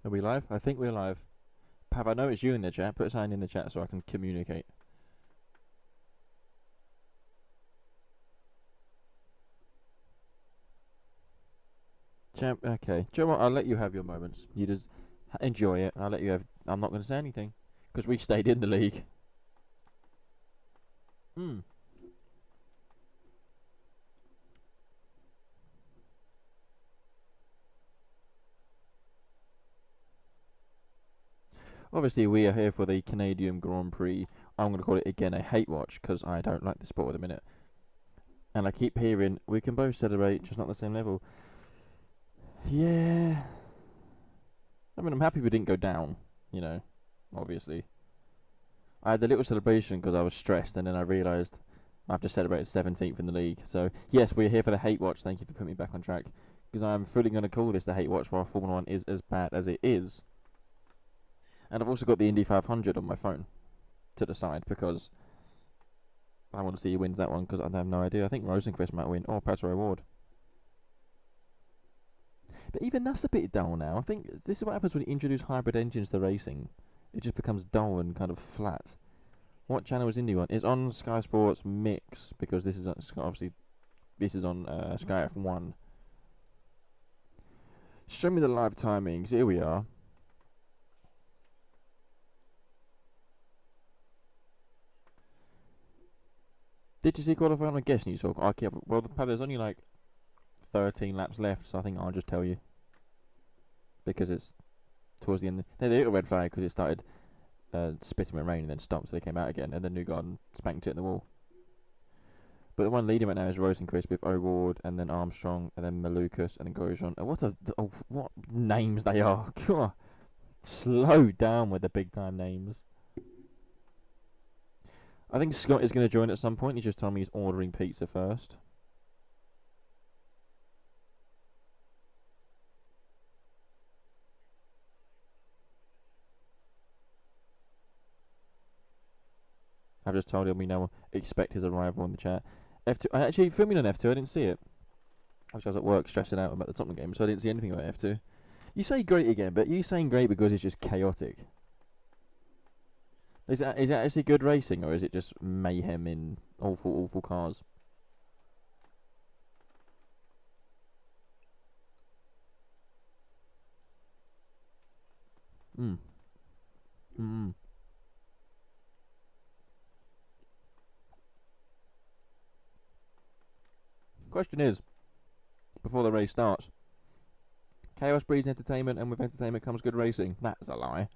Are we live? I think we're live. Pav, I know it's you in the chat. Put something in the chat so I can communicate. Champ, okay. Do you know what? I'll let you have your moments. You just enjoy it. I'll let you have. I'm not going to say anything because we stayed in the league. Hmm. Obviously, we are here for the Canadian Grand Prix. I'm going to call it again a hate watch because I don't like the sport at the minute. And I keep hearing we can both celebrate, just not the same level. Yeah. I mean, I'm happy we didn't go down, you know, obviously. I had a little celebration because I was stressed, and then I realised I've just celebrated 17th in the league. So, yes, we're here for the hate watch. Thank you for putting me back on track. Because I'm fully going to call this the hate watch while Formula 1 is as bad as it is. And I've also got the Indy 500 on my phone to the side because I want to see who wins that one because I have no idea. I think Rosenquist might win, or Pato Award. But even that's a bit dull now. I think this is what happens when you introduce hybrid engines to racing. It just becomes dull and kind of flat. What channel is Indy on? It's on Sky Sports Mix because this is obviously this is on Sky F1. Show me the live timings. Here we are. Did you see qualifying? I'm guessing you saw. Okay, well, there's only like 13 laps left, so I think I'll just tell you because it's towards the end. They hit a red flag because it started spitting with rain and then stopped, so they came out again, and then Newgarden spanked it in the wall. But the one leading right now is Rosenquist with O'Ward, and then Armstrong, and then Malukas, and then Grosjean. What names they are! God, slow down with the big time names. I think Scott is going to join at some point. He just told me he's ordering pizza first. I've just told him we now expect his arrival in the chat. F2. I actually filming on F2. I didn't see it. I was at work stressing out about the Tottenham game, so I didn't see anything about F2. You say great again, but you saying great because it's just chaotic. Is that actually good racing, or is it just mayhem in awful cars? Question is, before the race starts, chaos breeds entertainment, and with entertainment comes good racing. That's a lie.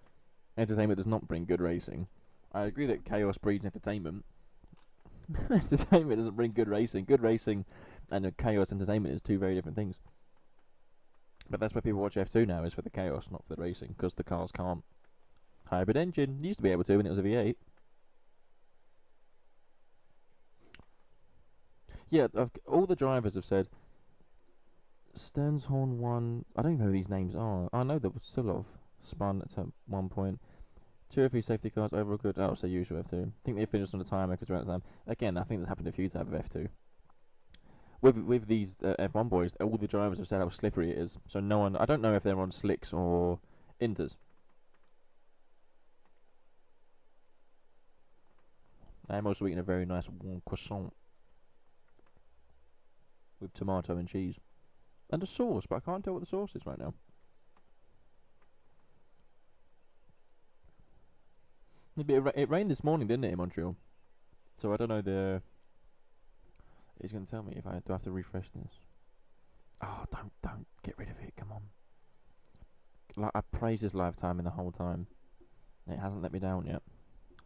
Entertainment does not bring good racing. I agree that chaos breeds entertainment. Entertainment doesn't bring good racing. Good racing and chaos entertainment is two very different things. But that's why people watch F2 now, is for the chaos, not for the racing, because the cars can't. Hybrid engine used to be able to when it was a V8. Yeah, all the drivers have said Sternshorn won. I don't know who these names are. I know that Silov spun at one point. 2 or 3 safety cars overall good. Oh, so usual F2. I think they finished on the timer because we're out of time. Again, I think that's happened a few times with F2. With these F1 boys, all the drivers have said how slippery it is. So no one. I don't know if they're on slicks or inters. I am also eating a very nice warm croissant with tomato and cheese and a sauce, but I can't tell what the sauce is right now. It rained this morning, didn't it, in Montreal? So I don't know the. He's going to tell me if I do have to refresh this. Oh, don't get rid of it. Come on. Like, I praised this live timing the whole time. It hasn't let me down yet.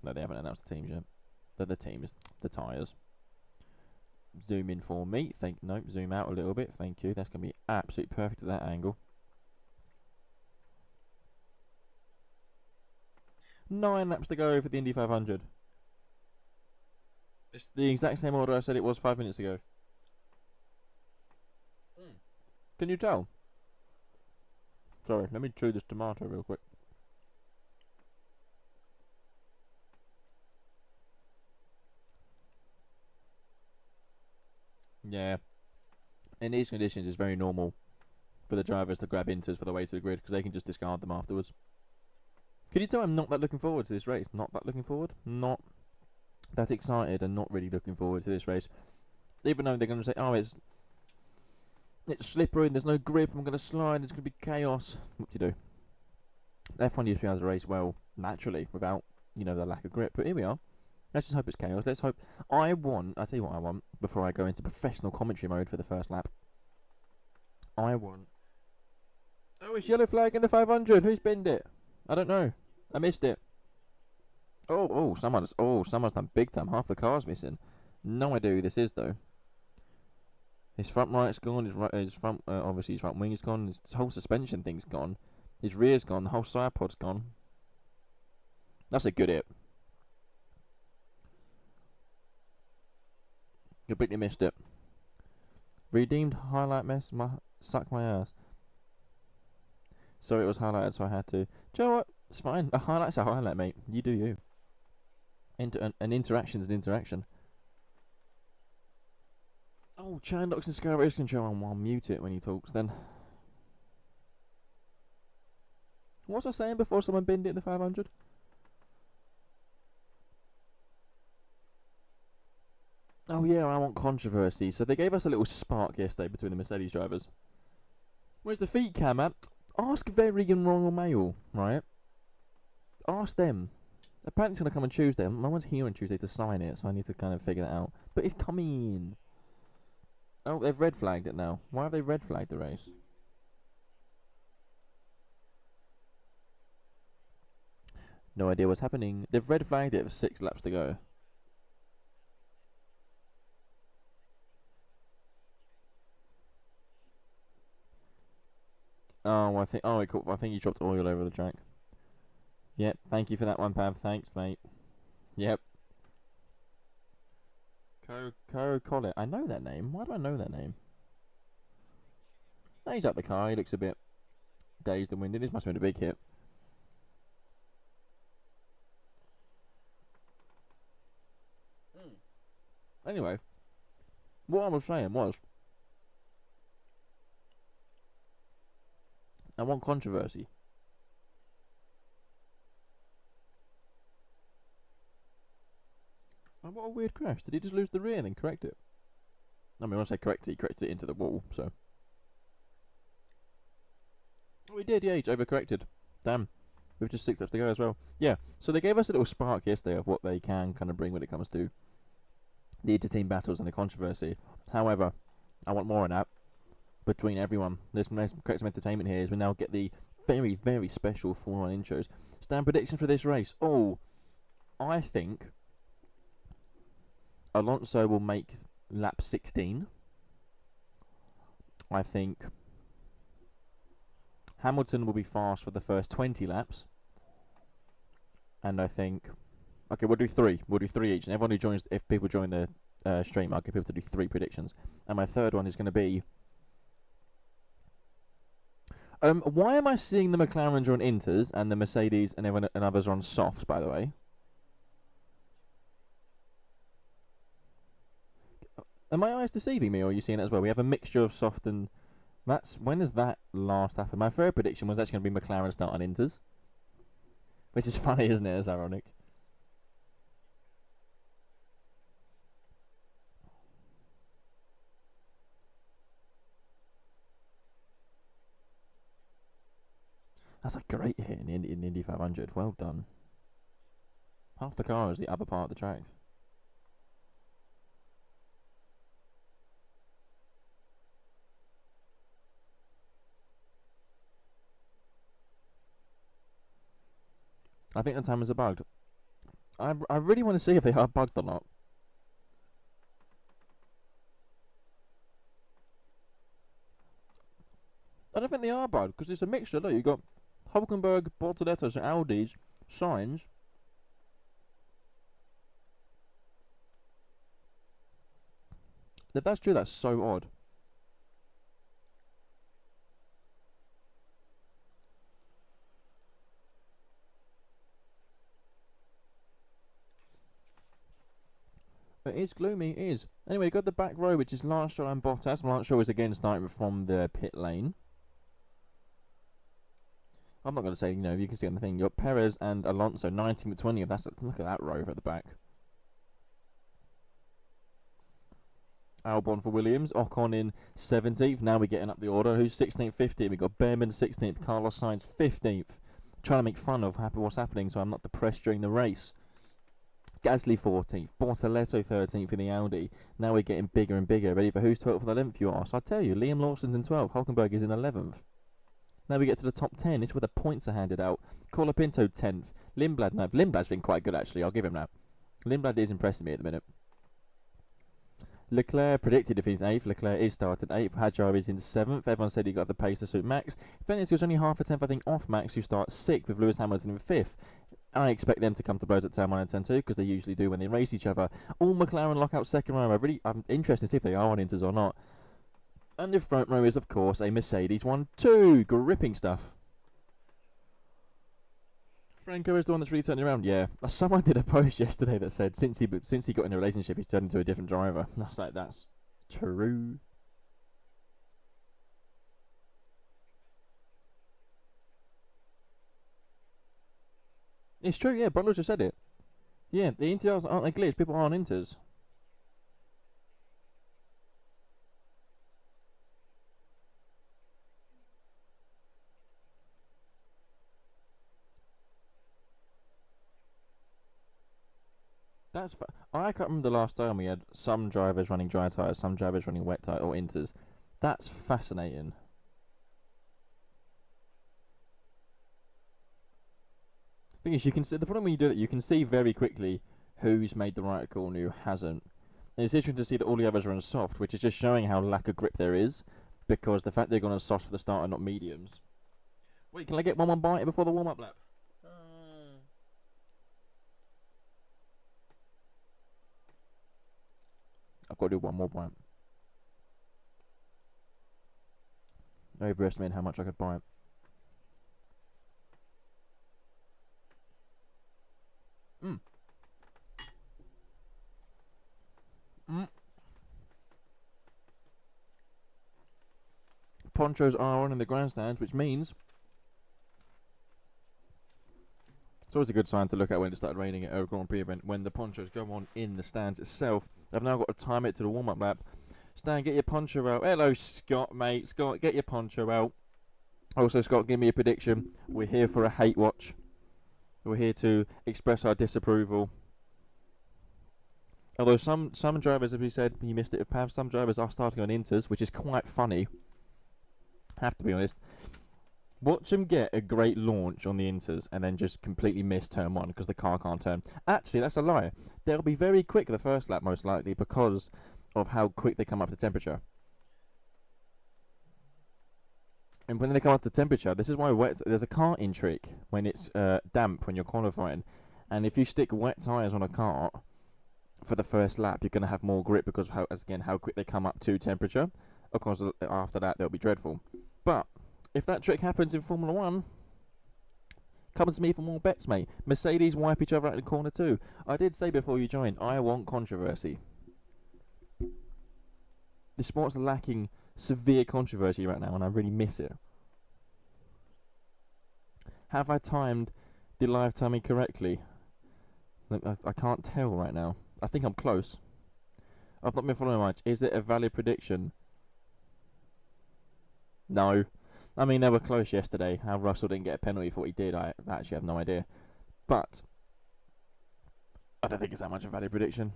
No, they haven't announced the teams yet. The team is the tyres. Zoom in for me. Nope, zoom out a little bit. Thank you. That's going to be absolutely perfect at that angle. 9 laps to go for the Indy 500. It's the exact same order I said it was 5 minutes ago. Can you tell? Sorry, let me chew this tomato real quick. Yeah. In these conditions, it's very normal for the drivers to grab inters for the way to the grid because they can just discard them afterwards. Could you tell I'm not that looking forward to this race? Not that looking forward? Not that excited and not really looking forward to this race. Even though they're going to say, oh, it's slippery and there's no grip, I'm going to slide, it's going to be chaos. What do you do? F1 used to be able to race well, naturally, without, the lack of grip. But here we are. Let's just hope it's chaos. Let's hope. I'll tell you what I want, before I go into professional commentary mode for the first lap. I want... Oh, it's yellow flag in the 500. Who's binned it? I don't know. I missed it. Someone's done big time. Half the car's missing. No idea who this is, though. His front right's gone. His front, obviously his front wing's gone. His whole suspension thing's gone. His rear's gone. The whole side pod's gone. That's a good hit. Completely missed it. Redeemed highlight mess. Suck my ass. Sorry, it was highlighted, so I had to. Do you know what? It's fine. A highlight's a highlight, mate. You do you. An interaction's an interaction. Oh, Chandok's in Sky Race Control. I'll mute it when he talks then. What was I saying before someone binned it in the 500? Oh yeah, I want controversy. So they gave us a little spark yesterday between the Mercedes drivers. Where's the feet cam at? Ask Very and Royal Mail, right? Ask them. Apparently it's going to come on Tuesday. No one's here on Tuesday to sign it, so I need to kind of figure that out. But it's coming. Oh, they've red flagged it now. Why have they red flagged the race? No idea what's happening. They've red flagged it with 6 laps to go. Oh, I think you dropped oil over the track. Yep, thank you for that one, Pav. Thanks, mate. Yep. Collet. I know that name. Why do I know that name? Oh, he's out the car. He looks a bit dazed and winded. This must have been a big hit. Anyway, what I was saying was, I want controversy. Oh, what a weird crash. Did he just lose the rear and then correct it? I mean, when I say correct it, he corrected it into the wall, so. Oh, he did, yeah, he's overcorrected. Damn. With just 6 laps to go as well. Yeah, so they gave us a little spark yesterday of what they can kind of bring when it comes to the inter-team battles and the controversy. However, I want more on that between everyone. Let's create some entertainment here as we now get the very, very special Formula 1 intros. Stand prediction for this race. Oh, I think Alonso will make lap 16. I think Hamilton will be fast for the first 20 laps. And I think... Okay, we'll do 3. We'll do 3 each. And everyone who joins... If people join the stream, I'll get people to do 3 predictions. And my third one is going to be... why am I seeing the McLarens on inters and the Mercedes and everyone and others are on softs, by the way? Are my eyes deceiving me, or are you seeing it as well? We have a mixture of soft and... When does that last happen? My third prediction was actually going to be McLaren start on inters. Which is funny, isn't it? It's ironic. That's a great hit in Indy 500. Well done. Half the car is the other part of the track. I think the timers are bugged. I really want to see if they are bugged or not. I don't think they are bugged because it's a mixture. Look, you've got Hulkenberg, Bortolettos, and Audis, Sainz. If that's true, that's so odd. It is gloomy, it is. Anyway, got the back row, which is Lance Stroll and Bottas. Lance Stroll is again starting from the pit lane. I'm not going to say, you know, you can see on the thing. You've got Perez and Alonso, 19th, 20th. Look at that rover at the back. Albon for Williams. Ocon in 17th. Now we're getting up the order. Who's 16th, 15th? We've got Behrman 16th. Carlos Sainz 15th. Trying to make fun of what's happening so I'm not depressed during the race. Gasly 14th. Bortoletto 13th in the Audi. Now we're getting bigger and bigger. Ready for who's 12th for the 11th, you ask? I tell you, Liam Lawson's in 12th. Hulkenberg is in 11th. Now we get to the top 10. This is where the points are handed out. Colapinto 10th. Lindblad, no, Lindblad's been quite good actually. I'll give him that. Lindblad is impressing me at the minute. Leclerc predicted if he's 8th. Leclerc is started 8th. Hadjar is in 7th. Everyone said he got the pace to suit Max. Fenix was only half a tenth, I think, off Max, who starts 6th, with Lewis Hamilton in 5th. I expect them to come to blows at turn 1 and turn 2, because they usually do when they race each other. All McLaren lock out second row. I'm interested to see if they are on Inters or not. And the front row is, of course, a Mercedes 1-2. Gripping stuff. Franco is the one that's really turning around. Yeah, someone did a post yesterday that said since he got in a relationship, he's turned into a different driver. And I was like, that's true. It's true. Yeah, Brundles just said it. Yeah, the Inters aren't they glitched? People aren't Inters. I can't remember the last time we had some drivers running dry tyres, some drivers running wet tyres or Inters. That's fascinating. Thing is, you can see the problem when you do that. You can see very quickly who's made the right call and who hasn't. And it's interesting to see that all the others are on soft, which is just showing how lack of grip there is, because the fact they're going on soft for the start and not mediums. Wait, can I get one more bite before the warm-up lap? I've got to do one more bite. I overestimated how much I could bite. Ponchos are on in the grandstands, which means it's always a good sign to look at when it started raining at a Grand Prix event, when the ponchos go on in the stands itself. I've now got to time it to the warm-up lap. Stan, get your poncho out. Hello, Scott, mate. Scott, get your poncho out. Also, Scott, give me a prediction. We're here for a hate watch. We're here to express our disapproval. Although some drivers, as we said, you missed it with Pav, some drivers are starting on Inters, which is quite funny. Have to be honest. Watch them get a great launch on the Inters and then just completely miss turn 1 because the car can't turn. Actually, that's a lie. They'll be very quick the first lap, most likely, because of how quick they come up to temperature. And when they come up to temperature, this is why there's a karting trick when it's damp when you're qualifying. And if you stick wet tyres on a kart for the first lap, you're going to have more grip because of how quick they come up to temperature. Of course, after that, they'll be dreadful. But if that trick happens in Formula 1, come to me for more bets, mate. Mercedes wipe each other out in corner 2. I did say before you joined, I want controversy. The sport's lacking severe controversy right now, and I really miss it. Have I timed the live timing correctly? I can't tell right now. I think I'm close. I've not been following much. Is it a valid prediction? No. I mean, they were close yesterday. How Russell didn't get a penalty for what he did, I actually have no idea. But I don't think it's that much of a valid prediction.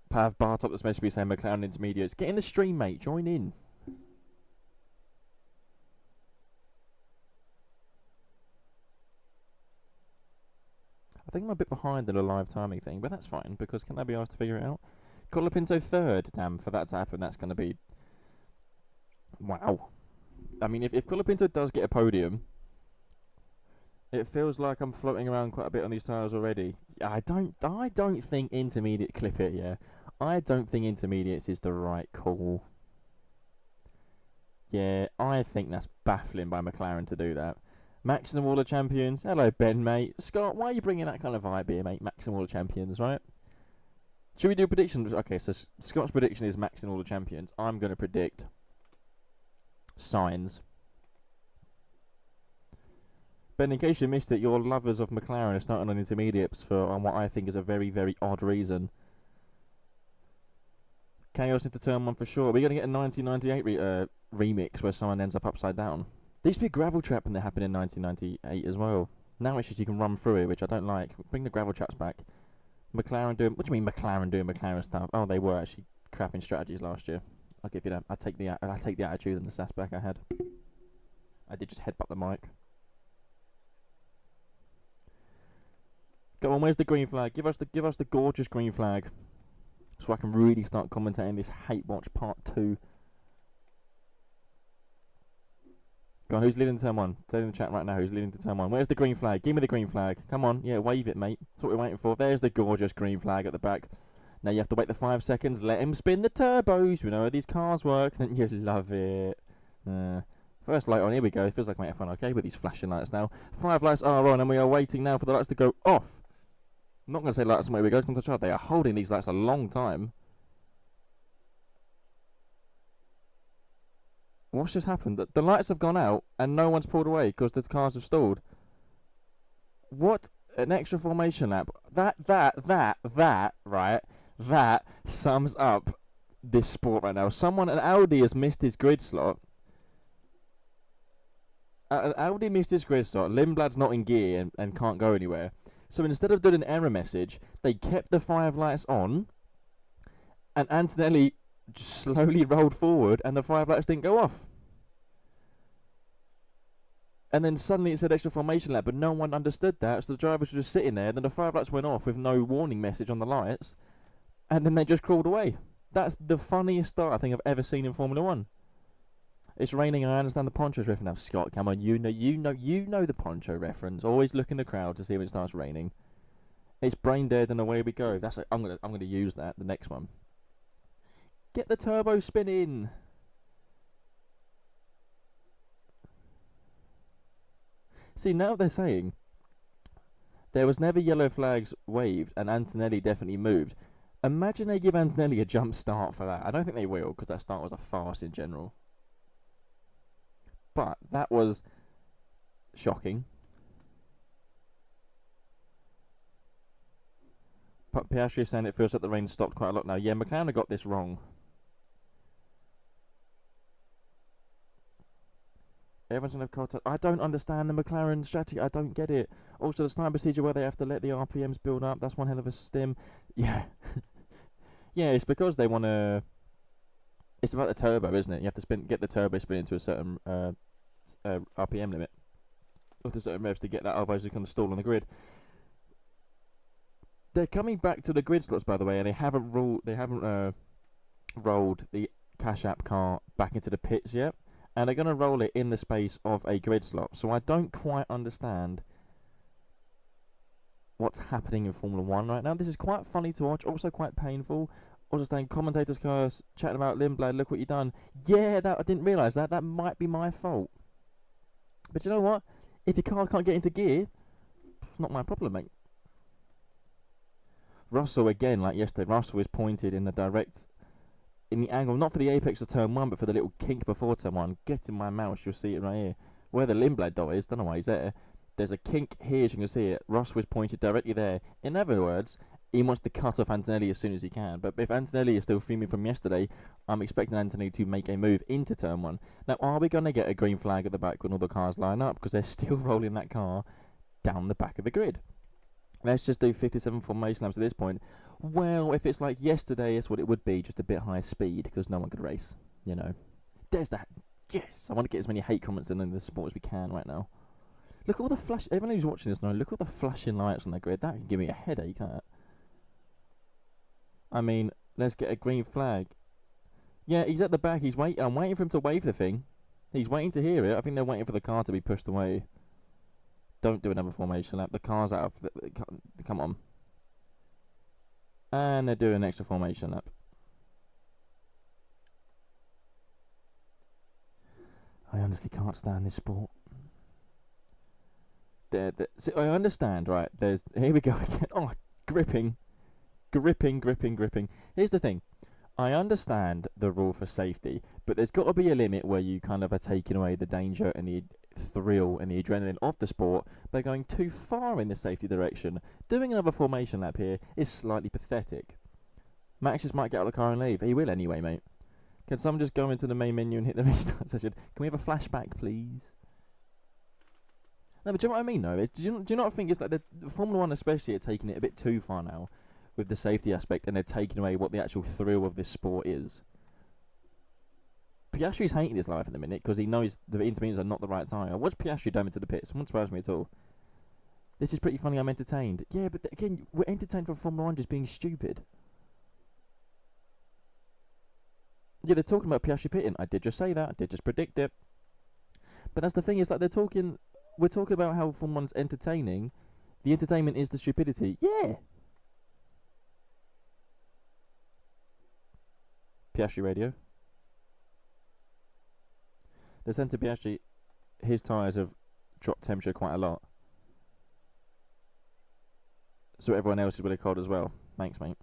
Pav Bartop that's supposed to be saying McLaren intermediates. Get in the stream, mate. Join in. I think I'm a bit behind in the live timing thing, but that's fine, because can I be asked to figure it out? Colapinto 3rd. Damn, for that to happen, that's going to be... Wow. I mean, if Colapinto does get a podium, it feels like I'm floating around quite a bit on these tyres already. I don't think intermediate... Clip it, yeah. I don't think intermediates is the right call. Yeah, I think that's baffling by McLaren to do that. Max and all the champions. Hello, Ben, mate. Scott, why are you bringing that kind of vibe here, mate? Max and all the champions, right? Should we do predictions? Okay, so Scott's prediction is Max and all the champions. I'm going to predict Sainz. Ben, in case you missed it, your lovers of McLaren are starting on intermediates for on what I think is a very, very odd reason. Chaos into turn 1 for sure. We're going to get a 1998 remix where someone ends up upside down. There used to be a gravel trap when that happened in 1998 as well. Now it's just you can run through it, which I don't like. Bring the gravel traps back. McLaren doing... What do you mean McLaren doing McLaren stuff? Oh, they were actually crapping strategies last year. I'll give you that. I take the attitude and the sass back I had. I did just headbutt the mic. Go on, where's the green flag? Give us the gorgeous green flag, so I can really start commentating this Hate Watch Part 2. Go on, who's leading to turn 1? Tell in the chat right now who's leading to turn 1. Where's the green flag? Give me the green flag. Come on, yeah, wave it, mate. That's what we're waiting for. There's the gorgeous green flag at the back. Now you have to wait the 5 seconds. Let him spin the turbos. We know how these cars work. And you love it. First light on. Here we go. It feels like my F1 arcade with these flashing lights now. 5 lights are on, and we are waiting now for the lights to go off. I'm not going to say lights away we go, because they are holding these lights a long time. What's just happened? The lights have gone out and no one's pulled away because the cars have stalled. What an extra formation lap. That sums up this sport right now. An Audi has missed his grid slot. An Audi missed his grid slot. Lindblad's not in gear and can't go anywhere. So instead of doing an error message, they kept the 5 lights on, and Antonelli just slowly rolled forward, and the 5 lights didn't go off. And then suddenly it said extra formation lap, but no one understood that, so the drivers were just sitting there, and then the 5 lights went off with no warning message on the lights, and then they just crawled away. That's the funniest start I think I've ever seen in Formula 1. It's raining, I understand the poncho's reference. Now, Scott, come on, you know the poncho reference. Always look in the crowd to see when it starts raining. It's brain dead and away we go. I'm gonna use that, the next one. Get the turbo spinning. See, now they're saying there was never yellow flags waved and Antonelli definitely moved. Imagine they give Antonelli a jump start for that. I don't think they will, because that start was a farce in general. But that was shocking. But Piastri is saying it feels like the rain stopped quite a lot now. Yeah, McLaren got this wrong. Everyone's going to have car. I don't understand the McLaren strategy. I don't get it. Also, the start procedure where they have to let the RPMs build up. That's one hell of a stim. Yeah. Yeah, it's because they want to... It's about the turbo, isn't it? You have to get the turbo spin into a certain RPM limit. Or to certain revs to get that, otherwise they're going to stall on the grid. They're coming back to the grid slots, by the way, and they haven't rolled the Cash App car back into the pits yet. And they're going to roll it in the space of a grid slot. So I don't quite understand what's happening in Formula 1 right now. This is quite funny to watch, also quite painful. Also saying commentators' cars chatting about Lindblad, look what you've done. Yeah, I didn't realise that. That might be my fault. But you know what? If your car can't get into gear, it's not my problem, mate. Russell, again, like yesterday, Russell is pointed in the angle, not for the apex of turn 1, but for the little kink before turn 1. Get in my mouse, you'll see it right here. Where the Lindblad dot is, don't know why he's there. There's a kink here, as you can see it. Russell is pointed directly there. In other words, he wants to cut off Antonelli as soon as he can. But if Antonelli is still fuming from yesterday, I'm expecting Antonelli to make a move into turn 1. Now, are we going to get a green flag at the back when all the cars line up? Because they're still rolling that car down the back of the grid. Let's just do 57 formation laps at this point. Well, if it's like yesterday, it's what it would be, just a bit higher speed, because no one could race, you know. There's that. Yes! I want to get as many hate comments in the sport as we can right now. Look at all the flash... Everyone who's watching this now, look at all the flashing lights on the grid. That can give me a headache, that. I mean, let's get a green flag. Yeah, he's at the back. He's waiting. I'm waiting for him to wave the thing. He's waiting to hear it. I think they're waiting for the car to be pushed away. Don't do another formation lap. The car's out of... Come on. And they're doing an extra formation lap. I honestly can't stand this sport. See, I understand, right? Here we go again. Oh, gripping. Here's the thing. I understand the rule for safety, but there's got to be a limit where you kind of are taking away the danger and the thrill and the adrenaline of the sport by going too far in the safety direction. Doing another formation lap here is slightly pathetic. Max just might get out of the car and leave. He will anyway, mate. Can someone just go into the main menu and hit the restart session? Can we have a flashback, please? No, but do you know what I mean, though? Do you not think it's like the Formula 1 especially are taking it a bit too far now with the safety aspect, and they're taking away what the actual thrill of this sport is? Piastri's hating his life at the minute because he knows the intermediates are not the right tyre. Watch Piastri dive into the pits. It wouldn't surprise me at all. This is pretty funny. I'm entertained. Yeah, but again, we're entertained for Formula 1 just being stupid. Yeah, they're talking about Piastri pitting. I did just say that. I did just predict it. But that's the thing, is like we're talking about how Formula 1's entertaining. The entertainment is the stupidity. Yeah. Piastri radio. The centre Piastri, his tyres have dropped temperature quite a lot. So everyone else is really cold as well. Thanks, mate.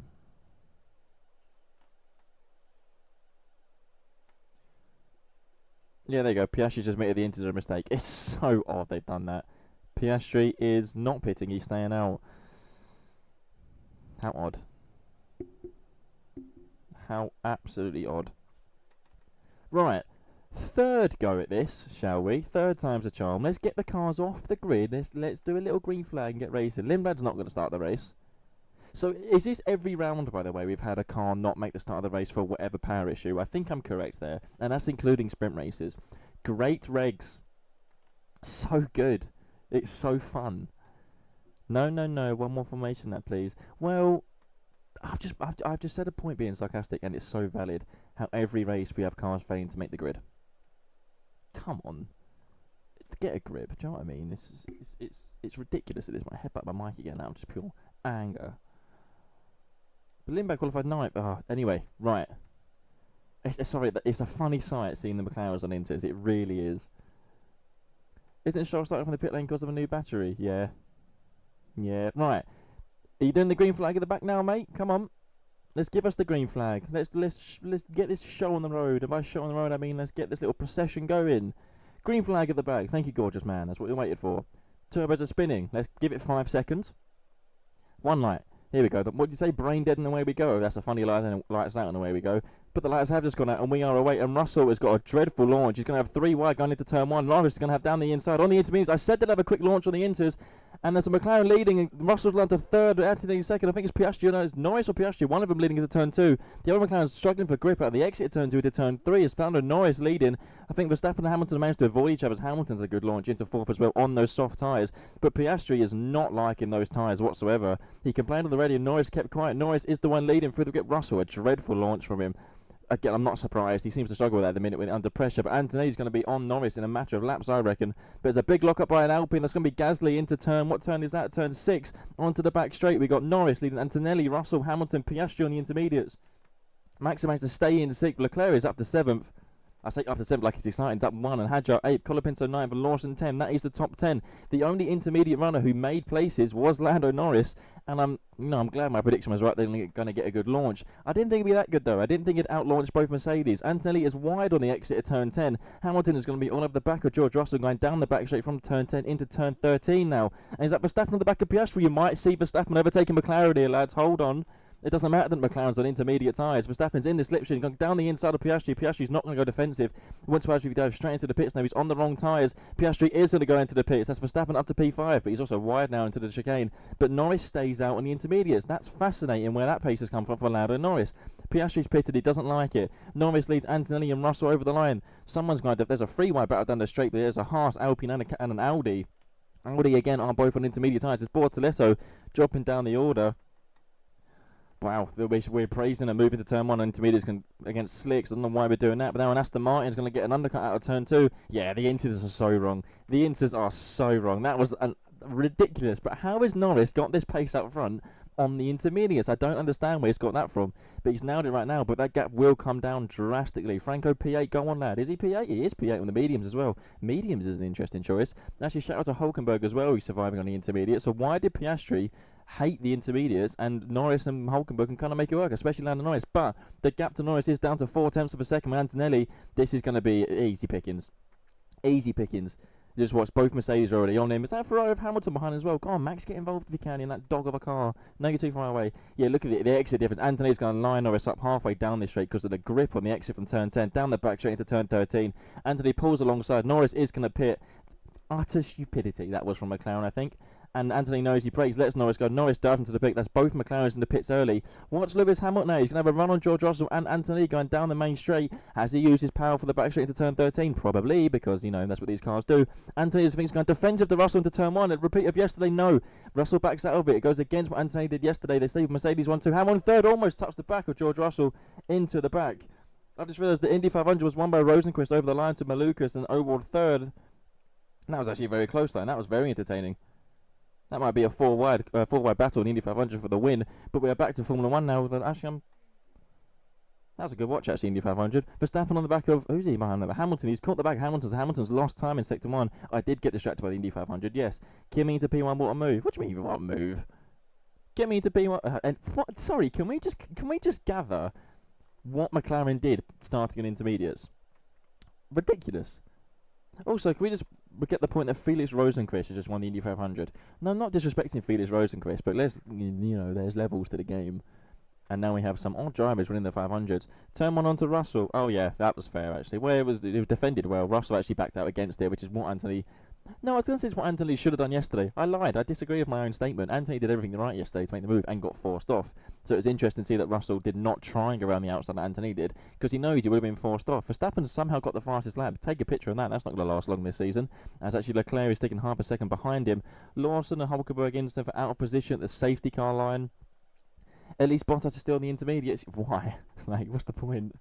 Yeah, there you go. Piastri's just made the integer mistake. It's so odd they've done that. Piastri is not pitting, he's staying out. How odd. How absolutely odd. Right. Third go at this, shall we? Third time's a charm. Let's get the cars off the grid. Let's do a little green flag and get racing. Lindblad's not going to start the race. So is this every round, by the way, we've had a car not make the start of the race for whatever power issue? I think I'm correct there. And that's including sprint races. Great regs. So good. It's so fun. No. One more formation that, please. Well, I've just said a point being sarcastic, and it's so valid. How every race we have cars failing to make the grid. Come on. Get a grip. Do you know what I mean? It's ridiculous at this point. I headbutt my mic again now. Just pure anger. But Lindblad qualified 9th. Anyway, right. It's a funny sight seeing the McLarens on Inters. It really is. Isn't Stroll starting from the pit lane because of a new battery? Yeah. Yeah. Right. Are you doing the green flag at the back now, mate? Come on. Let's give us the green flag. Let's get this show on the road. And by show on the road, I mean let's get this little procession going. Green flag at the back. Thank you, gorgeous man. That's what we waited for. Turbos are spinning. Let's give it 5 seconds. One light. Here we go. What do you say? Brain dead and away we go. That's a funny light, and lights out and away we go. But the lights have just gone out and we are away. And Russell has got a dreadful launch. He's going to have 3 wide going into turn 1. Norris is going to have down the inside on the intermediates. I said they'd have a quick launch on the inters. And there's a McLaren leading, and Russell's down to 3rd, Antonelli second. I think it's Piastri. No, it's Norris or Piastri. One of them leading into turn 2. The other McLaren's struggling for grip out of the exit of turn 2 to turn 3. It's found Norris leading. I think Verstappen and Hamilton managed to avoid each other. Hamilton's a good launch into 4th as well on those soft tyres. But Piastri is not liking those tyres whatsoever. He complained on the radio. Norris kept quiet. Norris is the one leading through the grip. Russell, a dreadful launch from him. Again, I'm not surprised. He seems to struggle with that at the minute when under pressure. But Antonelli's going to be on Norris in a matter of laps, I reckon. But there's a big lock-up by an Alpine. That's going to be Gasly into turn. What turn is that? Turn 6. Onto the back straight. We got Norris leading Antonelli, Russell, Hamilton, Piastri on the intermediates. Max managed to stay in 6th. Leclerc is up to 7th. I say up to 7th like it's exciting. It's up 1 and Hadjar 8th. Colapinto 9th and Lawson 10th. That is the top 10. The only intermediate runner who made places was Lando Norris. And I'm glad my prediction was right. They're going to get a good launch. I didn't think it'd be that good though. I didn't think it'd outlaunch both Mercedes. Antonelli is wide on the exit of turn 10. Hamilton is going to be all over the back of George Russell, going down the back straight from turn 10 into turn 13 now. And is that Verstappen on the back of Piastri? You might see Verstappen overtaking McLaren here, lads. Hold on. It doesn't matter that McLaren's on intermediate tyres. Verstappen's in the slipstream, going down the inside of Piastri. Piastri's not going to go defensive. Once Piastri goes straight into the pits now, he's on the wrong tyres. Piastri is going to go into the pits. That's Verstappen up to P5, but he's also wide now into the chicane. But Norris stays out on the intermediates. That's fascinating where that pace has come from for Lando Norris. Piastri's pitted, he doesn't like it. Norris leads Antonelli and Russell over the line. Someone's going to... There's a 3-wide battle down the straight, but there's a Haas, Alpine and an Audi. Audi again are both on intermediate tyres. It's Bortolesso dropping down the order. Wow, we're praising and moving to turn 1 intermediates against slicks. I don't know why we're doing that, but now an Aston Martin's going to get an undercut out of turn 2. Yeah, the inters are so wrong. The inters are so wrong. That was ridiculous. But how has Norris got this pace up front on the intermediates? I don't understand where he's got that from. But he's nailed it right now, but that gap will come down drastically. Franco P8, go on, lad. Is he P8? He is P8 on the mediums as well. Mediums is an interesting choice. Actually, shout out to Hulkenberg as well, who's surviving on the intermediate. So why did Piastri hate the intermediates, and Norris and Hulkenberg can kind of make it work, especially Lando Norris? But the gap to Norris is down to 0.4 of a second with Antonelli. This is going to be easy pickings. Easy pickings. You just watch both Mercedes are already on him. Is that Ferrari with Hamilton behind as well? Go on, Max, get involved if you can in that dog of a car. No, you're too far away. Yeah, look at the exit difference. Anthony's going to line Norris up halfway down this straight because of the grip on the exit from turn 10. Down the back straight into turn 13. Anthony pulls alongside. Norris is going to pit. Utter stupidity that was from McLaren, I think. And Anthony knows he brakes, lets Norris go. Norris dives into the pit. That's both McLarens in the pits early. Watch Lewis Hamilton now. He's going to have a run on George Russell and Anthony going down the main straight. Has he used his power for the back straight into turn 13? Probably, because, you know, that's what these cars do. Anthony is going defensive to Russell into turn 1. A repeat of yesterday, no. Russell backs out of it. It goes against what Anthony did yesterday. They stay with Mercedes 1-2. Hamilton third, almost touched the back of George Russell into the back. I just realised the Indy 500 was won by Rosenquist over the line to Malukas and O'Ward third. That was actually a very close line. That was very entertaining. That might be a four-wide battle in the Indy 500 for the win. But we are back to Formula 1 now. Actually, that was a good watch, actually, Indy 500. Verstappen on the back of... Who's he behind there? Hamilton. He's caught the back of Hamilton. Hamilton's lost time in Sector 1. I did get distracted by the Indy 500, yes. Kimi into P1, what a move. What do you mean, what a move? Get me into P1... and what? Sorry, can we just gather what McLaren did starting in intermediates? Ridiculous. Also, can we just get the point that Felix Rosenquist has just won the Indy 500? No, I'm not disrespecting Felix Rosenquist, but there's levels to the game. And now we have some odd drivers winning the 500s. Turn 1 onto Russell. Oh yeah, that was fair actually. Well, it was defended well. Russell actually backed out against it, which is what Anthony... No, I was going to say it's what Anthony should have done yesterday. I lied. I disagree with my own statement. Anthony did everything right yesterday to make the move and got forced off. So it was interesting to see that Russell did not try and go around the outside that Anthony did, because he knows he would have been forced off. Verstappen somehow got the fastest lap. Take a picture of that. That's not going to last long this season, as actually Leclerc is taking half a second behind him. Lawson and Hulkenberg in for out of position at the safety car line. At least Bottas is still in the intermediates. Why? Like, what's the point?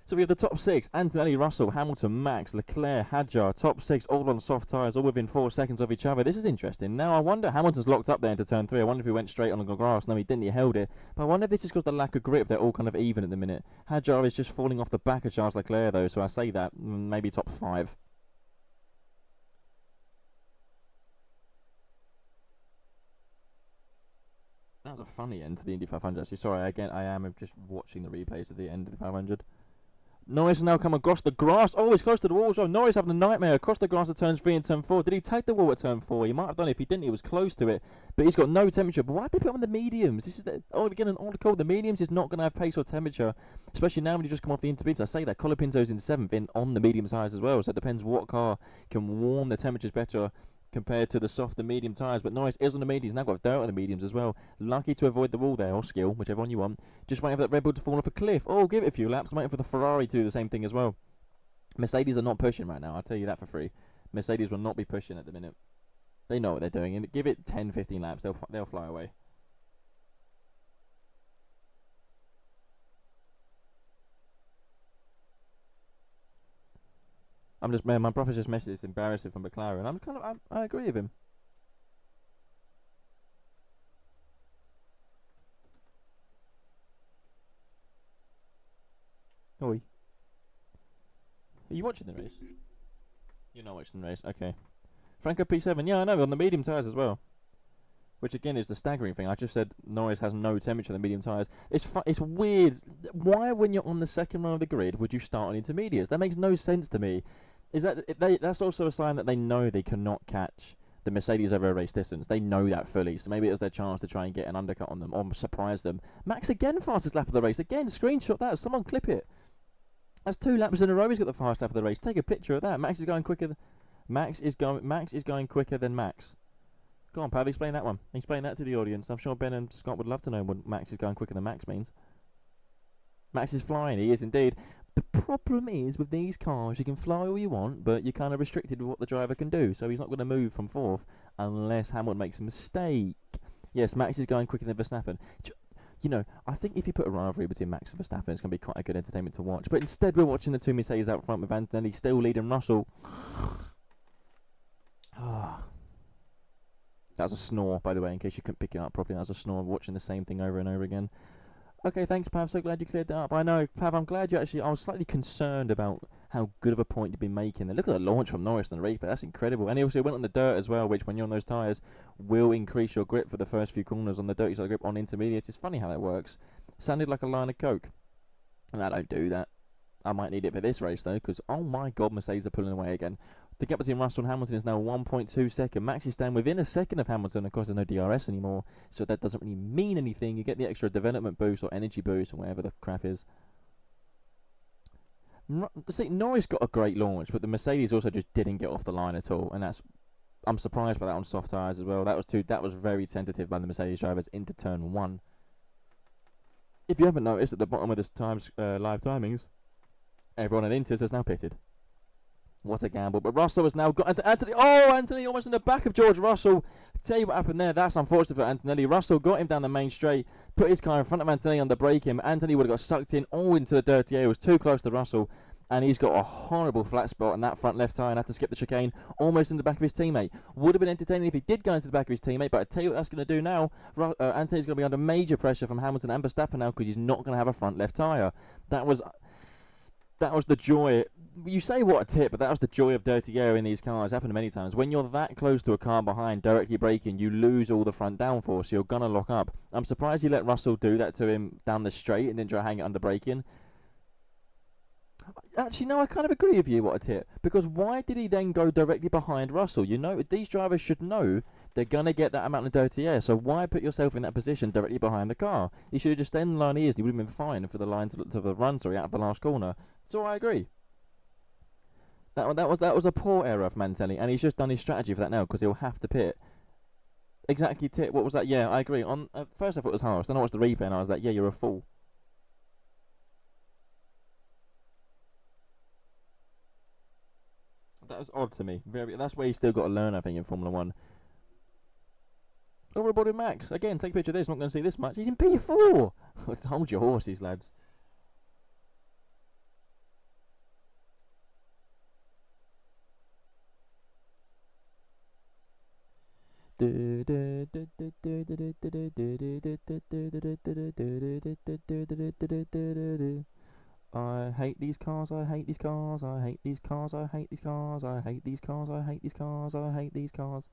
So we have the top 6, Antonelli, Russell, Hamilton, Max, Leclerc, Hadjar, top 6, all on soft tyres, all within 4 seconds of each other. This is interesting. Now, I wonder, Hamilton's locked up there into turn 3. I wonder if he went straight on the grass. No, he didn't. He held it. But I wonder if this is because of the lack of grip. They're all kind of even at the minute. Hadjar is just falling off the back of Charles Leclerc, though, so I say that. Maybe top 5. That was a funny end to the Indy 500, actually. Sorry, again, I am just watching the replays at the end of the 500. Norris has now come across the grass. Oh, he's close to the wall as well. Norris having a nightmare across the grass at turns 3 and turn 4. Did he take the wall at turn 4? He might have done it. If he didn't, he was close to it. But he's got no temperature. But why did they put him on the mediums? This is again an odd call. The mediums is not going to have pace or temperature, especially now when you just come off the intermediates. I say that Colapinto's in 7th on the medium tyres as well. So it depends what car can warm the temperatures better compared to the soft and medium tyres. But Norris is on the mediums. He's now got dirt on the mediums as well. Lucky to avoid the wall there, or skill, whichever one you want. Just waiting for that Red Bull to fall off a cliff. Oh, give it a few laps. I'm waiting for the Ferrari to do the same thing as well. Mercedes are not pushing right now, I'll tell you that for free. Mercedes will not be pushing at the minute. They know what they're doing, and give it 10-15 laps, they'll fly away. Man, my brother's just messaged it's embarrassing for McLaren. I agree with him. Oi. Are you watching the race? You're not watching the race, okay. Franco P7, yeah, I know, on the medium tyres as well. Which again is the staggering thing. I just said Norris has no temperature on the medium tyres. It's weird. Why, when you're on the second row of the grid, would you start on intermediates? That makes no sense to me. That's also a sign that they know they cannot catch the Mercedes over a race distance. They know that fully, so maybe it was their chance to try and get an undercut on them or surprise them. Max again, fastest lap of the race. Again, screenshot that. Someone clip it. That's 2 laps in a row. He's got the fastest lap of the race. Take a picture of that. Max is going quicker. Max is going quicker than Max. Go on, Pav. Explain that one. Explain that to the audience. I'm sure Ben and Scott would love to know what Max is going quicker than Max means. Max is flying. He is indeed. The problem is, with these cars, you can fly all you want, but you're kind of restricted with what the driver can do. So he's not going to move from 4th unless Hamilton makes a mistake. Yes, Max is going quicker than Verstappen. You know, I think if you put a rivalry between Max and Verstappen, it's going to be quite a good entertainment to watch. But instead, we're watching the 2 Mercedes out front with Antonelli still leading Russell. That was a snore, by the way, in case you couldn't pick it up properly. That was a snore, watching the same thing over and over again. Okay, thanks, Pav. So glad you cleared that up. I know, Pav, I'm glad you actually... I was slightly concerned about how good of a point you've been making. And look at the launch from Norris and the replay. That's incredible. And he also went on the dirt as well, which, when you're on those tyres, will increase your grip for the first few corners on the dirty side grip on intermediates. It's funny how that works. Sounded like a line of coke. And I don't do that. I might need it for this race, though, because, oh my God, Mercedes are pulling away again. The gap between Russell and Hamilton is now 1.2 seconds. Max is staying within a second of Hamilton. Of course, there's no DRS anymore, so that doesn't really mean anything. You get the extra development boost or energy boost or whatever the crap is. See, Norris got a great launch, but the Mercedes also just didn't get off the line at all, and I'm surprised by that on soft tyres as well. That was very tentative by the Mercedes drivers into turn 1. If you haven't noticed, at the bottom of this live timings, everyone at Inters has now pitted. What a gamble. But Russell has now got Antonelli. Oh, Antonelli almost in the back of George Russell. Tell you what happened there. That's unfortunate for Antonelli. Russell got him down the main straight, put his car in front of Antonelli on the braking. Antonelli would have got sucked in all into the dirty air. It was too close to Russell, and he's got a horrible flat spot on that front left tyre and had to skip the chicane almost in the back of his teammate. Would have been entertaining if he did go into the back of his teammate, but I tell you what that's going to do now. Antonelli's going to be under major pressure from Hamilton and Verstappen now because he's not going to have a front left tyre. That was the joy. You say what a tip, but that was the joy of dirty air in these cars. It's happened many times. When you're that close to a car behind, directly braking, you lose all the front downforce. So you're going to lock up. I'm surprised he let Russell do that to him down the straight and then try to hang it under braking. Actually, no, I kind of agree with you, what a tip. Because why did he then go directly behind Russell? You know, these drivers should know they're going to get that amount of dirty air. So why put yourself in that position directly behind the car? He should have just stayed in the line he is, and he would have been fine for the line to the run, out of the last corner. So I agree. That was a poor error from Antonelli, and he's just done his strategy for that now because he'll have to pit. Exactly, tip. What was that? Yeah, I agree. On first I thought it was harsh. Then I watched the replay and I was like, yeah, you're a fool. That was odd to me. That's where you still got to learn, I think, in Formula 1. Oh, we're aboard with Max. Again, take a picture of this. Not going to see this much. He's in P4. Hold your horses, lads. I hate these cars, I hate these cars, I hate these cars, I hate these cars, I hate these cars, I hate these cars, I hate these cars.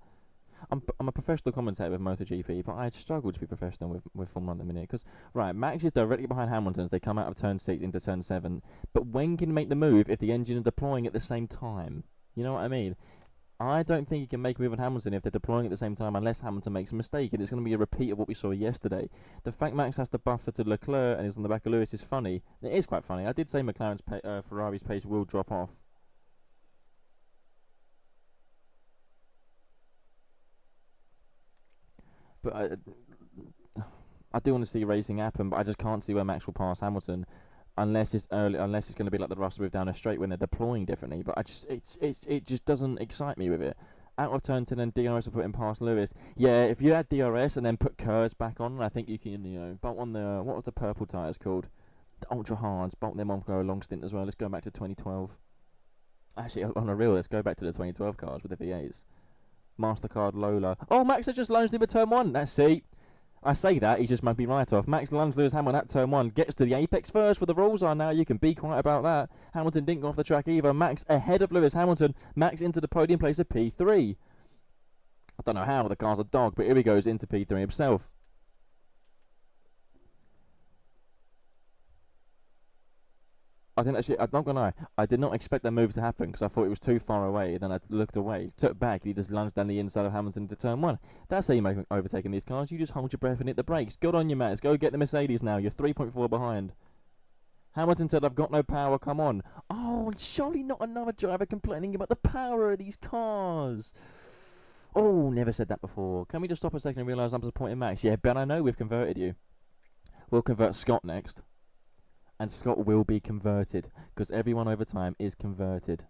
I'm a professional commentator with MotoGP, but I'd struggle to be professional with Formula 1 at the minute. Because, right, Max is directly behind Hamilton as they come out of turn 6 into turn 7. But when can you make the move if the engine is deploying at the same time? You know what I mean? I don't think you can make a move on Hamilton if they're deploying at the same time unless Hamilton makes a mistake, and it's going to be a repeat of what we saw yesterday. The fact Max has to buffer to Leclerc and is on the back of Lewis is funny. It is quite funny. I did say Ferrari's pace will drop off. But I do want to see racing happen, but I just can't see where Max will pass Hamilton. Unless it's early, unless it's going to be like the Russell move down a straight when they're deploying differently. But it just doesn't excite me with it. Out of turn 10 and DRS will put him past Lewis. Yeah, if you add DRS and then put Kurz back on, I think you can, bolt on the, what was the purple tyres called? The Ultra Hards, bolt them on for a long stint as well. Let's go back to 2012. Actually, on a real, let's go back to the 2012 cars with the V8s. MasterCard Lola. Oh, Max has just lunged him at turn 1. Let's see. I say that, he just might be right off. Max lunges Lewis Hamilton at turn 1, gets to the apex first, where the rules are now. You can be quiet about that. Hamilton didn't go off the track either. Max ahead of Lewis Hamilton. Max into the podium place of P3. I don't know how, the car's a dog, but here he goes into P3 himself. I didn't actually, I'm not going to lie, I did not expect that move to happen because I thought it was too far away. Then I looked away, took back, and he just lunged down the inside of Hamilton to turn 1. That's how you make overtaking these cars. You just hold your breath and hit the brakes. Good on you, Max. Go get the Mercedes now. You're 3.4 behind. Hamilton said, I've got no power, come on. Oh, surely not another driver complaining about the power of these cars. Oh, never said that before. Can we just stop a second and realise I'm supporting Max? Yeah, Ben, I know we've converted you. We'll convert Scott next. And Scott will be converted, because everyone over time is converted.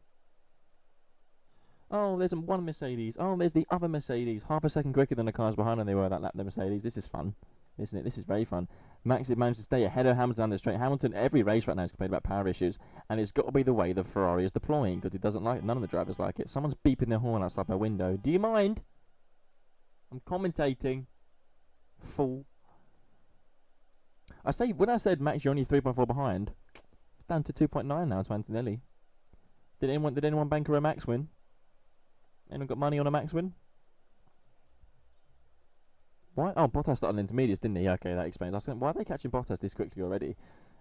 Oh, there's one Mercedes. Oh, there's the other Mercedes. Half a second quicker than the cars behind, and they were that lap, the Mercedes. This is fun, isn't it? This is very fun. Max managed to stay ahead of Hamilton down the straight. Hamilton, every race right now is complaining about power issues, and it's got to be the way the Ferrari is deploying, because it doesn't like it. None of the drivers like it. Someone's beeping their horn outside my window. Do you mind? I'm commentating. Fool. I say, when I said Max, you're only 3.4 behind, it's down to 2.9 now to Antonelli. Did anyone banker a Max win? Anyone got money on a Max win? Why? Oh, Bottas started on intermediates, didn't he? Okay, that explains. I was saying, why are they catching Bottas this quickly already?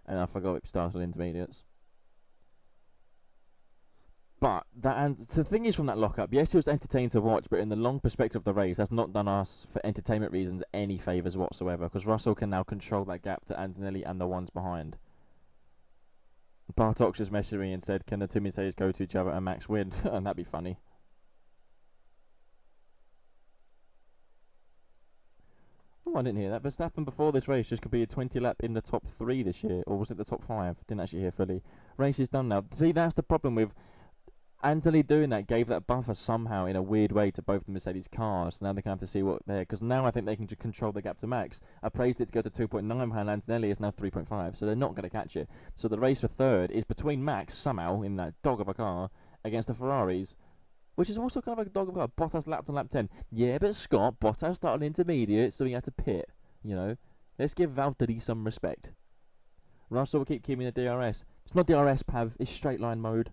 And I forgot it started on intermediates. But and the thing is, from that lockup, yes, it was entertaining to watch, but in the long perspective of the race, that's not done us, for entertainment reasons, any favours whatsoever, because Russell can now control that gap to Antonelli and the ones behind. Bartok just messaged me and said, can the two Mercedes go to each other and Max win? And that'd be funny. Oh, I didn't hear that. Verstappen before this race just completed 20 lap in the top 3 this year, or was it the top 5? Didn't actually hear fully. Race is done now. See, that's the problem with Anthony doing that, gave that buffer somehow in a weird way to both the Mercedes cars. Now they can have to see what they're, because now I think they can control the gap to Max. I praised it to go to 2.9 behind Antonelli, is now 3.5, so they're not going to catch it. So the race for third is between Max, somehow, in that dog of a car, against the Ferraris, which is also kind of like a dog of a car. Bottas lapped on lap 10. Yeah, but Scott, Bottas started intermediate, so he had to pit, you know. Let's give Valtteri some respect. Russell will keep keeping the DRS. It's not DRS, Pav, it's straight line mode.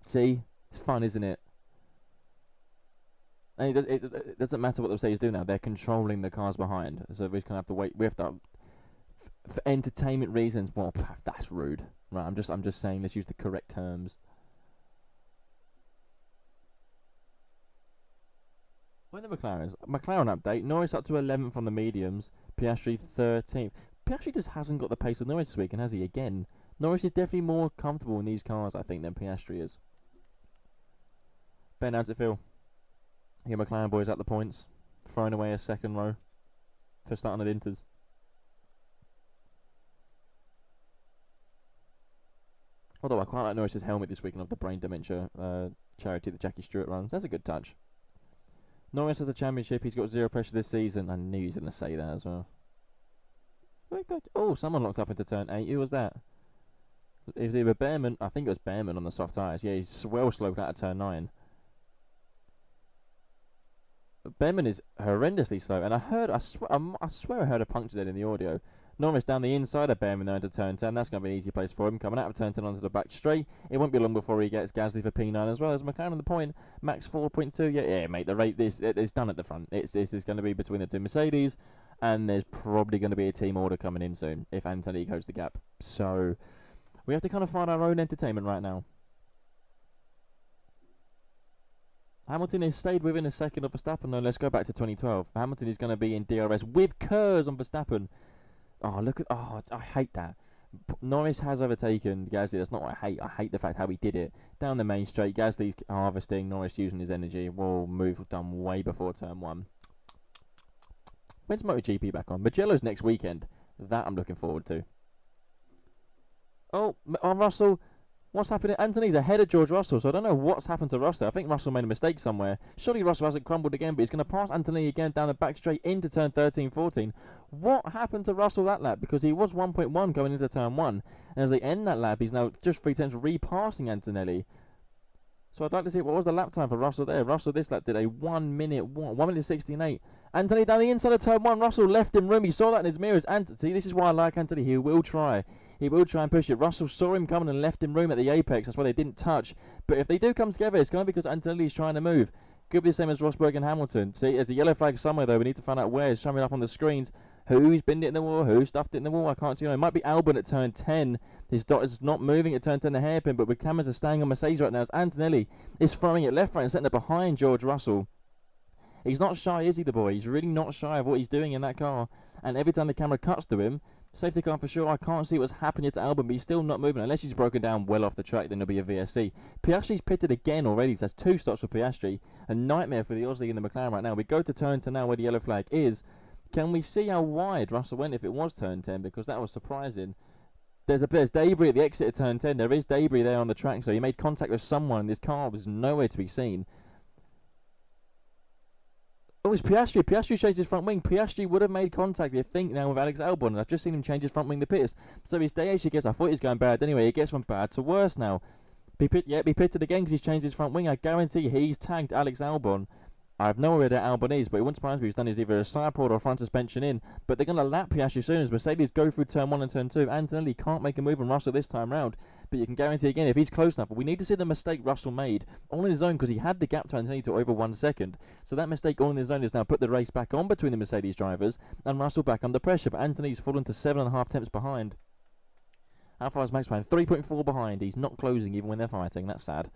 See? It's fun, isn't it? And it doesn't matter what the Mercedes do now. They're controlling the cars behind. So we're just going to have to wait. We have to... For entertainment reasons... Well, that's rude. Right, I'm just saying, let's use the correct terms. When the McLarens... McLaren update. Norris up to 11th on the mediums. Piastri 13th. Piastri just hasn't got the pace of Norris this weekend, has he? Again. Norris is definitely more comfortable in these cars, I think, than Piastri is. Ben, how's it feel? Your McLaren boys at the points, throwing away a second row for starting at Inters. Although I quite like Norris's helmet this weekend of the brain dementia charity that Jackie Stewart runs. That's a good touch. Norris has the championship. He's got zero pressure this season. I knew he was going to say that as well. Oh, someone locked up into turn 8. Who was that? It was either Behrman. I think it was Behrman on the soft tyres. Yeah, he's well sloped out of turn 9. Behrman is horrendously slow, and I swear I heard a puncture there in the audio. Norris down the inside of Behrman there into turn 10. That's going to be an easy place for him. Coming out of turn 10 onto the back straight. It won't be long before he gets Gasly for P9 as well. As McLaren on the point, Max 4.2. Yeah, mate. The rate it's done at the front. This is going to be between the two Mercedes, and there's probably going to be a team order coming in soon if Antonelli goes the gap. So we have to kind of find our own entertainment right now. Hamilton has stayed within a second of Verstappen, though. Let's go back to 2012. Hamilton is going to be in DRS with Kurz on Verstappen. Oh, look at... Oh, I hate that. Norris has overtaken Gasly. That's not what I hate. I hate the fact how he did it. Down the main straight, Gasly's harvesting, Norris using his energy. Whoa, move done way before turn 1. When's MotoGP back on? Mugello's next weekend. That I'm looking forward to. Oh, Russell... What's happening? Anthony's ahead of George Russell, so I don't know what's happened to Russell. I think Russell made a mistake somewhere. Surely Russell hasn't crumbled again, but he's going to pass Anthony again down the back straight into turn 13, 14. What happened to Russell that lap? Because he was 1.1 going into turn 1. And as they end that lap, he's now just 3 tenths repassing Antonelli. So I'd like to see what was the lap time for Russell there. Russell this lap did a 1 minute 16.8. Anthony down the inside of turn 1. Russell left him room. He saw that in his mirrors. See, this is why I like Anthony. He will try. He will try and push it. Russell saw him coming and left him room at the apex. That's why they didn't touch. But if they do come together, it's going to be because Antonelli is trying to move. Could be the same as Rosberg and Hamilton. See, there's a yellow flag somewhere, though. We need to find out where. It's showing up on the screens. Who's binned it in the wall? Who stuffed it in the wall? I can't see. It might be Albon at turn 10. His dot is not moving at turn 10 a hairpin, but with cameras are staying on Mercedes right now. As Antonelli is throwing it left, right, and centre behind George Russell. He's not shy, is he, the boy? He's really not shy of what he's doing in that car. And every time the camera cuts to him, safety car for sure, I can't see what's happening to Albon, but he's still not moving. Unless he's broken down well off the track, then there'll be a VSC. Piastri's pitted again already, so that's 2 stops for Piastri. A nightmare for the Aussie in the McLaren right now. We go to turn 10 now where the yellow flag is. Can we see how wide Russell went if it was turn 10? Because that was surprising. There's debris at the exit of turn 10. There is debris there on the track, so he made contact with someone, and this car was nowhere to be seen. Oh, it's Piastri. Piastri chased his front wing. Piastri would have made contact, you think, now with Alex Albon. And I've just seen him change his front wing to pits. So his day actually gets... I thought he was going bad anyway. He gets from bad to worse now. He pitted again because he's changed his front wing. I guarantee he's tagged Alex Albon. I have no idea where Albon is, but it wouldn't surprise me if he's done is either a side pod or a front suspension in. But they're going to lap Piastri soon as Mercedes go through turn 1 and turn 2. Antonelli can't make a move on Russell this time round. But you can guarantee again, if he's close enough, but we need to see the mistake Russell made all in his own because he had the gap to Antonelli to over 1 second. So that mistake all in his own has now put the race back on between the Mercedes drivers and Russell back under pressure. But Anthony's fallen to 7.5 tenths behind. How far is Max behind? 3.4 behind. He's not closing even when they're fighting. That's sad.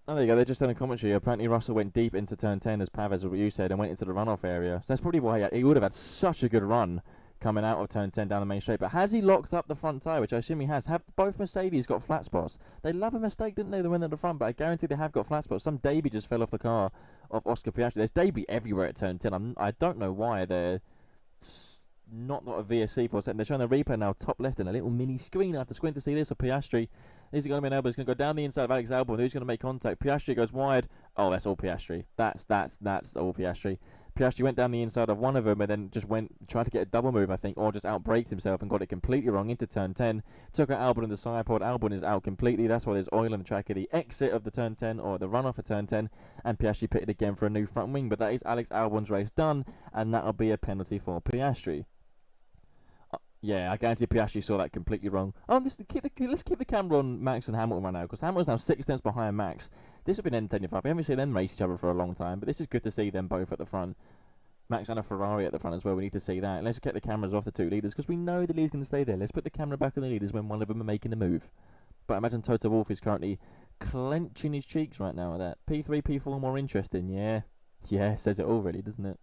Oh, there you go. They're just in a commentary. Apparently, Russell went deep into turn 10, as Pav, what you said, and went into the runoff area. So that's probably why he would have had such a good run coming out of turn 10 down the main straight. But has he locked up the front tyre, which I assume he has? Have both Mercedes got flat spots? They love a mistake, didn't they? They went at the front, but I guarantee they have got flat spots. Some Davey just fell off the car of Oscar Piastri. There's Davey everywhere at turn 10. I don't know why they're not got a VSC for a second. They're showing the replay now, top left, in a little mini screen. I have to squint to see this. Of Piastri. Is he going to be an elbow? He's going to go down the inside of Alex Albon. Who's going to make contact? Piastri goes wide. Oh, that's all Piastri. That's all Piastri. Piastri went down the inside of one of them and then just tried to get a double move, I think, or just outbraked himself and got it completely wrong into turn 10. Took out Albon in the side pod. Albon is out completely. That's why there's oil on the track at the exit of the turn 10 or the runoff of turn 10. And Piastri pitted again for a new front wing. But that is Alex Albon's race done, and that'll be a penalty for Piastri. Yeah, I guarantee Piastri saw that completely wrong. Oh, let's keep the camera on Max and Hamilton right now, because Hamilton's now 6 tenths behind Max. This has been entertaining. We haven't seen them race each other for a long time, but this is good to see them both at the front. Max and a Ferrari at the front as well. We need to see that. Let's get the cameras off the two leaders, because we know the lead's going to stay there. Let's put the camera back on the leaders when one of them are making a move. But I imagine Toto Wolff is currently clenching his cheeks right now at that. P3, P4 more interesting. Yeah, says it all really, doesn't it?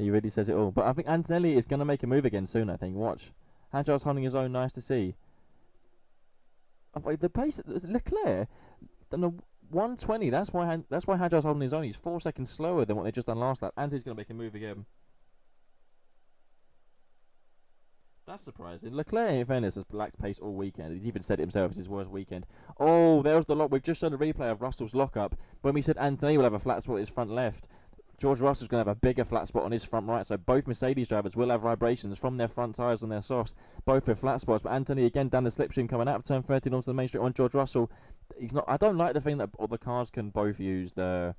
He really says it all. But I think Antonelli is going to make a move again soon, I think. Watch. Hajar's holding his own. Nice to see. The pace... Leclerc... The 120. That's why Hajar's holding his own. He's 4 seconds slower than what they just done last lap. Antonelli's going to make a move again. That's surprising. Leclerc, in fairness, has lacked pace all weekend. He's even said it himself. It's his worst weekend. Oh, there's the lock. We've just shown a replay of Russell's lock-up. When we said Antonelli will have a flat spot at his front left, George Russell's going to have a bigger flat spot on his front right, so both Mercedes drivers will have vibrations from their front tyres and their softs, both with flat spots. But Anthony again down the slipstream coming out of turn 13 onto the main straight on George Russell. He's not. I don't like the thing that all the cars can both use the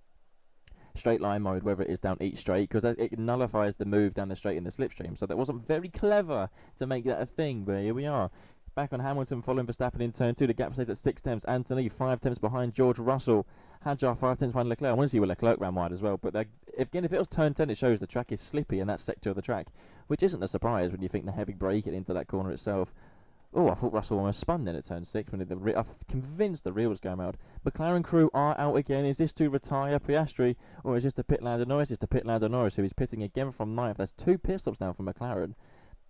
straight line mode, whether it is down each straight, because it nullifies the move down the straight in the slipstream. So that wasn't very clever to make that a thing, but here we are. Back on Hamilton following Verstappen in turn 2. The gap stays at 6 tenths. Anthony 5 tenths behind George Russell. Hajar 5 tenths behind Leclerc. I want to see where Leclerc ran wide as well. But again, if it was turn 10, it shows the track is slippy in that sector of the track, which isn't a surprise when you think the heavy braking into that corner itself. Oh, I thought Russell almost spun then at turn 6 when I'm convinced the rear was going out. McLaren crew are out again. Is this to retire Piastri, or is this to pit Lando Norris? It's to pit Lando Norris, who is pitting again from 9th. That's 2 pit stops now from McLaren.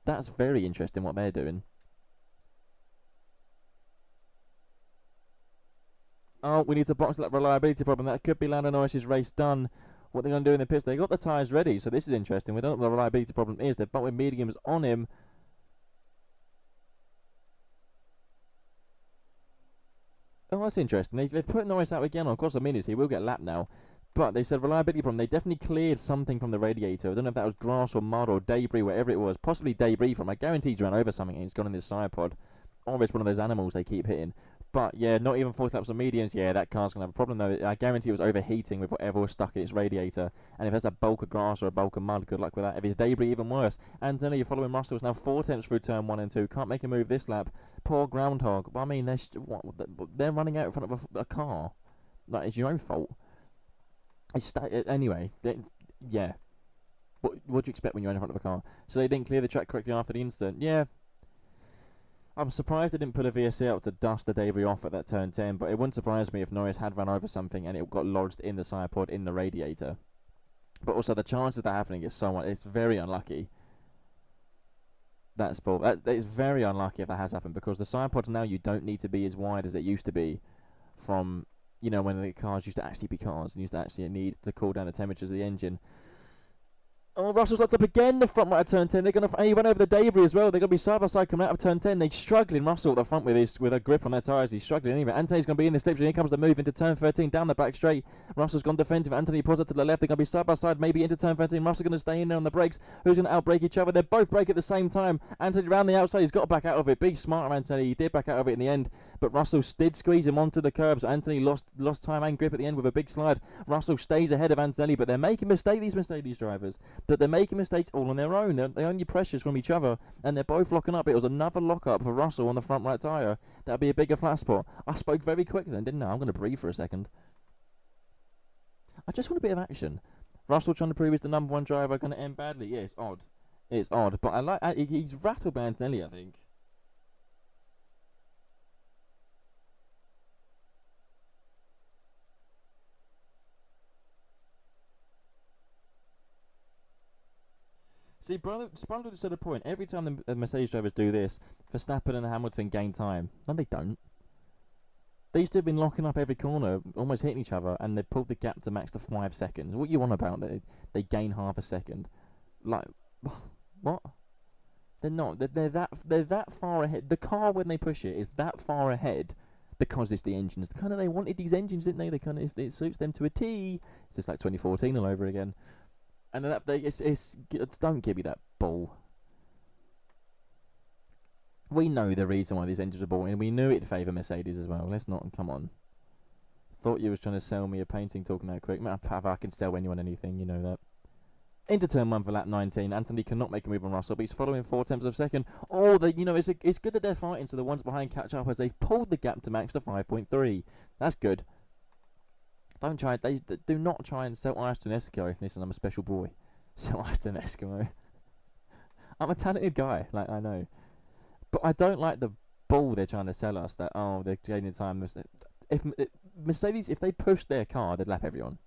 That's very interesting what they're doing. Oh, we need to box that reliability problem. That could be Lando Norris's race done. What they're going to do in the pits, they got the tyres ready, so this is interesting. We don't know what the reliability problem is. They're but with mediums on him. Oh, that's interesting. They've put Norris out again. Of course, I mean, he will get lapped now. But they said reliability problem. They definitely cleared something from the radiator. I don't know if that was grass or mud or debris, whatever it was. Possibly debris from. I guarantee he's ran over something and he's gone in this side pod. Or it's one of those animals they keep hitting. But yeah, not even 4 laps of mediums. Yeah, that car's going to have a problem though. I guarantee it was overheating with whatever was stuck in its radiator. And if it's a bulk of grass or a bulk of mud, good luck with that. If it's debris, even worse. Anthony, you're following Russell. Is now 4 tenths through turn 1 and 2. Can't make a move this lap. Poor groundhog. Well, I mean, they're running out in front of a car. Like, it's your own fault. Anyway, yeah. What do you expect when you're in front of a car? So they didn't clear the track correctly after the incident. Yeah. I'm surprised they didn't put a VSC out to dust the debris off at that turn 10, but it wouldn't surprise me if Norris had run over something and it got lodged in the side pod in the radiator. But also the chances of that happening is it's very unlucky. It's very unlucky if that has happened, because the side pods now, you don't need to be as wide as it used to be from, when the cars used to actually be cars and used to actually need to cool down the temperatures of the engine. Oh, Russell's locked up again, the front right of turn 10. They're going to... he went over the debris as well. They're going to be side by side coming out of turn 10. They're struggling. Russell at the front with a grip on their tyres. He's struggling anyway. Anthony's going to be in the slipstream. Here comes the move into turn 13, down the back straight. Russell's gone defensive. Anthony pulls it to the left. They're going to be side by side, maybe into turn 13. Russell's going to stay in there on the brakes. Who's going to outbrake each other? They both brake at the same time. Anthony around the outside. He's got back out of it. Be smart, Anthony. He did back out of it in the end, but Russell did squeeze him onto the curb. So Anthony lost time and grip at the end with a big slide. Russell stays ahead of Antonelli, but they're making mistakes, these Mercedes drivers. But they're making mistakes all on their own. They're only pressures from each other, and they're both locking up. It was another lock-up for Russell on the front right tyre. That'd be a bigger flat spot. I spoke very quick then, didn't I? I'm going to breathe for a second. I just want a bit of action. Russell trying to prove he's the number one driver, going to end badly. Yeah, it's odd. It's odd, but I like. He's rattled by Antonelli, I think. See, Brundle said a point. Every time the Mercedes drivers do this, Verstappen and Hamilton gain time. No, they don't. They used to have been locking up every corner, almost hitting each other, and they pulled the gap to max to 5 seconds. What you on about? They gain half a second. Like, what? They're not. They're that far ahead. The car, when they push it, is that far ahead because it's the engines. Kind of, they wanted these engines, didn't they? They kind of, it suits them to a T. It's just like 2014 all over again. And then it's don't give me that bull. We know the reason why these engines are bought in. We knew it'd favour Mercedes as well. Let's not, come on. Thought you was trying to sell me a painting talking that quick. I can sell anyone anything, you know that. Into turn 1 for lap 19. Anthony cannot make a move on Russell, but he's following 4/10 of a second. Oh, it's good that they're fighting so the ones behind catch up as they've pulled the gap to max to 5.3. That's good. Do not try and sell ice to an Eskimo. Listen, I'm a special boy. Sell ice to an Eskimo. I'm a talented guy, like, I know. But I don't like the bull they're trying to sell us, that, oh, they're gaining time. If Mercedes, if they pushed their car, they'd lap everyone.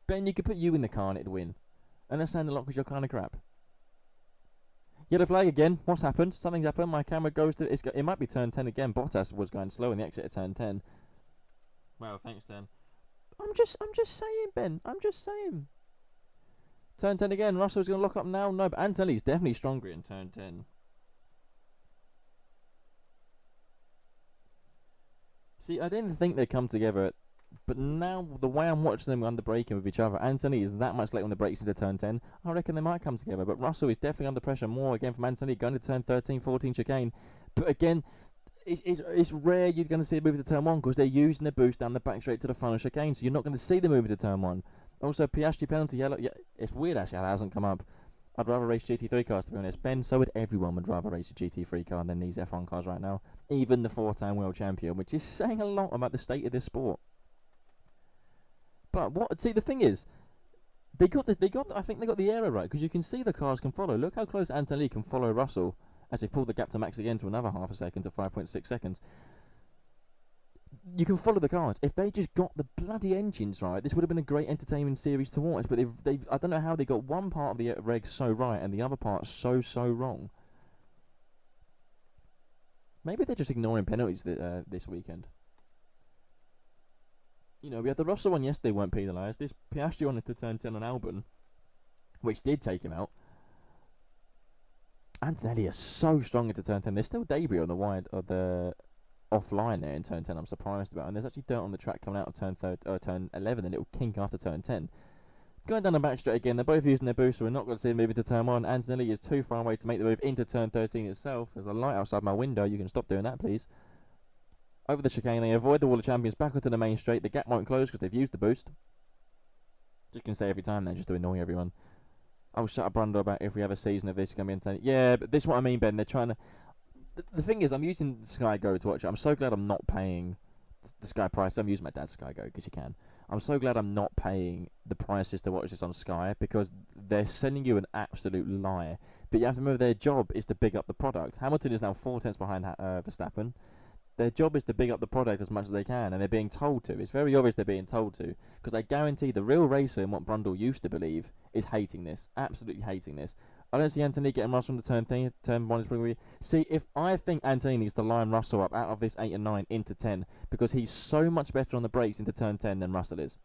Ben, you could put you in the car and it'd win. And that's saying a lot because you're kind of crap. Yellow flag again. What's happened? Something's happened. My camera goes to... It might be turn 10 again. Bottas was going slow in the exit at turn 10. Well, thanks, Dan. I'm just saying, Ben. I'm just saying. Turn 10 again. Russell's going to lock up now. No, but Antonelli's definitely stronger in turn 10. See, I didn't think they'd come together, but now the way I'm watching them under braking with each other, Antonelli is that much late on the brakes into turn 10. I reckon they might come together, but Russell is definitely under pressure more again from Antonelli going to turn 13, 14 chicane. But again, it's rare you're going to see a move to turn 1 because they're using the boost down the back straight to the final chicane, so you're not going to see the move to turn 1. Also, Piastri penalty yellow. Yeah, it's weird actually how that hasn't come up. I'd rather race GT3 cars, to be honest. Ben, so would everyone would rather race a GT3 car than these F1 cars right now. Even the 4-time world champion, which is saying a lot about the state of this sport. But what? See, the thing is, I think they got the error right because you can see the cars can follow. Look how close Antonelli can follow Russell as they've pulled the gap to max again to another half a second to 5.6 seconds. You can follow the cars. If they just got the bloody engines right, this would have been a great entertainment series to watch. But they've I don't know how they got one part of the regs so right and the other part so wrong. Maybe they're just ignoring penalties this weekend. You know, we had the Russell one yesterday, weren't penalised. This Piastri wanted to turn 10 on Albon, which did take him out. Antonelli is so strong into turn 10. There's still debris on the wide of the offline there in turn 10. I'm surprised about, and there's actually dirt on the track coming out of turn 11. A little kink after turn 10. Going down the back straight again. They're both using their boost, so we're not going to see them move into turn 1. Antonelli is too far away to make the move into turn 13 itself. There's a light outside my window. You can stop doing that, please. Over the chicane, they avoid the wall of champions back onto the main straight. The gap won't close because they've used the boost. Just going to say every time then, just to annoy everyone. I'll shut up Brundle about if we have a season of this, it's going to be entertaining. Yeah, but this is what I mean, Ben. They're trying to... The thing is, I'm using Sky Go to watch it. I'm so glad I'm not paying the Sky price. I'm using my dad's Sky Go because you can. I'm so glad I'm not paying the prices to watch this on Sky because they're sending you an absolute lie. But you have to remember their job is to big up the product. Hamilton is now 4/10 behind Verstappen. Their job is to big up the product as much as they can, and they're being told to. It's very obvious they're being told to, because I guarantee the real racer, and what Brundle used to believe, is hating this. Absolutely hating this. I don't see Anthony getting Russell on the turn 1 is probably... See, if I think Anthony needs to line Russell up out of this 8 and 9 into 10, because he's so much better on the brakes into turn 10 than Russell is.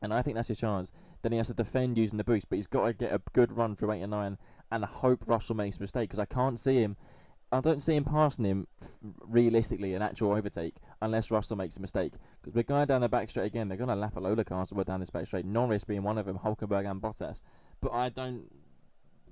And I think that's his chance. Then he has to defend using the boost, but he's got to get a good run through 8 and 9, and hope Russell makes a mistake, because I can't see him... I don't see him passing him realistically an actual overtake unless Russell makes a mistake. Because we're going down the back straight again. They're going to lap a load of cars down this back straight. Norris being one of them, Hulkenberg and Bottas. But I don't...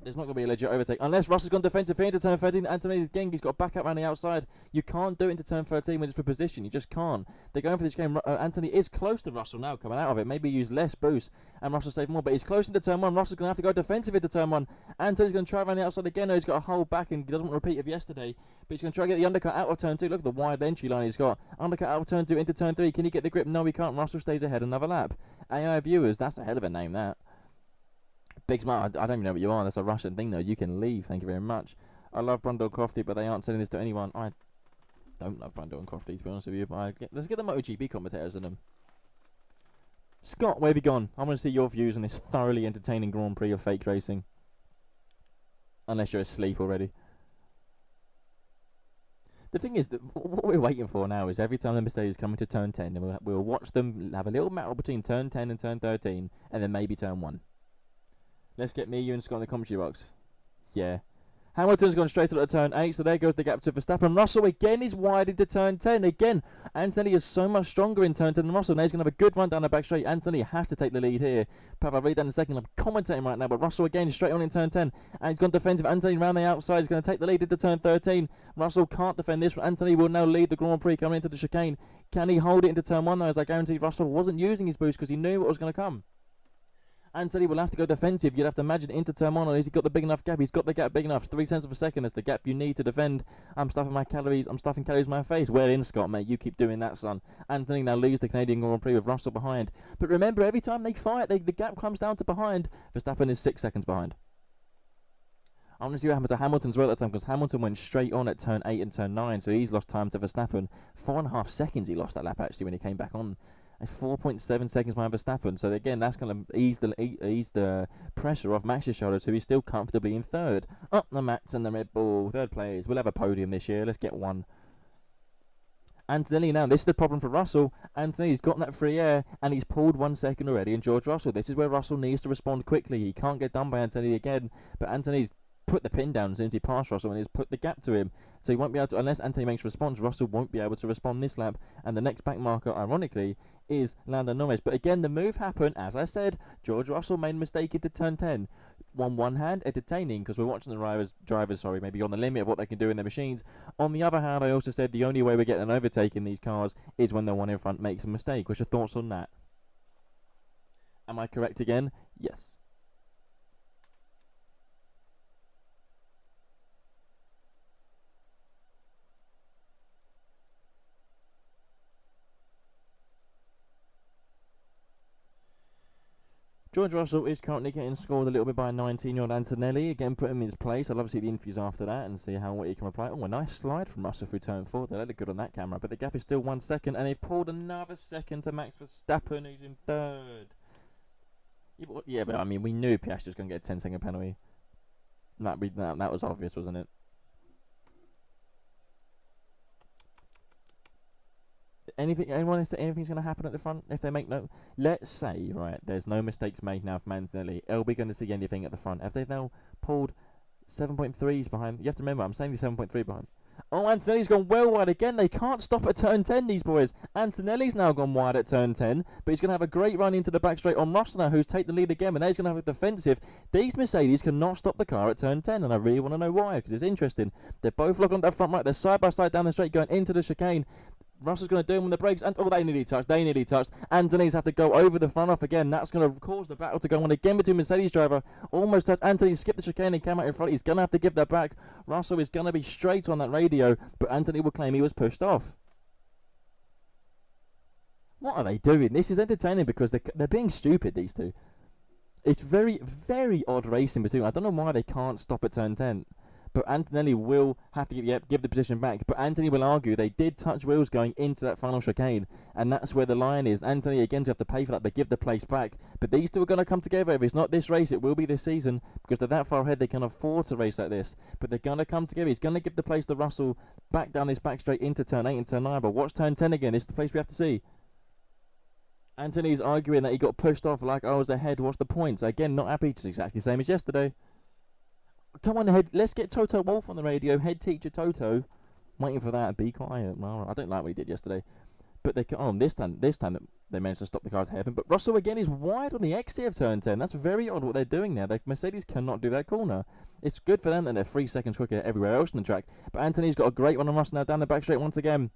There's not going to be a legit overtake. Unless Russell's gone defensive here into turn 13. Antonelli's again, he's got back up around the outside. You can't do it into turn 13 when it's for position. You just can't. They're going for this game. Anthony is close to Russell now coming out of it. Maybe use less boost and Russell save more. But he's close into turn 1. Russell's going to have to go defensive into turn 1. Anthony's going to try around the outside again. No, he's got a hold back and he doesn't want to repeat of yesterday. But he's going to try to get the undercut out of turn 2. Look at the wide entry line he's got. Undercut out of turn 2 into turn 3. Can he get the grip? No, he can't. Russell stays ahead another lap. AI viewers, that's a hell of a name, that. Big Smart, I don't even know what you are. That's a Russian thing, though. You can leave. Thank you very much. I love Brundle and Crofty, but they aren't telling this to anyone. I don't love Brundle and Crofty, to be honest with you. But let's get the MotoGP commentators in them. Scott, where have you gone? I want to see your views on this thoroughly entertaining Grand Prix of fake racing. Unless you're asleep already. The thing is, that what we're waiting for now is every time the Mercedes come into turn 10, then we'll watch them have a little battle between turn 10 and turn 13, and then maybe turn 1. Let's get me, you, and Scott in the commentary box. Yeah. Hamilton's gone straight up to turn 8, so there goes the gap to Verstappen. Russell again is wide into turn 10. Again, Antonelli is so much stronger in turn 10 than Russell. Now he's going to have a good run down the back straight. Antonelli has to take the lead here. I'll read that in a second. I'm commentating right now, but Russell again straight on in turn 10. And he's gone defensive. Antonelli around the outside. He's going to take the lead into turn 13. Russell can't defend this. Antonelli will now lead the Grand Prix coming into the chicane. Can he hold it into turn 1 though? As I guarantee Russell wasn't using his boost because he knew what was going to come. Antonelli will have to go defensive. You'd have to imagine into turn 1, or has he got the big enough gap? He's got the gap big enough. 0.3 of a second. That's the gap you need to defend. I'm stuffing calories in my face. Well in, Scott, mate. You keep doing that, son. Antonelli now leads the Canadian Grand Prix with Russell behind. But remember, every time they fight, the gap comes down to behind. Verstappen is 6 seconds behind. I want to see what happened to Hamilton as well at that time, because Hamilton went straight on at turn 8 and turn 9, so he's lost time to Verstappen. 4.5 seconds he lost that lap, actually, when he came back on. 4.7 seconds behind Verstappen. So again, that's going to ease the pressure off Max's shoulders, who is still comfortably in third. Up the Max and the Red Bull. Third place. We'll have a podium this year. Let's get one. Antonelli now. This is the problem for Russell. Antonelli's got that free air, and he's pulled 1 second already. And George Russell. This is where Russell needs to respond quickly. He can't get done by Antonelli again. But Antonelli's put the pin down as soon as he passed Russell, and he's put the gap to him. So he won't be able to, unless Antonelli makes a response, Russell won't be able to respond this lap. And the next back marker, ironically, is Lando Norris. But again, the move happened, as I said. George Russell made a mistake into turn 10. On one hand, entertaining, because we're watching the drivers, maybe on the limit of what they can do in their machines. On the other hand, I also said the only way we're getting an overtake in these cars is when the one in front makes a mistake. What's your thoughts on that? Am I correct again? Yes. George Russell is currently getting scored a little bit by a 19-year-old Antonelli. Again, put him in his place. I'd love to see the interviews after that and see what he can reply. Oh, a nice slide from Russell through turn 4. They look good on that camera. But the gap is still 1 second, and they've pulled another second to Max Verstappen, who's in third. Yeah, but I mean, we knew Piastri was going to get a 10-second penalty. That was obvious, wasn't it? Anyone say anything's going to happen at the front if they make no? Let's say, right, there's no mistakes made now from Antonelli. Are we going to see anything at the front? Have they now pulled 7.3s behind? You have to remember, I'm saying 7.3 behind. Oh, Antonelli's gone well wide again. They can't stop at turn 10, these boys. Antonelli's now gone wide at turn 10, but he's going to have a great run into the back straight on Russell now, who's taken the lead again, and now he's going to have a defensive. These Mercedes cannot stop the car at turn 10, and I really want to know why, because it's interesting. They're both locked on that front right. They're side by side down the straight, going into the chicane. Russell's going to do him on the brakes, and they nearly touched. Anthony's have to go over the front off again. That's going to cause the battle to go on again between Mercedes driver. Almost touched. Anthony skipped the chicane and came out in front. He's going to have to give that back. Russell is going to be straight on that radio, but Anthony will claim he was pushed off. What are they doing? This is entertaining because they're being stupid, these two. It's very, very odd racing between them. I don't know why they can't stop at turn 10. But Antonelli will have to give the position back. But Anthony will argue they did touch wheels going into that final chicane. And that's where the line is. Anthony, again, to have to pay for that, but give the place back. But these two are going to come together. If it's not this race, it will be this season. Because they're that far ahead, they can afford to race like this. But they're going to come together. He's going to give the place to Russell back down this back straight into turn 8 and turn 9. But watch turn 10 again. This is the place we have to see. Anthony's arguing that he got pushed off like I was ahead. What's the points? Again, not happy. It's exactly the same as yesterday. Come on, let's get Toto Wolff on the radio. Head teacher Toto. Waiting for that. Be quiet. Well, I don't like what he did yesterday. But they this time They managed to stop the cars ahead of him. But Russell again is wide on the exit of turn 10. That's very odd what they're doing now. Mercedes cannot do that corner. It's good for them that they're 3 seconds quicker everywhere else on the track. But Anthony's got a great one on Russell now down the back straight once again.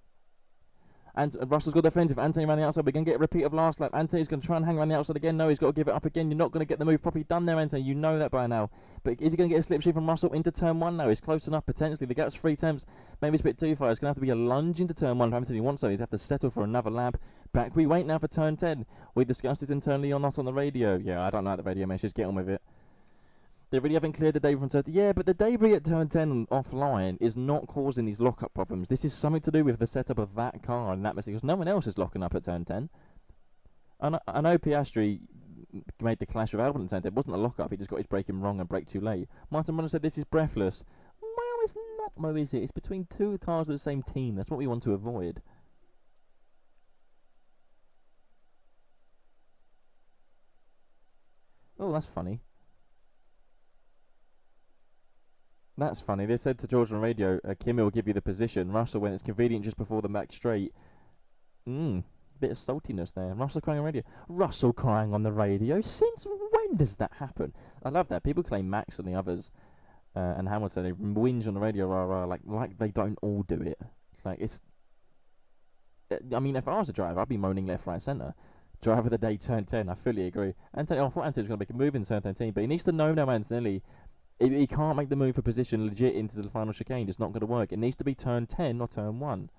And Russell's got defensive. Anthony around the outside. We're going to get a repeat of last lap. Anthony's going to try and hang around the outside again. No, he's got to give it up again. You're not going to get the move properly done there, Anthony. You know that by now. But is he going to get a slipstream from Russell into turn 1 now? He's close enough, potentially. The gap's 3 tenths. Maybe it's a bit too far. It's going to have to be a lunge into turn 1 if Anthony wants so. He's have to settle for another lap. Back we wait now for turn 10. We discussed this internally or not on the radio. Yeah, I don't like the radio message. Get on with it. They really haven't cleared the debris from turn 10. Yeah, but the debris at turn 10 offline is not causing these lock-up problems. This is something to do with the setup of that car and that mistake, because no one else is locking up at turn 10. I know Piastri made the clash with Albon at turn 10. It wasn't a lock-up. He just got his braking wrong and braked too late. Martin Brundle said this is breathless. Well, it's not, Mo, is it? It's between two cars of the same team. That's what we want to avoid. Oh, that's funny. That's funny. They said to George on radio, Kimi will give you the position. Russell, when it's convenient just before the back straight. Bit of saltiness there. Russell crying on radio. Russell crying on the radio? Since when does that happen? I love that. People claim Max and the others and Hamilton, they whinge on the radio, rah, rah, like they don't all do it. Like, it's... I mean, if I was a driver, I'd be moaning left, right, centre. Driver of the day, turn 10. I fully agree. I thought Anthony was going to make a move in turn 13, but he needs to know now, Antonelli. He can't make the move for position legit into the final chicane. It's not going to work. It needs to be turn 10 or turn 1.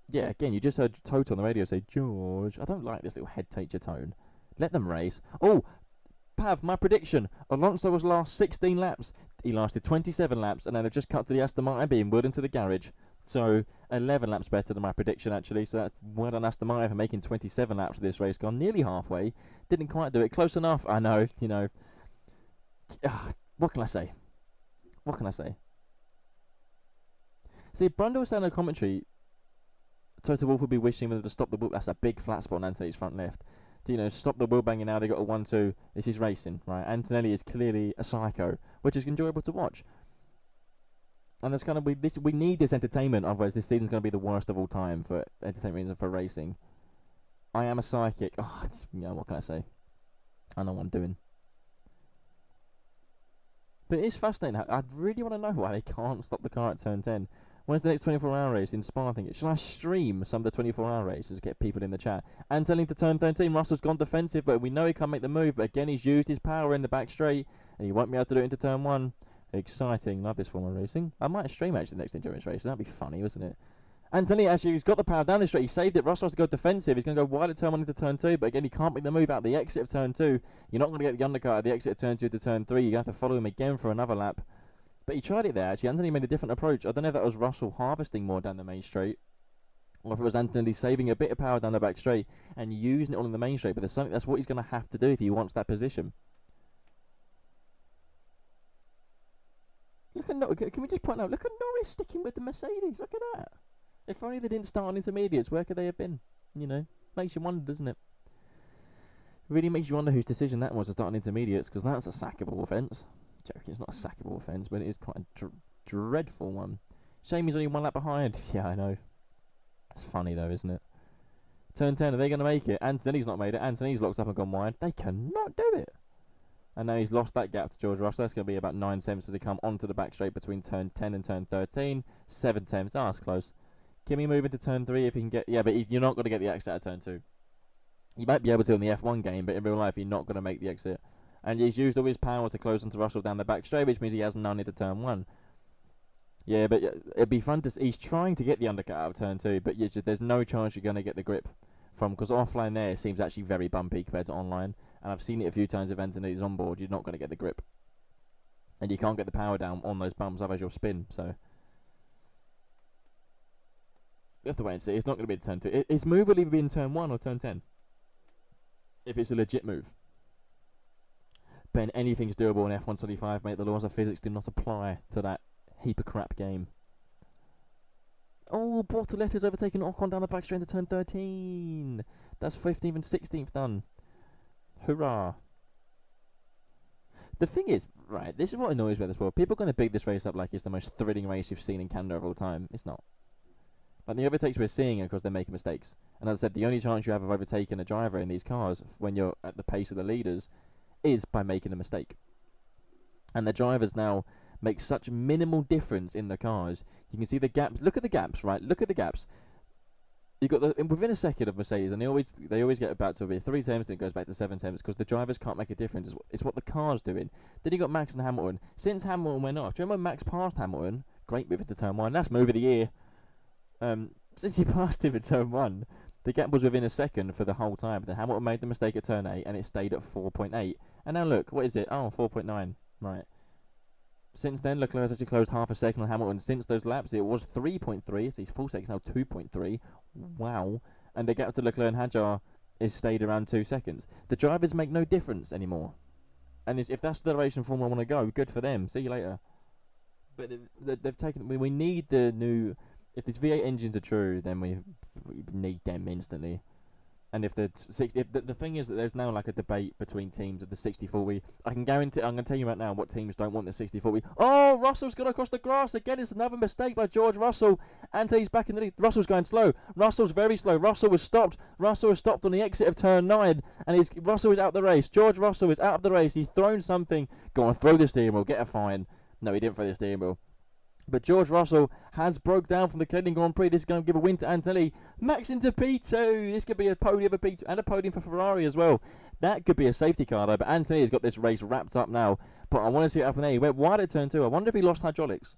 Yeah, again, you just heard Toto on the radio say, George, I don't like this little head teacher tone. Let them race. Oh, Pav, my prediction. Alonso was last 16 laps. He lasted 27 laps, and then they've just cut to the Aston Martin being wheeled into the garage. So, 11 laps better than my prediction, actually. So, that's well done, Aston Martin, for making 27 laps of this race. Gone nearly halfway. Didn't quite do it. Close enough. I know, you know. What can I say? What can I say? See, Brundle was saying in the commentary, Toto Wolff would be wishing them to stop the wheel. That's a big flat spot on Anthony's front left. To, you know, stop the wheel banging now. They got a 1-2. This is racing, right? Antonelli is clearly a psycho, which is enjoyable to watch. And that's kind of we need this entertainment, otherwise this season's going to be the worst of all time for entertainment and for racing. I am a psychic. Oh, what can I say? I know what I'm doing. But it's fascinating. I really want to know why they can't stop the car at turn 10. When's the next 24-hour race in Spa? I think shall I stream some of the 24-hour races, get people in the chat? And telling to turn 13, Russell's gone defensive, but we know he can't make the move. But again, he's used his power in the back straight, and he won't be able to do it into turn 1. Exciting. Love this form of racing. I might stream actually the next endurance race. That'd be funny, wouldn't it? Anthony actually, he's got the power down the straight. He saved it. Russell has to go defensive. He's going to go wide at turn 1 into turn 2. But again, he can't make the move out the exit of turn 2. You're not going to get the undercut at the exit of turn 2 to turn 3. You're going to have to follow him again for another lap. But he tried it there, actually. Anthony made a different approach. I don't know if that was Russell harvesting more down the main straight, or if it was Anthony saving a bit of power down the back straight and using it all in the main straight. But there's something, that's what he's going to have to do if he wants that position. Look at can we just point out, look at Norris sticking with the Mercedes. Look at that. If only they didn't start on intermediates, where could they have been? You know, makes you wonder, doesn't it? Really makes you wonder whose decision that was to start on intermediates, because that's a sackable offence. Joking, it's not a sackable offence, but it is quite a dreadful one. Shame he's only 1 lap behind. Yeah, I know. It's funny though, isn't it? Turn 10, are they going to make it? Antonelli's not made it. Anthony's locked up and gone wide. They cannot do it. And now he's lost that gap to George Russell. That's going to be about 9 tenths as they come onto the back straight between turn 10 and turn 13. 7 tenths. Ah, that's close. Kimi move into turn 3 if he can get... Yeah, but you're not going to get the exit out of turn 2. You might be able to in the F1 game, but in real life, you're not going to make the exit. And he's used all his power to close onto Russell down the back straight, which means he has none into turn 1. Yeah, but it'd be fun to... He's trying to get the undercut out of turn 2, but there's no chance you're going to get the grip from... Because offline there seems actually very bumpy compared to online. And I've seen it a few times if Antonelli's on board, you're not going to get the grip. And you can't get the power down on those bumps, otherwise you'll spin, so... You have to wait and see. It's not going to be in turn 2. His move will either be in turn 1 or turn 10. If it's a legit move. But anything's doable in F125, mate. The laws of physics do not apply to that heap of crap game. Oh, Bortoletto's overtaken Ocon down the back straight into turn 13. That's 15th and 16th done. Hurrah. The thing is, right, this is what annoys me about this world. People are going to big this race up like it's the most thrilling race you've seen in Canada of all time. It's not. Like the overtakes we're seeing are because they're making mistakes. And as I said, the only chance you have of overtaking a driver in these cars when you're at the pace of the leaders is by making a mistake. And the drivers now make such minimal difference in the cars. You can see the gaps. Look at the gaps, right? Look at the gaps. You got within a second of Mercedes, and they always get about to be 3 tenths, then it goes back to 7 tenths because the drivers can't make a difference. It's what the car's doing. Then you got Max and Hamilton. Since Hamilton went off, do you remember when Max passed Hamilton? Great move into turn 1. That's move of the year. Since he passed him in turn 1, the gap was within a second for the whole time. Then Hamilton made the mistake at turn 8, and it stayed at 4.8. And now look, what is it? Oh, 4.9. Right. Since then, Leclerc has actually closed half a second on Hamilton. Since those laps, it was 3.3. So he's full seconds now, 2.3. Wow. And the gap to Leclerc and Hadjar is stayed around 2 seconds. The drivers make no difference anymore. And if that's the direction Formula 1 want to go, good for them. See you later. But they've taken... We need the new... If these V8 engines are true, then we need them instantly. And if the thing is that there's now like a debate between teams of the 60-40. I can guarantee, I'm going to tell you right now what teams don't want the 60-40. Oh, Russell's gone across the grass again. It's another mistake by George Russell. Anthony's back in the lead. Russell's going slow. Russell's very slow. Russell was stopped. Russell was stopped on the exit of turn 9, and Russell is out of the race. George Russell is out of the race. He's thrown something. Go on, throw the steering wheel. Get a fine. No, he didn't throw the steering wheel. But George Russell has broke down from the Canadian Grand Prix. This is going to give a win to Antonelli. Max into P2. This could be a podium for P2 and a podium for Ferrari as well. That could be a safety car though. But Antonelli has got this race wrapped up now. But I want to see what happened there. He went wide at turn 2. I wonder if he lost hydraulics.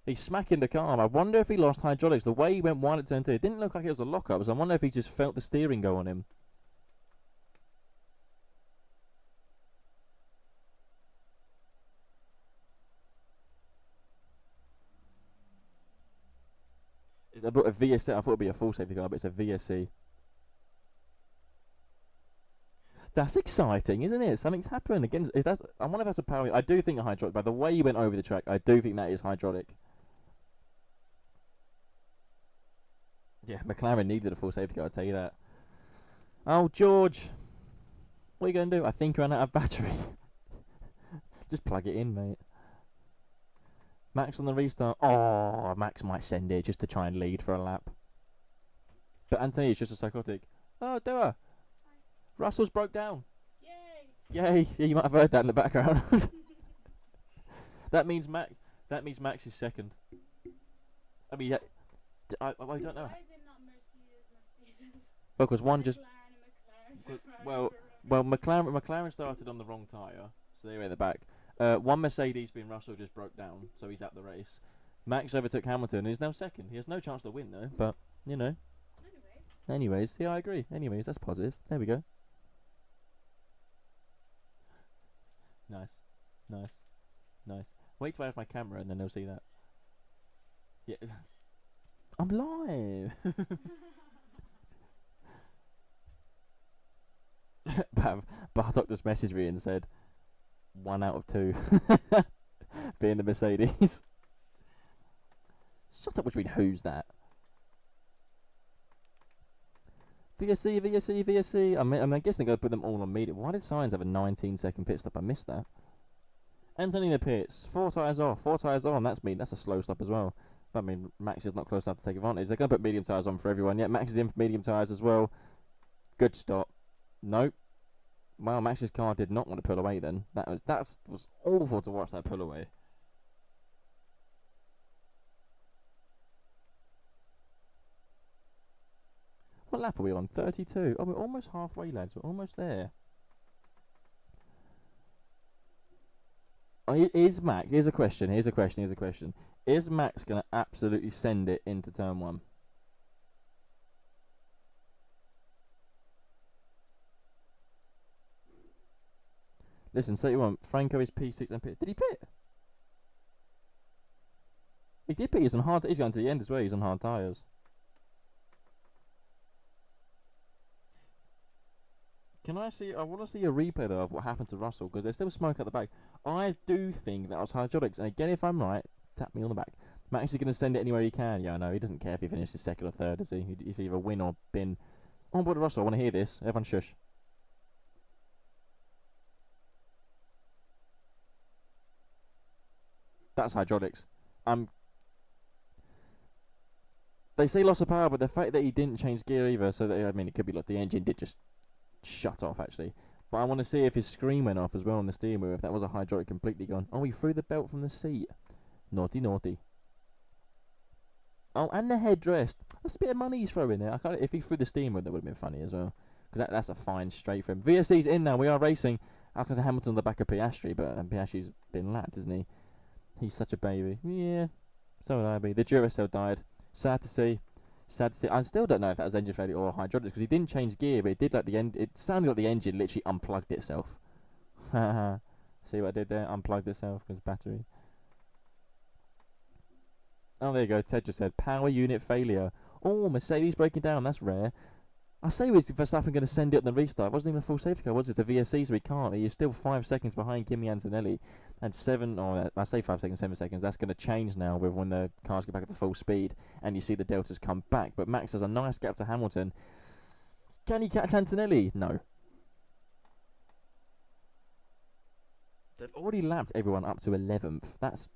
He's smacking the car. I wonder if he lost hydraulics. The way he went wide at turn 2, it didn't look like it was a lockup. So I wonder if he just felt the steering go on him. I bought a VSC. I thought it'd be a full safety car, but it's a VSC. That's exciting, isn't it? Something's happened again. I wonder if that's a power. I do think a hydraulic. By the way you went over the track, I do think that is hydraulic. Yeah, McLaren needed a full safety car. I'll tell you that. Oh, George, what are you going to do? I think you ran out of battery. Just plug it in, mate. Max on the restart. Oh, Max might send it just to try and lead for a lap. But Anthony is just a psychotic. Oh, Dua. Russell's broke down. Yay! Yay! Yeah, you might have heard that in the background. That means Max is second. I mean, I don't know. Why is it not Mercedes? Well, because one just. McLaren. Well, McLaren started on the wrong tyre, so they were at the back. One Mercedes being Russell just broke down, so he's out the race. Max overtook Hamilton and is now second. He has no chance to win though, but you know. Anyways, yeah, I agree. Anyways, that's positive. There we go. Nice. Wait till I have my camera and then they'll see that. Yeah, I'm live. Bartok just messaged me and said 1 out of 2 being the Mercedes. Shut up, which mean who's that? VSC. I guess they're going to put them all on medium. Why did Sainz have a 19-second pit stop? I missed that. Anthony in the pits. 4 tyres off. 4 tyres on. That's a slow stop as well. I mean, Max is not close enough to take advantage. They're going to put medium tyres on for everyone. Yeah, Max is in for medium tyres as well. Good stop. Nope. Well, Max's car did not want to pull away then. That was awful to watch that pull away. What lap are we on? 32. Oh, we're almost halfway, lads. We're almost there. Is Max... Here's a question. Is Max going to absolutely send it into turn 1? Listen, say you want. Franco is P6 and pit. Did he pit? He did pit. He's on hard... He's going to the end as well. He's on hard tyres. Can I see... I want to see a replay, though, of what happened to Russell, because there's still smoke at the back. I do think that was hydraulics. And again, if I'm right, tap me on the back. Max is going to send it anywhere he can. Yeah, I know. He doesn't care if he finishes second or third, does he? If he either win or bin. On board Russell. I want to hear this. Everyone shush. That's hydraulics. They say loss of power, but the fact that he didn't change gear either, so that, I mean, it could be like the engine did just shut off actually. But I want to see if his screen went off as well on the steering wheel, if that was a hydraulic completely gone. Oh, he threw the belt from the seat. Naughty, naughty. Oh, and the headrest. That's a bit of money he's throwing there. I can't, if he threw the steering wheel, that would have been funny as well. Because that's a fine straight for him. VSC's in now. We are racing. I was going to say Hamilton on the back of Piastri, but Piastri's been lapped, isn't he? He's such a baby. Yeah, so would I be. The Duracell died. Sad to see. Sad to see. I still don't know if that was engine failure or hydraulics, because he didn't change gear, but it did like the end. It sounded like the engine literally unplugged itself. See what I did there? Unplugged itself because battery. Oh, there you go. Ted just said power unit failure. Oh, Mercedes breaking down. That's rare. I say, was Verstappen going to send it on the restart? It wasn't even a full safety car, was it? To VSC, so he can't. He's still 5 seconds behind Kimi Antonelli. And 7, oh, I say 5 seconds, 7 seconds. That's going to change now with when the cars get back up to full speed and you see the deltas come back. But Max has a nice gap to Hamilton. Can he catch Antonelli? No. They've already lapped everyone up to 11th. That's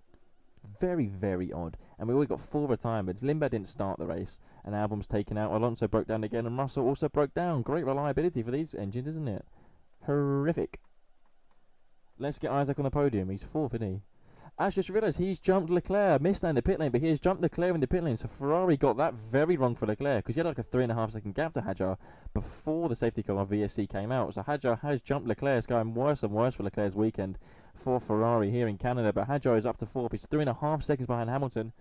very, very odd. And we already got 4 retirements. Limber didn't start the race, and Album's taken out. Alonso broke down again, and Russell also broke down. Great reliability for these engines, isn't it? Horrific. Let's get Isaac on the podium. He's 4th, isn't he? I just realised he's jumped Leclerc. Missed that in the pit lane, but he has jumped Leclerc in the pit lane. So Ferrari got that very wrong for Leclerc, because he had like a 3.5 second gap to Hadjar before the safety car on VSC came out. So Hadjar has jumped Leclerc. It's going worse and worse for Leclerc's weekend for Ferrari here in Canada. But Hadjar is up to 4th. He's 3.5 seconds behind Hamilton.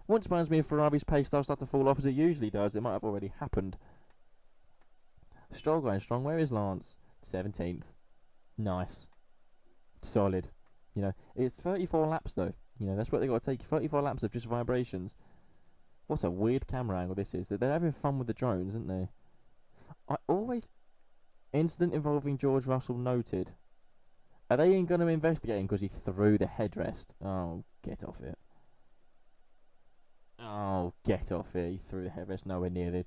Once surprised me if Ferrari's pace does start to fall off as it usually does. It might have already happened. Stroll going strong. Where is Lance? 17th. Nice. Solid. You know, it's 34 laps though. You know, that's what they got to take. 34 laps of just vibrations. What a weird camera angle this is. They're having fun with the drones, aren't they? I always... Incident involving George Russell noted. Are they going to investigate him because he threw the headrest? Oh, get off it. Oh, get off it. He threw the headrest nowhere near the...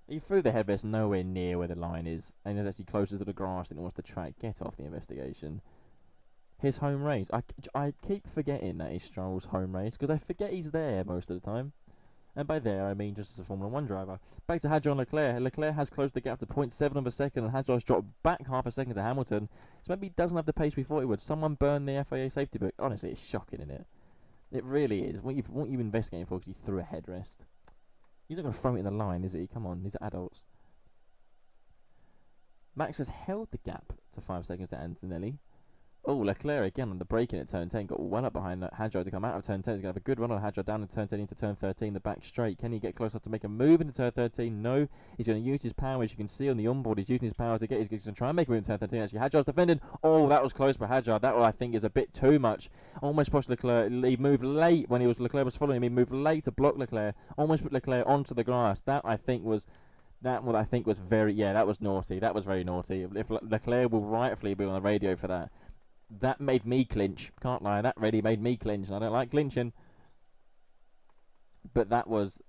He threw the headrest nowhere near where the line is. And it's actually closer to the grass than it was the track. Get off the investigation. His home race. I keep forgetting that it's Stroll's home race, because I forget he's there most of the time. And by there, I mean just as a Formula 1 driver. Back to Hadjar and Leclerc. Leclerc has closed the gap to 0.7 of a second, and Hadjar's dropped back half a second to Hamilton. So maybe he doesn't have the pace we thought he would. Someone burned the FIA safety book. Honestly, it's shocking, isn't it? It really is. What you investigating for because he threw a headrest. He's not going to throw it in the line, is he? Come on, these are adults. Max has held the gap to 5 seconds to Antonelli. Oh, Leclerc again on the braking at turn 10. Got well up behind Hadjar to come out of turn 10. He's going to have a good run on Hadjar down in turn 10 into turn 13. The back straight. Can he get close enough to make a move into turn 13? No. He's going to use his power, as you can see on the onboard. He's using his power to get. He's going to try and make a move in turn 13. Actually, Hadjar's defending. Oh, that was close for Hadjar. That, I think, is a bit too much. Almost pushed Leclerc. He moved late when Leclerc was following him. He moved late to block Leclerc. Almost put Leclerc onto the grass. That, I think, was... That what I think was very... Yeah, that was naughty. That was very naughty. If Leclerc will rightfully be on the radio for that. That made me clinch. Can't lie. That really made me clinch. And I don't like clinching. But that was...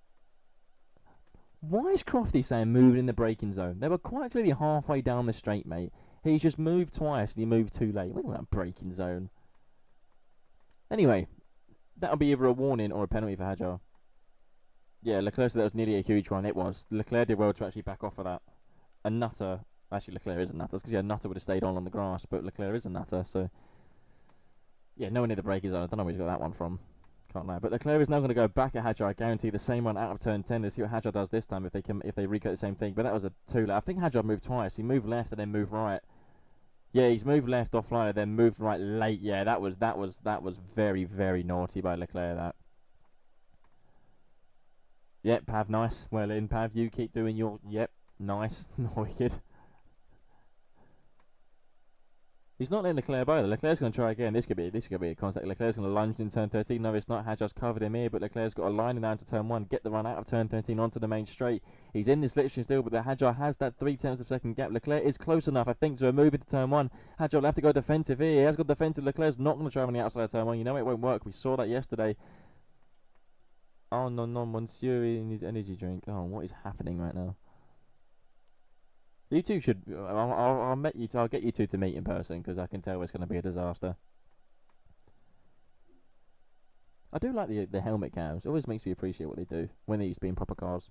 Why is Crofty saying moving in the braking zone? They were quite clearly halfway down the straight, mate. He just moved twice and he moved too late. What about braking zone? Anyway, that'll be either a warning or a penalty for Hadjar. Yeah, Leclerc said that was nearly a huge one. It was. Leclerc did well to actually back off of that. A nutter... Actually, Leclerc is a nutter, because Nutter would have stayed on the grass, but Leclerc is a nutter, so... Yeah, no one near the braking zone. I don't know where he's got that one from. Can't lie. But Leclerc is now going to go back at Hadjar. I guarantee the same one out of turn 10. Let's see what Hadjar does this time if they recreate the same thing. But that was a 2-lap. I think Hadjar moved twice. He moved left and then moved right. Yeah, he's moved left offline and then moved right late. Yeah, that was very, very naughty by Leclerc, that. Yep, Pav, nice. Well in, Pav. You keep doing your... Yep, nice. Wicked. He's not letting Leclerc by. Leclerc's going to try again. This could be a contact. Leclerc's going to lunge in turn 13. No, it's not. Hadjar's covered him here, but Leclerc's got a line down to turn 1. Get the run out of turn 13 onto the main straight. He's in this slipstream still, but the Hadjar has that 0.3 of a second gap. Leclerc is close enough, I think, to a move into turn 1. Hadjar will have to go defensive here. He has got defensive. Leclerc's not going to try on the outside of turn 1. You know it won't work. We saw that yesterday. Oh, no, Monsieur in his energy drink. Oh, what is happening right now? You two should... I'll get you two to meet in person, because I can tell it's going to be a disaster. I do like the helmet cams. It always makes me appreciate what they do when they used to be in proper cars.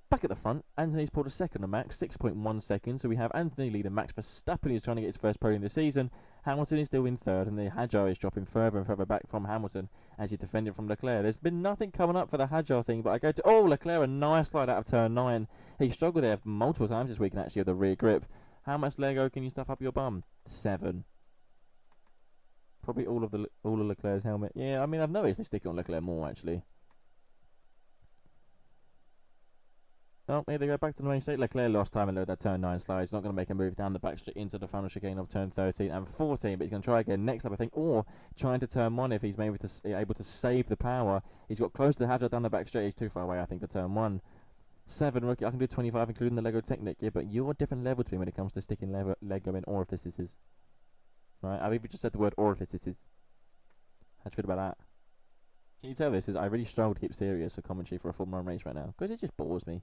Back at the front, Anthony's pulled a second on Max, 6.1 seconds. So we have Anthony leading Max. Verstappen is trying to get his first podium of the season. Hamilton is still in third, and the Hadjar is dropping further and further back from Hamilton as he's defending from Leclerc. There's been nothing coming up for the Hadjar thing, but I go to Leclerc, a nice slide out of turn 9. He struggled there multiple times this weekend actually with the rear grip. How much Lego can you stuff up your bum? 7. Probably all of Leclerc's helmet. Yeah, I mean I've noticed they stick on Leclerc more actually. Oh, here they go back to the main straight. Leclerc lost time and load that turn 9 slide. He's not going to make a move down the back straight into the final chicane of turn 13 and 14, but he's going to try again next up, I think, or trying to turn 1 if he's maybe able to save the power. He's got close to the Hadjar down the back straight. He's too far away, I think, for turn 1. 7, rookie. I can do 25, including the Lego Technic. Yeah, but you're a different level to me when it comes to sticking Lego in orifices. Right? I've even just said the word orifices. How do you feel about that? Can you tell this? I really struggle to keep serious for commentary for a Formula 1 race right now, because it just bores me.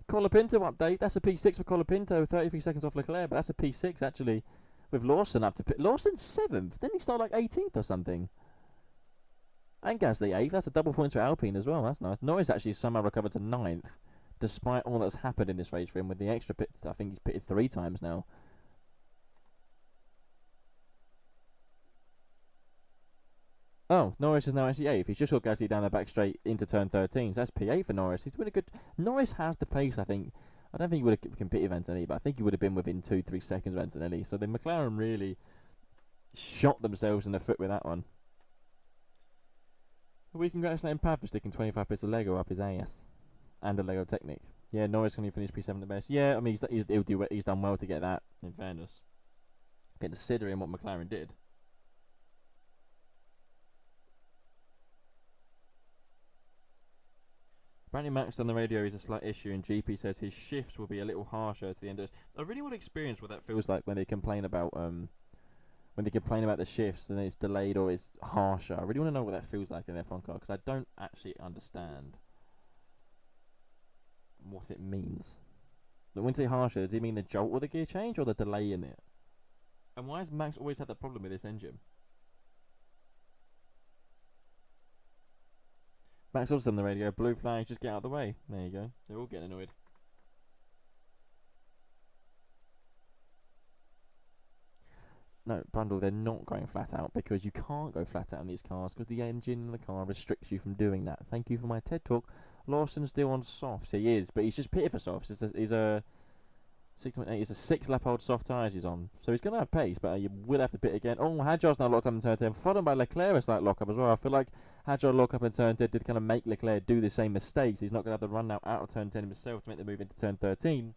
Colapinto update. That's a P6 for Colapinto. 33 seconds off Leclerc, but that's a P6 actually. With Lawson up to Lawson 7th. Didn't he start like 18th or something? And Gasly 8th. That's a double point for Alpine as well. That's nice. Norris actually somehow recovered to 9th, despite all that's happened in this race for him with the extra pit. I think he's pitted 3 times now. Oh, Norris is now actually 8th. He's just got Gasly down the back straight into turn 13. So that's P8 for Norris. He's been a good... Norris has the pace, I think. I don't think he would have competed with Antonelli, but I think he would have been within 2-3 seconds of Antonelli. So the McLaren really shot themselves in the foot with that one. We congratulate him for sticking 25 bits of Lego up his ass. And a Lego Technic. Yeah, Norris can finish P7 at best. Yeah, I mean, he's done well to get that, in fairness. Considering what McLaren did. Apparently Max on the radio is a slight issue, and GP says his shifts will be a little harsher to the end of this. I really want to experience what that feels like when they complain about the shifts and it's delayed or it's harsher. I really want to know what that feels like in their front car, because I don't actually understand what it means. But when you say harsher, does it mean the jolt or the gear change or the delay in it? And why has Max always had that problem with this engine? Max also on the radio, blue flag, just get out of the way. There you go. They're all getting annoyed. No, Brundle, they're not going flat out, because you can't go flat out in these cars because the engine in the car restricts you from doing that. Thank you for my TED talk. Lawson's still on softs. He is, but he's just pitted for softs. He's a 6.8. It's a 6-lap-old soft tyres he's on. So he's going to have pace, but you will have to pit again. Oh, Hadjar's now locked up in turn 10, followed by Leclerc a slight lock-up as well. I feel like Hadjar lock-up in turn 10 did kind of make Leclerc do the same mistakes. He's not going to have the run now out of turn 10 himself to make the move into turn 13.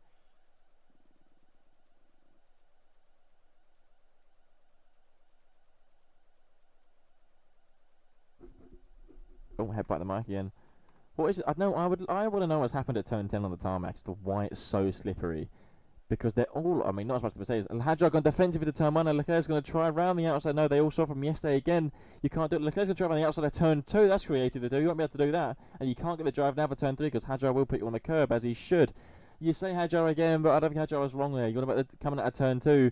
Oh, headbutt the mic again. What is it? I want to know what's happened at turn 10 on the tarmac as to why it's so slippery. Because they're all, I mean, not as much as Mercedes. Hadjar gone defensive into turn 1, and Leclerc's going to try around the outside. No, they all saw from yesterday again. You can't do it. Leclerc's going to try around the outside of turn 2. That's creative to do. You won't be able to do that. And you can't get the drive now for turn 3 because Hadjar will put you on the curb, as he should. You say Hadjar again, but I don't think Hadjar was wrong there. You're about coming out of turn 2.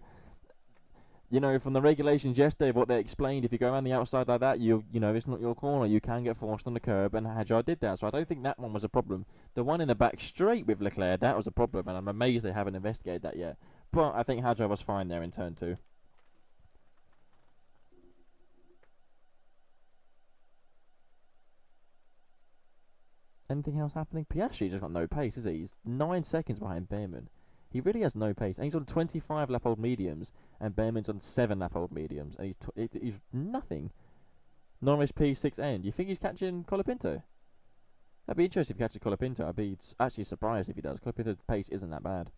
You know, from the regulations yesterday, what they explained, if you go around the outside like that, you know, it's not your corner. You can get forced on the curb, and Hadjar did that. So I don't think that one was a problem. The one in the back straight with Leclerc, that was a problem, and I'm amazed they haven't investigated that yet. But I think Hadjar was fine there in turn 2. Anything else happening? Piastri just got no pace, is he? He's 9 seconds behind Behrman. He really has no pace. And he's on 25 lap-old mediums, and Behrman's on 7 lap-old mediums, and he's nothing. Norris P6 end. You think he's catching Colapinto? I'd be interested if he catches Colapinto. I'd be actually surprised if he does. Colapinto's pace isn't that bad.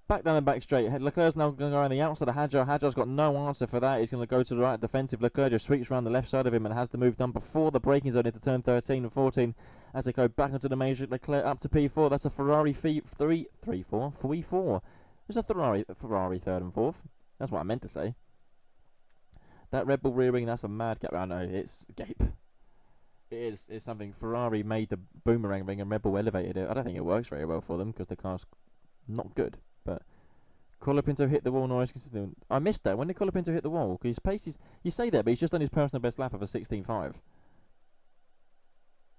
Back down the back straight. Leclerc's now going to go around the outside of Hadjar. Hadjar's got no answer for that. He's going to go to the right defensive. Leclerc just sweeps around the left side of him and has the move done before the braking zone into turn 13 and 14. As they go back onto the major, Leclerc up to P4. That's a Ferrari 3-4. It's a Ferrari third and fourth. That's what I meant to say. That Red Bull rear wing, that's a mad gap. I know, it's gape. It is. It's something. Ferrari made the boomerang ring and Red Bull elevated it. I don't think it works very well for them because the car's not good. But Colapinto hit the wall. Norris consistent. I missed that. When did Colapinto hit the wall? Because his pace is. You say that, but he's just done his personal best lap of a 16.5.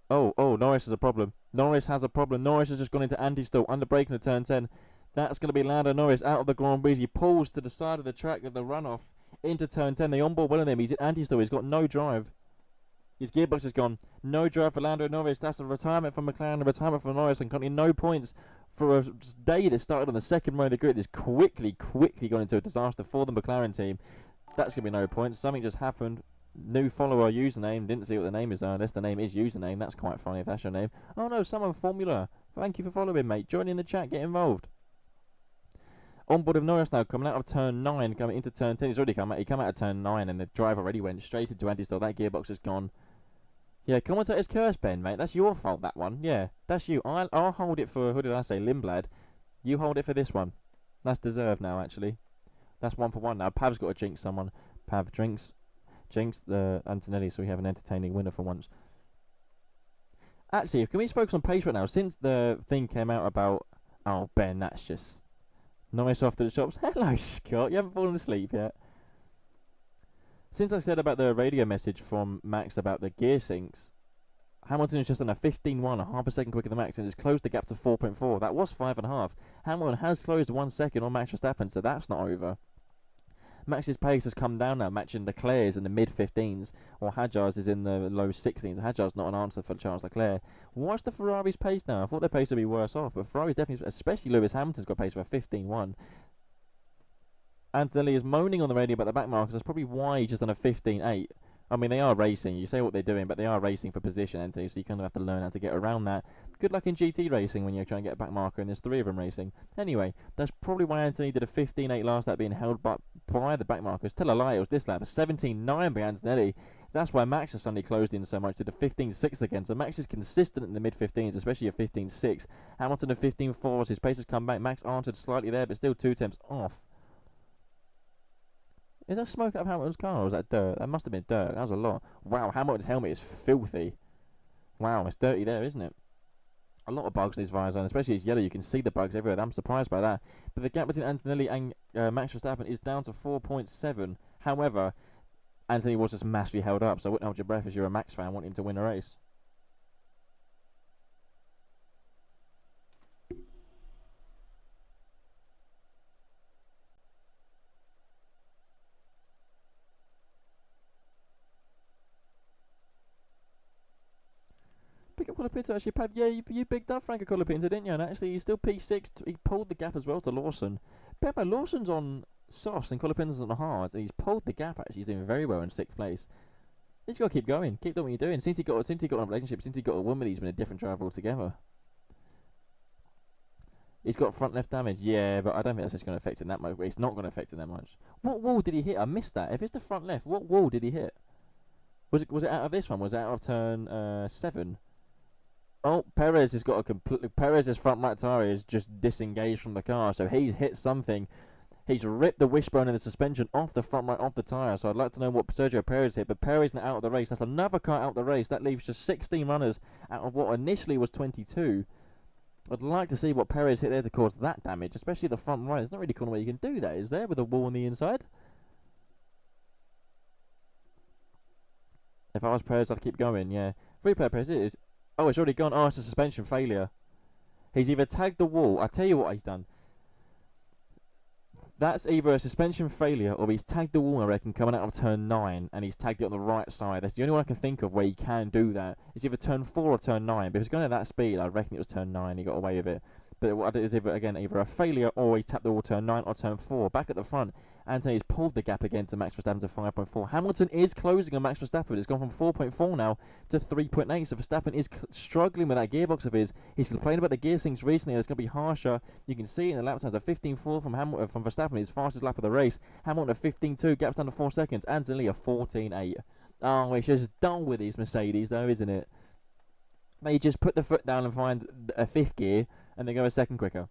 Oh, Norris has a problem. Norris has a problem. Norris has just gone into anti-stall, under braking at turn 10. That's going to be Lando Norris out of the Grand Prix. He pulls to the side of the track at the runoff into turn 10. The onboard one of them. He's in anti-stall. He's got no drive. His gearbox is gone. No drive for Lando Norris. That's a retirement for McLaren, a retirement for Norris, and currently no points for a day that started on the second row of the grid. Is quickly gone into a disaster for the McLaren team. That's going to be no points. Something just happened. New follower username. Didn't see what the name is unless the name is username. That's quite funny if that's your name. Oh no, someone Formula. Thank you for following, mate. Join in the chat. Get involved. Onboard of Norris now coming out of turn 9, coming into turn 10. He's already come out. He come out of turn 9 and the drive already went straight into anti-stall. That gearbox is gone. Yeah, commentator's curse, Ben, mate. That's your fault, that one. Yeah, that's you. I'll hold it for, who did I say, Lindblad. You hold it for this one. That's deserved now, actually. That's 1 for 1 now. Pav's got to jinx someone. Pav jinx the Antonelli, so we have an entertaining winner for once. Actually, can we just focus on pace right now? Since the thing came out about... Oh, Ben, that's just... Nice off to the shops. Hello, Scott. You haven't fallen asleep yet. Since I said about the radio message from Max about the gear syncs, Hamilton is just on a 15.1, a half a second quicker than Max, and has closed the gap to 4.4. That was 5.5. Hamilton has closed 1 second on Max Verstappen, so that's not over. Max's pace has come down now, matching Leclerc's in the mid-15s, or Hadjar's is in the low 16s. Hadjar's not an answer for Charles Leclerc. What's the Ferrari's pace now? I thought their pace would be worse off, but Ferrari's definitely, especially Lewis Hamilton's got pace of a 15.1. Antonelli is moaning on the radio about the back markers. That's probably why he's just done a 15.8. I mean, they are racing. You say what they're doing, but they are racing for position, Anthony, so you kind of have to learn how to get around that. Good luck in GT racing when you're trying to get a back marker, and there's 3 of them racing. Anyway, that's probably why Anthony did a 15.8 last lap, being held by the back markers. Tell a lie, it was this lap, a 17.9 by Antonelli. That's why Max has suddenly closed in so much, did a 15.6 again. So Max is consistent in the mid-15s, especially a 15.6. Hamilton a 15.4, his pace has come back. Max answered slightly there, but still 2 tenths off. Is that smoke out of Hamilton's car, or was that dirt? That must have been dirt. That was a lot. Wow, Hamilton's helmet is filthy. Wow, it's dirty there, isn't it? A lot of bugs in his visor, and especially his yellow. You can see the bugs everywhere. I'm surprised by that. But the gap between Antonelli and Max Verstappen is down to 4.7. However, Anthony was just massively held up, so I wouldn't hold your breath as you're a Max fan wanting to win a race. Pick up Colapinto actually, Pab. Yeah, you bigged up Franco Colapinto, didn't you? And actually, he's still P6. He pulled the gap as well to Lawson. But Lawson's on softs and Colapinto's on the hards, and he's pulled the gap. Actually, he's doing very well in 6th place. He's got to keep going. Keep doing what you're doing. Since he got a relationship, since he got a woman, he's been a different driver altogether. He's got front left damage. Yeah, but I don't think that's just going to affect him that much. It's not going to affect him that much. What wall did he hit? I missed that. If it's the front left, what wall did he hit? Was it out of this one? Was it out of turn 7? Oh, Perez has got a complete... Perez's front right tyre is just disengaged from the car, so he's hit something. He's ripped the wishbone and the suspension off the front right off the tyre, so I'd like to know what Sergio Perez hit, but Perez now out of the race. That's another car out of the race. That leaves just 16 runners out of what initially was 22. I'd like to see what Perez hit there to cause that damage, especially the front right. There's not really a corner where you can do that, is there, with a wall on the inside? If I was Perez, I'd keep going, yeah. Free player Perez is... Oh, it's already gone. Oh, it's a suspension failure. He's either tagged the wall. I tell you what he's done. That's either a suspension failure or he's tagged the wall, I reckon, coming out of turn 9, and he's tagged it on the right side. That's the only one I can think of where he can do that. It's either turn 4 or turn 9. But if he's going at that speed, I reckon it was turn 9. He got away with it. But it is either a failure or he's tapped the wall turn 9 or turn 4. Back at the front, Anthony's pulled the gap again to Max Verstappen to 5.4. Hamilton is closing on Max Verstappen. It's gone from 4.4 now to 3.8. So Verstappen is struggling with that gearbox of his. He's complaining about the gear syncs recently. It's going to be harsher. You can see it in the lap times. A 15.4 from Verstappen, his fastest lap of the race. Hamilton a 15.2, gaps down to 4 seconds. Anthony a 14.8. Oh, it's just done with these Mercedes though, isn't it? They just put the foot down and find a 5th gear, and they go a second quicker.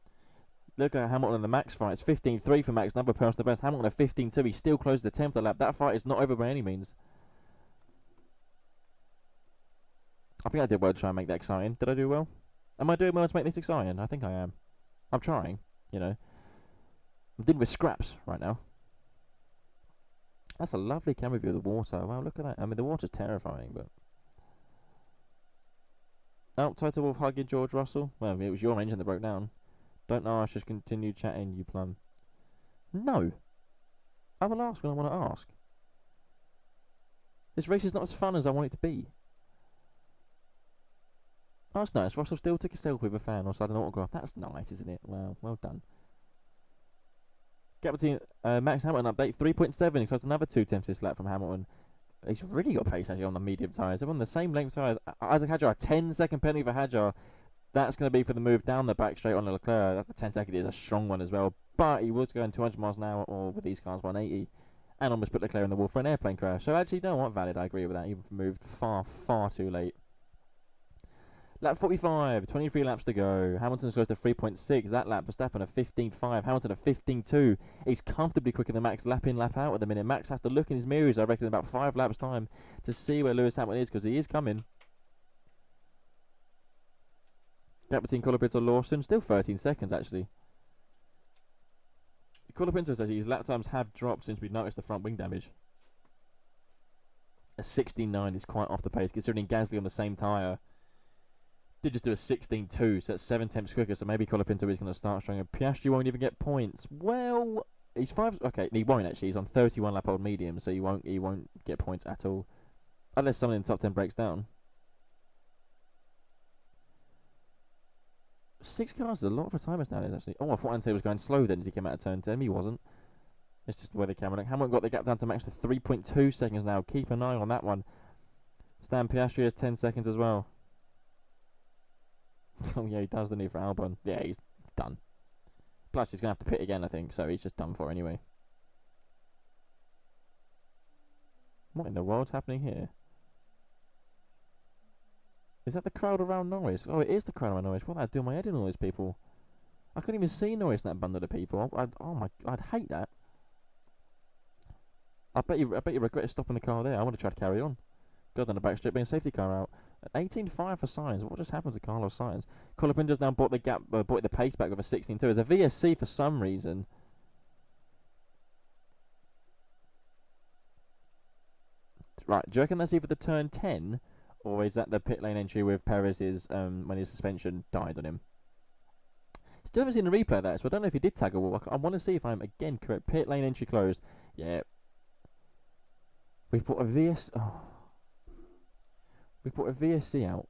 Look at Hamilton and the Max fight. It's 15.3 for Max, another personal best. Hamilton a 15.2. He still closes the 10th lap. That fight is not over by any means. I think I did well to try and make that exciting. Did I do well? Am I doing well to make this exciting? I think I am. I'm trying, you know. I'm dealing with scraps right now. That's a lovely camera view of the water. Wow, look at that. I mean, the water's terrifying, but... Oh, Total Wolf hugging George Russell. Well, it was your engine that broke down. Don't know, I should continue chatting, you plum. No. I will ask when I want to ask. This race is not as fun as I want it to be. Oh, that's nice. Russell still took a selfie with a fan or signed an autograph. That's nice, isn't it? Wow, well done. Gap between Max Hamilton update 3.7. He closed another 2/10 this lap from Hamilton. He's really got pace actually on the medium tyres. They're on the same length tyres. Isaac Hadjar, a 10-second penalty for Hadjar. That's going to be for the move down the back straight on Leclerc. That's the 10-second is a strong one as well. But he was going 200 miles an hour, or with these cars 180, and almost put Leclerc in the wall for an airplane crash. So actually, you know what? Valid. I agree with that. He moved far, far too late. Lap 45, 23 laps to go. Hamilton's close to 3.6. That lap, Verstappen a 15.5. Hamilton a 15.2. He's comfortably quicker than Max, lap in, lap out at the minute. Max has to look in his mirrors, I reckon, in about 5 laps' time to see where Lewis Hamilton is, because he is coming. Gap between Colapinto and Lawson, still 13 seconds, actually. Colapinto says his lap times have dropped since we noticed the front wing damage. A 16.9 is quite off the pace, considering Gasly on the same tyre did just do a 16.2, so that's 7 tenths quicker, so maybe Colapinto is going to start strong. And Piastri won't even get points. Well, he's 5... Okay, he won't actually. He's on 31 lap old medium, so he won't get points at all. Unless someone in the top 10 breaks down. 6 cars is a lot for timers nowadays, actually. Oh, I thought Antonelli was going slow then as he came out of turn 10. He wasn't. It's just the way the camera looked. Hamilton got the gap down to Max to 3.2 seconds now. Keep an eye on that one. Stan Piastri has 10 seconds as well. Oh yeah, he does, the need for Albon. Yeah, he's done. Plus, he's going to have to pit again, I think, so he's just done for anyway. What in the world's happening here? Is that the crowd around Norris? Oh, it is the crowd around Norris. What did I do my head in all those people? I couldn't even see Norris in that bundle of people. I'd hate that. I bet you regret stopping the car there. I would have tried to carry on. Go down the back straight, being safety car out. 18.5 for Sainz. What just happened to Carlos Sainz? Colapinto's now brought the pace back with a 16.2. There's a VSC for some reason. Right, do you reckon that's either the turn 10, or is that the pit lane entry with Perez's when his suspension died on him? Still haven't seen the replay of that, so I don't know if he did tag a wall. I want to see if I'm again correct. Pit lane entry closed. Yeah. We've put a VS. Oh. We put a VSC out.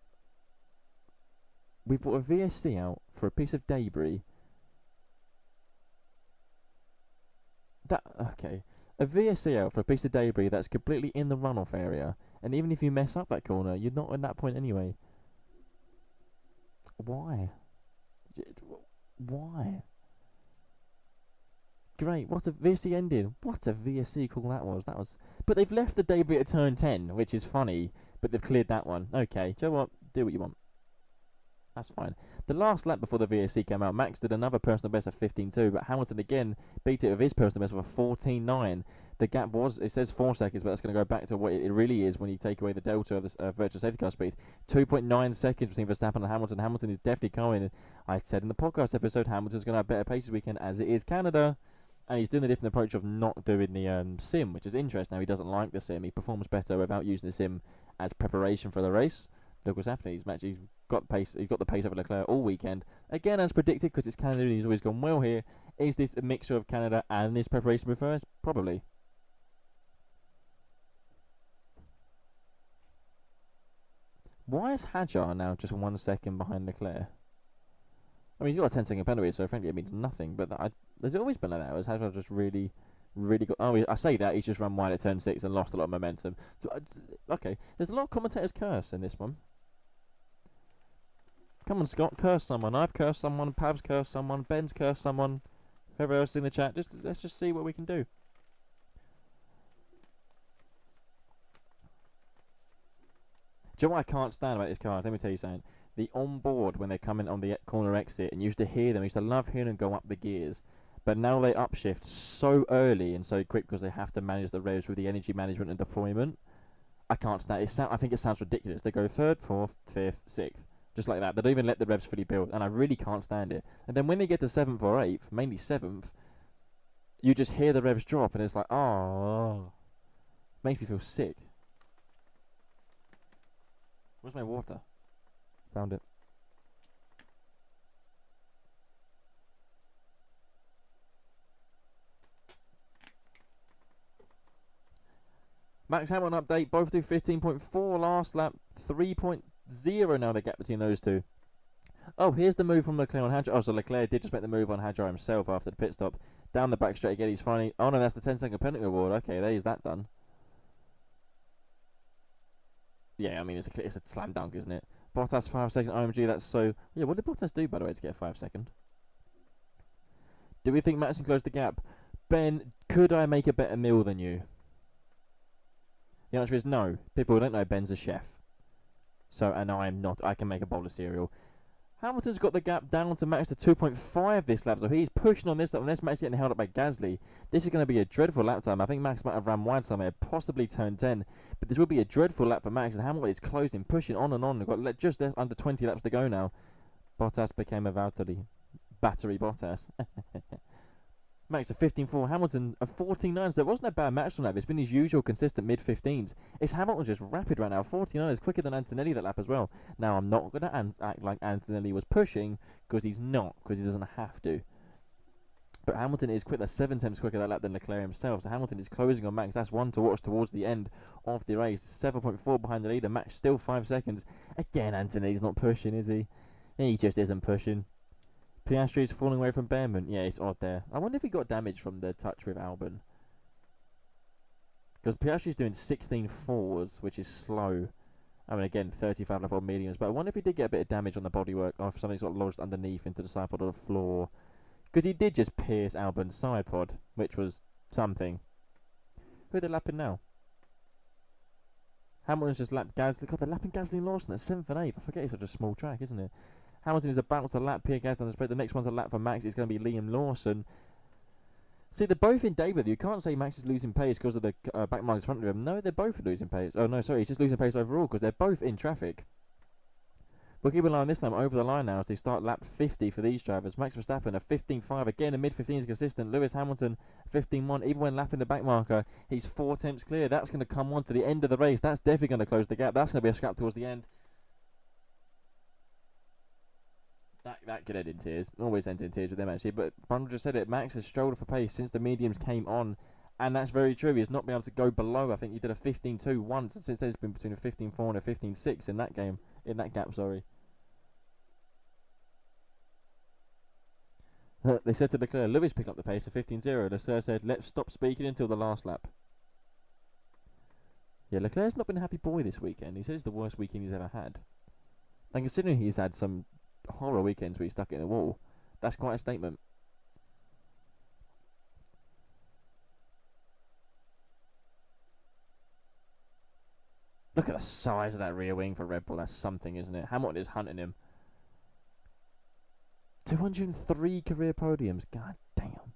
We put a VSC out for a piece of debris. Okay. A VSC out for a piece of debris that's completely in the runoff area. And even if you mess up that corner, you're not at that point anyway. Why? Why? Great, what a VSC ending. What a VSC call that was. But they've left the debris at turn 10, which is funny. But they've cleared that one. Okay, do you know what? Do what you want. That's fine. The last lap before the VSC came out, Max did another personal best of 15.2, but Hamilton again beat it with his personal best of a 14.9. The gap was, it says 4 seconds, but that's going to go back to what it really is when you take away the delta of the virtual safety car speed. 2.9 seconds between Verstappen and Hamilton. Hamilton is definitely coming. I said in the podcast episode, Hamilton's going to have better pace this weekend, as it is Canada. And he's doing a different approach of not doing the sim, which is interesting. Now he doesn't like the sim. He performs better without using the sim as preparation for the race. Look what's happening. He's got pace. He's got the pace over Leclerc all weekend. Again, as predicted, because it's Canada. He's always gone well here. Is this a mixture of Canada and this preparation for first? Probably. Why is Hadjar now just 1 second behind Leclerc? I mean, he's got a 10-second penalty, so frankly it means nothing. But there's always been like that. Has Hadjar just really got... Oh, I say that, he's just run wide at turn 6 and lost a lot of momentum. So, okay, there's a lot of commentators curse in this one. Come on, Scott, curse someone. I've cursed someone, Pav's cursed someone, Ben's cursed someone. Whoever else in the chat, let's just see what we can do. Do you know what I can't stand about this car? Let me tell you something. The on-board, when they come in on the corner exit, and you used to hear them, I used to love hearing them go up the gears. But now they upshift so early and so quick because they have to manage the revs with the energy management and deployment. I can't stand it. I think it sounds ridiculous. They go 3rd, 4th, 5th, 6th. Just like that. They don't even let the revs fully build. And I really can't stand it. And then when they get to 7th or 8th, mainly 7th, you just hear the revs drop, and it's like, oh, makes me feel sick. Where's my water? Found it. Max Hamilton update. Both do 15.4 last lap. 3.0 now the gap between those two. Oh, here's the move from Leclerc on Hadjar. Oh, so Leclerc did just make the move on Hadjar himself after the pit stop. Down the back straight again. He's finally... Oh, no, that's the 10-second penalty award. Okay, there's that done. Yeah, I mean, it's a slam dunk, isn't it? Bottas 5-second IMG. That's so... Yeah, what did Bottas do, by the way, to get a 5-second? Do we think Max can close the gap? Ben, could I make a better meal than you? The answer is no. People who don't know, Ben's a chef. So, and I'm not. I can make a bowl of cereal. Hamilton's got the gap down to Max to 2.5 this lap, so he's pushing on this lap, unless Max is getting held up by Gasly. This is going to be a dreadful lap time. I think Max might have ran wide somewhere, possibly turned 10, but this will be a dreadful lap for Max, and Hamilton is closing, pushing on and on. They've got just under 20 laps to go now. Bottas became a Valtteri. Battery Bottas. Max a 15.4, Hamilton a 14.9, so it wasn't a bad match on that. It's been his usual consistent mid-15s. It's Hamilton just rapid right now. 49 is quicker than Antonelli that lap as well. Now, I'm not going to act like Antonelli was pushing, because he's not, because he doesn't have to. But Hamilton is quick. That's 7 times quicker that lap than Leclerc himself. So Hamilton is closing on Max. That's one to watch towards the end of the race. 7.4 behind the leader. Max still 5 seconds. Again, Antonelli's not pushing, is he? He just isn't pushing. Piastri's falling away from Behrman. Yeah, it's odd there. I wonder if he got damage from the touch with Albon. Because Piastri's doing 16.4s, which is slow. I mean, again, 35 lap on mediums. But I wonder if he did get a bit of damage on the bodywork, or if something's got lodged underneath into the side pod or the floor. Because he did just pierce Albon's side pod, which was something. Who are they lapping now? Hamilton's just lapped Gasly. God, they're lapping Gasly and Lawson at 7th and 8th. I forget it's such a small track, isn't it? Hamilton is about to lap Pierre Gasly on the spread. The next one to lap for Max is going to be Liam Lawson. See, they're both in day with you. You can't say Max is losing pace because of the back marks in front of him. No, they're both losing pace. Oh, no, sorry. He's just losing pace overall because they're both in traffic. We'll keep an eye on this time over the line now as they start lap 50 for these drivers. Max Verstappen a 15.5. Again, a mid-15s consistent. Lewis Hamilton 15.1. Even when lapping the back marker, he's 4 tenths clear. That's going to come on to the end of the race. That's definitely going to close the gap. That's going to be a scrap towards the end. That could end in tears. Always ends in tears with them, actually. But Brundle just said it. Max has struggled for pace since the mediums came on. And that's very true. He's not been able to go below. I think he did a 15.2 once. And since then, it's been between a 15.4 and a 15.6 in that game. In that gap, sorry. They said to Leclerc, Lewis picked up the pace of 15.0. Leclerc said, let's stop speaking until the last lap. Yeah, Leclerc's not been a happy boy this weekend. He says it's the worst weekend he's ever had. And considering he's had some horror weekends where he's stuck in a wall, that's quite a statement. Look at the size of that rear wing for Red Bull. That's something, isn't it? Hamilton is hunting him. 203 career podiums. God damn.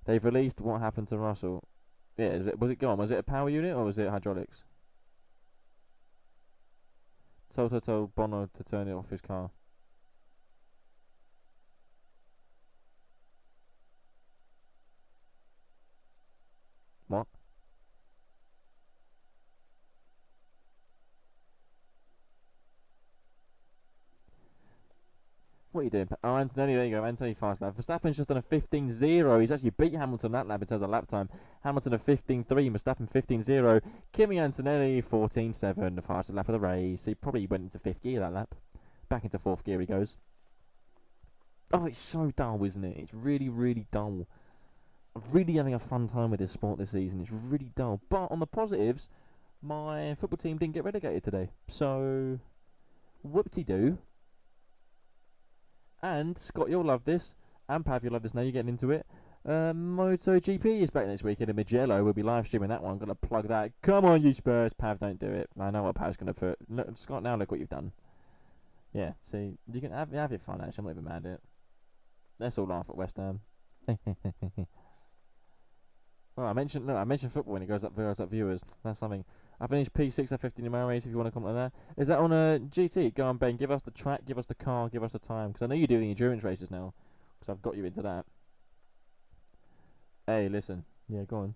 They've released what happened to Russell. Yeah, was it gone? Was it a power unit or was it hydraulics? Toto told Bono to turn it off his car. What? What are you doing? Oh, Antonelli, there you go. Antonelli fast lap. Verstappen's just done a 15.0. He's actually beat Hamilton that lap in terms of lap time. Hamilton a 15.3, Verstappen 15.0. Kimi Antonelli 14.7, the fastest lap of the race. He probably went into 5th gear that lap. Back into 4th gear he goes. Oh, it's so dull, isn't it? It's really, really dull. I'm really having a fun time with this sport this season. It's really dull. But on the positives, my football team didn't get relegated today. So, whoop-de-doo. And, Scott, you'll love this. And Pav, you'll love this now. You're getting into it. MotoGP is back next weekend in Mugello. We'll be live streaming that one. I'm going to plug that. Come on, you Spurs. Pav, don't do it. I know what Pav's going to put. No, Scott, now look what you've done. Yeah, see, you can have your fun, actually. I'm not even mad at it. Let's all laugh at West Ham. Well, I mentioned football when it goes up viewers. That's something. I finished P6 at 15 in my race if you want to comment on that. Is that on a GT? Go on, Ben. Give us the track, give us the car, give us the time. Because I know you do the endurance races now. Because I've got you into that. Hey, listen. Yeah, go on.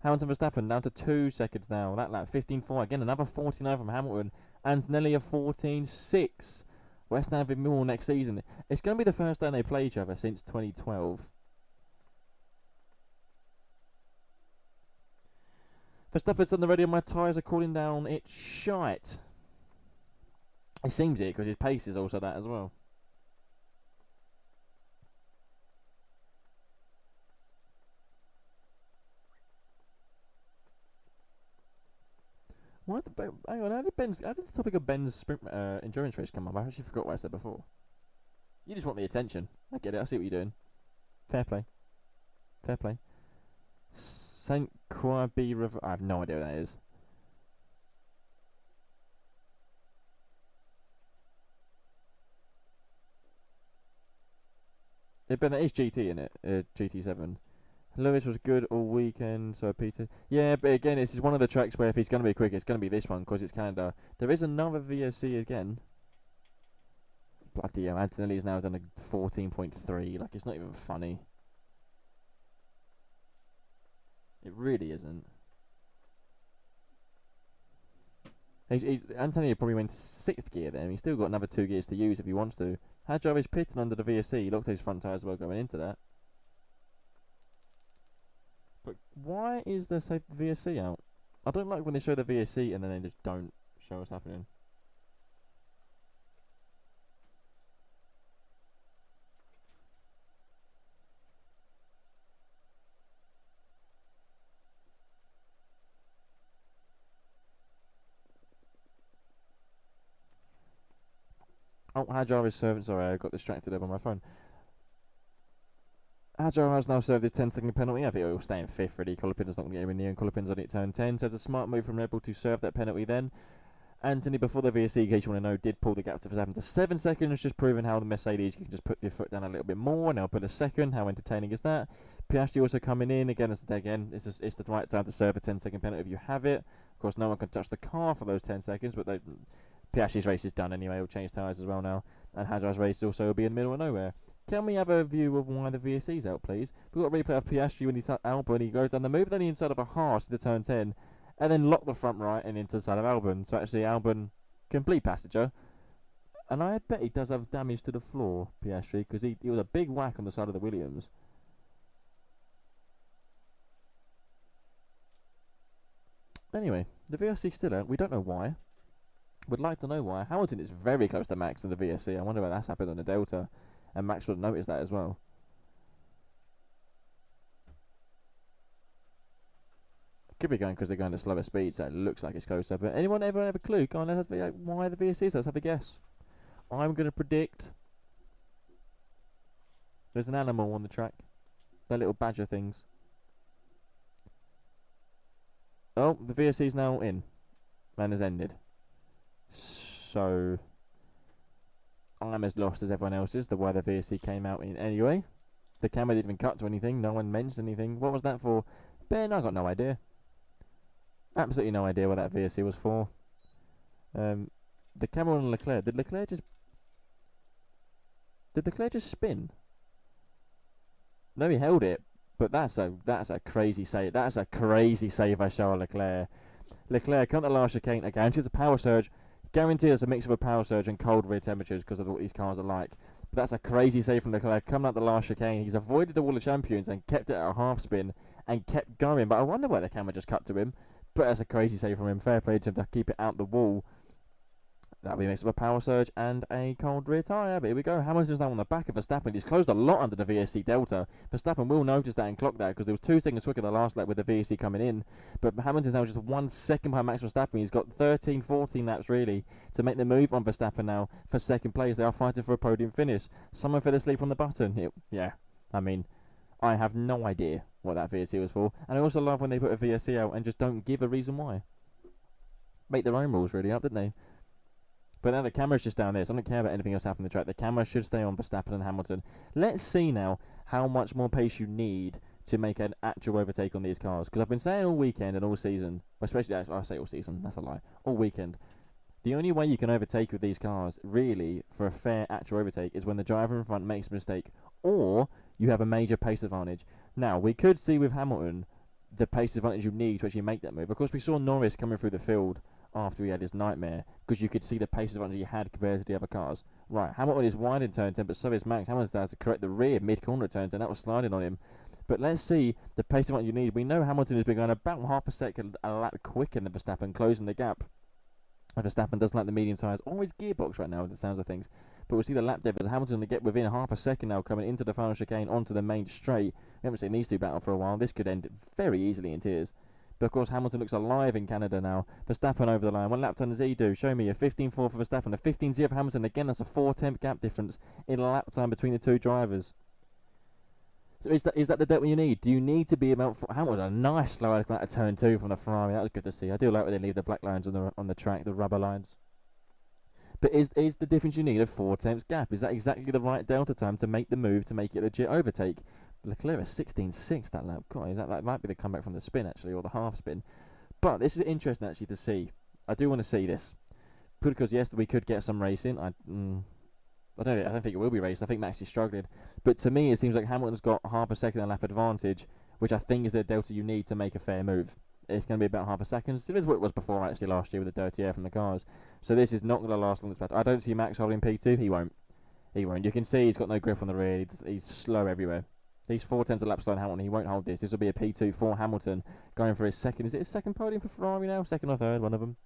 Hamilton Verstappen down to 2 seconds now. That lap 15.4. Again, another 49 from Hamilton. Antonelli a 14.6. West Ham with Millwall next season. It's going to be the first time they play each other since 2012. Verstappen's on the radio. My tyres are cooling down. It's shite. It seems it because his pace is also that as well. Hang on, how did the topic of Ben's sprint endurance race come up? I actually forgot what I said before. You just want the attention. I get it. I see what you're doing. Fair play. Fair play. Saint Croix B River. I have no idea what that is. But that is GT in it. GT7. Lewis was good all weekend, so Peter. Yeah, but again, this is one of the tracks where if he's going to be quick, it's going to be this one because it's Canada. There is another VOC again. Bloody hell, Antonelli has now done a 14.3. Like, it's not even funny. It really isn't. Antonelli probably went to 6th gear then. He's still got another 2 gears to use if he wants to. Hadjar is pitting under the VSC. He looked at his front tyres well going into that. But why is the VSC out? I don't like when they show the VSC and then they just don't show what's happening. Oh, Hadjar is serving. Sorry, I got distracted there by my phone. Hadjar has now served his 10-second penalty. I think he'll stay in 5th, really. Colapinto's not going to get anywhere near, and Colapinto's on it turn 10. So it's a smart move from Red Bull to serve that penalty then. Anthony, before the VSC, in case you want to know, did pull the gap to Verstappen to 7 seconds, just proving how the Mercedes can just put their foot down a little bit more, and they'll put a second. How entertaining is that? Piastri also coming in. Again, it's the right time to serve a 10-second penalty if you have it. Of course, no one can touch the car for those 10 seconds, but Piastri's race is done anyway. He'll change tyres as well now. And Hadjar's race also will be in the middle of nowhere. Can we have a view of why the VSC's out, please? We've got a replay of Piastri when he's at Albon. He goes down the move, then the inside of a Haas to turn 10, and then lock the front right and into the side of Albon. So actually, Albon, complete passenger. And I bet he does have damage to the floor, Piastri, because he was a big whack on the side of the Williams. Anyway, the VSC's still out. We don't know why. Would like to know why. Hamilton is very close to Max in the VSC. I wonder why that's happened on the Delta. And Max would have noticed that as well. Could be going because they're going at slower speed, so it looks like it's closer. But anyone ever have a clue? Go on, let's have why the VSC is. Let's have a guess. I'm going to predict there's an animal on the track. They're little badger things. Oh, the VSC is now in. And has ended. So I'm as lost as everyone else is. The why the VSC came out in anyway. The camera didn't even cut to anything. No one mentioned anything. What was that for? Ben, I got no idea. Absolutely no idea what that VSC was for. The camera on Leclerc. Did Leclerc just spin? No, he held it. But that's a crazy save. That's a crazy save by Charles Leclerc. Leclerc come to the last chicane again. She's a power surge. Guarantee it's a mix of a power surge and cold rear temperatures because of what these cars are like. But that's a crazy save from Leclerc. Coming out the last chicane, he's avoided the wall of champions and kept it at a half spin and kept going. But I wonder why the camera just cut to him. But that's a crazy save from him. Fair play to him to keep it out the wall. That'll be a mix of a power surge and a cold rear tyre. But here we go. Hamilton's now on the back of Verstappen. He's closed a lot under the VSC Delta. Verstappen will notice that and clock that because there was 2 seconds quicker the last lap with the VSC coming in. But Hamilton's now just 1 second behind Max Verstappen. He's got 13, 14 laps really to make the move on Verstappen now for second place. They are fighting for a podium finish. Someone fell asleep on the button. I mean, I have no idea what that VSC was for. And I also love when they put a VSC out and just don't give a reason why. Make their own rules really up, didn't they? But now the camera's just down there, so I don't care about anything else happening on the track. The camera should stay on Verstappen and Hamilton. Let's see now how much more pace you need to make an actual overtake on these cars. Because I've been saying all weekend and all season, especially, I say all season, that's a lie, all weekend. The only way you can overtake with these cars, really, for a fair actual overtake, is when the driver in front makes a mistake, or you have a major pace advantage. Now, we could see with Hamilton the pace advantage you need to actually make that move. Of course, we saw Norris coming through the field after he had his nightmare, because you could see the pace advantage he had compared to the other cars. Right, Hamilton is wide in turn 10, but so is Max. Hamilton's there to correct the rear mid-corner turn 10. That was sliding on him. But let's see the pace advantage you need. We know Hamilton has been going about half a second a lap quicker than Verstappen, closing the gap. Verstappen doesn't like the medium tyres or his gearbox right now, the sounds of things. But we'll see the lap difference. Hamilton to get within half a second now, coming into the final chicane onto the main straight. We haven't seen these two battle for a while. This could end very easily in tears. But of course, Hamilton looks alive in Canada now. Verstappen over the line. What lap time does he do? Show me a 15.4 for Verstappen, a 15.0 for Hamilton. Again, that's a 4-tenth gap difference in lap time between the two drivers. So is that the depth you need? Do you need to be about... Hamilton, a nice slide out of turn 2 from the Ferrari. That was good to see. I do like when they leave the black lines on the track, the rubber lines. But is the difference you need a 4-tenths gap? Is that exactly the right delta time to make the move, to make it a legit overtake? Leclerc is 16.6 that lap. God, that might be the comeback from the spin, actually, or the half spin. But this is interesting, actually, to see. I do want to see this. Because, yes, we could get some racing. I don't think it will be raced. I think Max is struggling. But to me, it seems like Hamilton's got half a second a lap advantage, which I think is the delta you need to make a fair move. It's going to be about half a second. Still is what it was before, actually, last year with the dirty air from the cars. So this is not going to last long. I don't see Max holding P2. He won't. You can see he's got no grip on the rear. He's slow everywhere. He's 4 tenths a lap slow on Hamilton. He won't hold this. This will be a P2 for Hamilton, going for his second. Is it his second podium for Ferrari now? Second or third, one of them.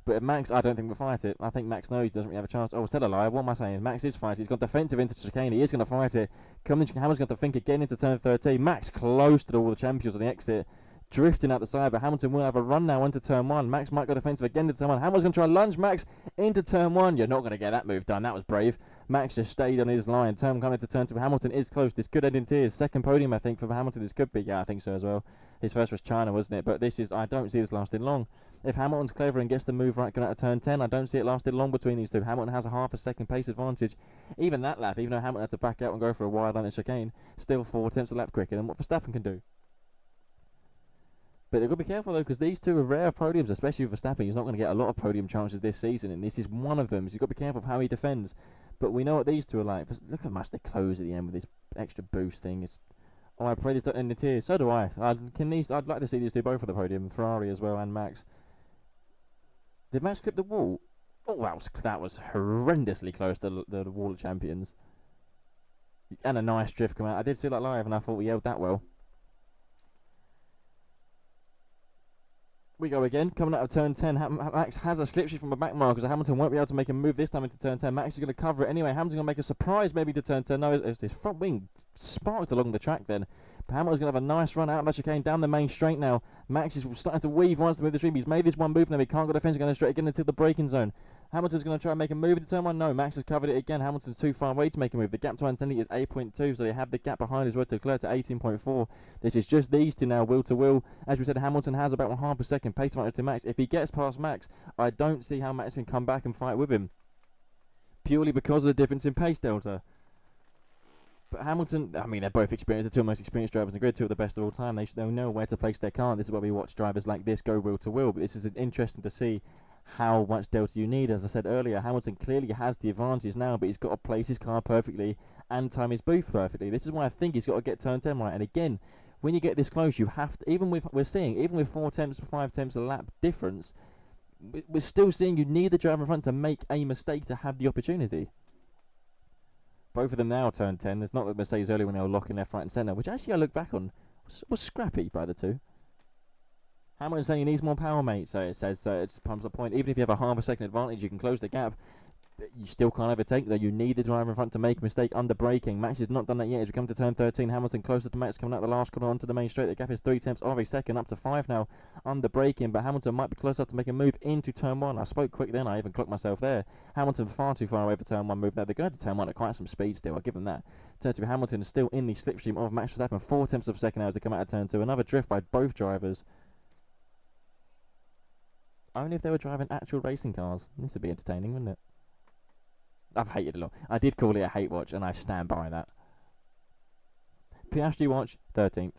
But Max, I don't think will fight it. I think Max knows he doesn't really have a chance. Oh, tell a lie. What am I saying? Max is fighting. He's got defensive into chicane. He is going to fight it. Hamilton's going to think again into turn 13. Max close to all the champions on the exit, drifting out the side. But Hamilton will have a run now into turn 1. Max might go defensive again into turn 1. Hamilton's going to try and lunge Max into turn 1. You're not going to get that move done. That was brave. Max just stayed on his line. Turn coming into turn 2. Hamilton is close. This could end in tears. Second podium, I think, for Hamilton. This could be. Yeah, I think so as well. His first was China, wasn't it? But this is... I don't see this lasting long. If Hamilton's clever and gets the move right going out of turn 10, I don't see it lasting long between these two. Hamilton has a half a second pace advantage. Even that lap, even though Hamilton had to back out and go for a wide line in chicane, still 4 tenths a lap quicker than what Verstappen can do. But they've got to be careful, though, because these two are rare podiums, especially with Verstappen. He's not going to get a lot of podium chances this season, and this is one of them. So you've got to be careful of how he defends. But we know what these two are like. Look how much they close at the end with this extra boost thing. Oh, I pray this don't end in tears. So do I. I'd like to see these two both for the podium, Ferrari as well, and Max. Did Max clip the wall? Oh, that was horrendously close to the wall of champions. And a nice drift come out. I did see that live, and I thought we yelled that well. We go again, coming out of turn 10. Max has a slipstream from the back marker, so Hamilton won't be able to make a move this time into turn 10. Max is going to cover it anyway. Hamilton's going to make a surprise maybe to turn 10. No, it's his front wing sparked along the track then. But Hamilton's going to have a nice run out of that chicane down the main straight now. Max is starting to weave, wants to move the stream. He's made this one move now. He can't go defensive, going straight again into the braking zone. Hamilton's going to try and make a move into turn 1. No, Max has covered it again. Hamilton's too far away to make a move. The gap to Antonelli is 8.2, so they have the gap behind as well to Leclerc to 18.4. This is just these two now, wheel to wheel. As we said, Hamilton has about half a second pace advantage to Max. If he gets past Max, I don't see how Max can come back and fight with him. Purely because of the difference in pace delta. But Hamilton, I mean, they're both experienced. They're two most experienced drivers in the grid, two of the best of all time. They'll know where to place their car. This is why we watch drivers like this go wheel to wheel. But this is interesting to see how much delta you need. As I said earlier, Hamilton clearly has the advantage now, but he's got to place his car perfectly and time his booth perfectly. This is why I think he's got to get turn 10 right. And again, when you get this close, you have to, even with 4 tenths, 5 tenths a lap difference, we're still seeing you need the driver in front to make a mistake to have the opportunity. Both of them now turn 10. There's not the mistakes earlier when they were locking left, right and centre, which actually I look back on was scrappy by the two. Hamilton saying he needs more power, mate. So it says, it comes to the point. Even if you have a half a second advantage, you can close the gap. You still can't overtake, though. You need the driver in front to make a mistake under braking. Max has not done that yet. As we come to turn 13, Hamilton closer to Max coming out the last corner onto the main straight. The gap is 3 tenths of a second, up to 5 now under braking. But Hamilton might be close enough to make a move into turn 1. I spoke quick then. I even clocked myself there. Hamilton far too far away for turn 1 move there. They're going to turn 1 at quite some speed still. I'll give them that. Turn 2, Hamilton is still in the slipstream of Max Verstappen. 4 tenths of a second now as they come out of turn 2. Another drift by both drivers. Only if they were driving actual racing cars. This would be entertaining, wouldn't it? I've hated it a lot. I did call it a hate watch, and I stand by that. Piastri watch, 13th.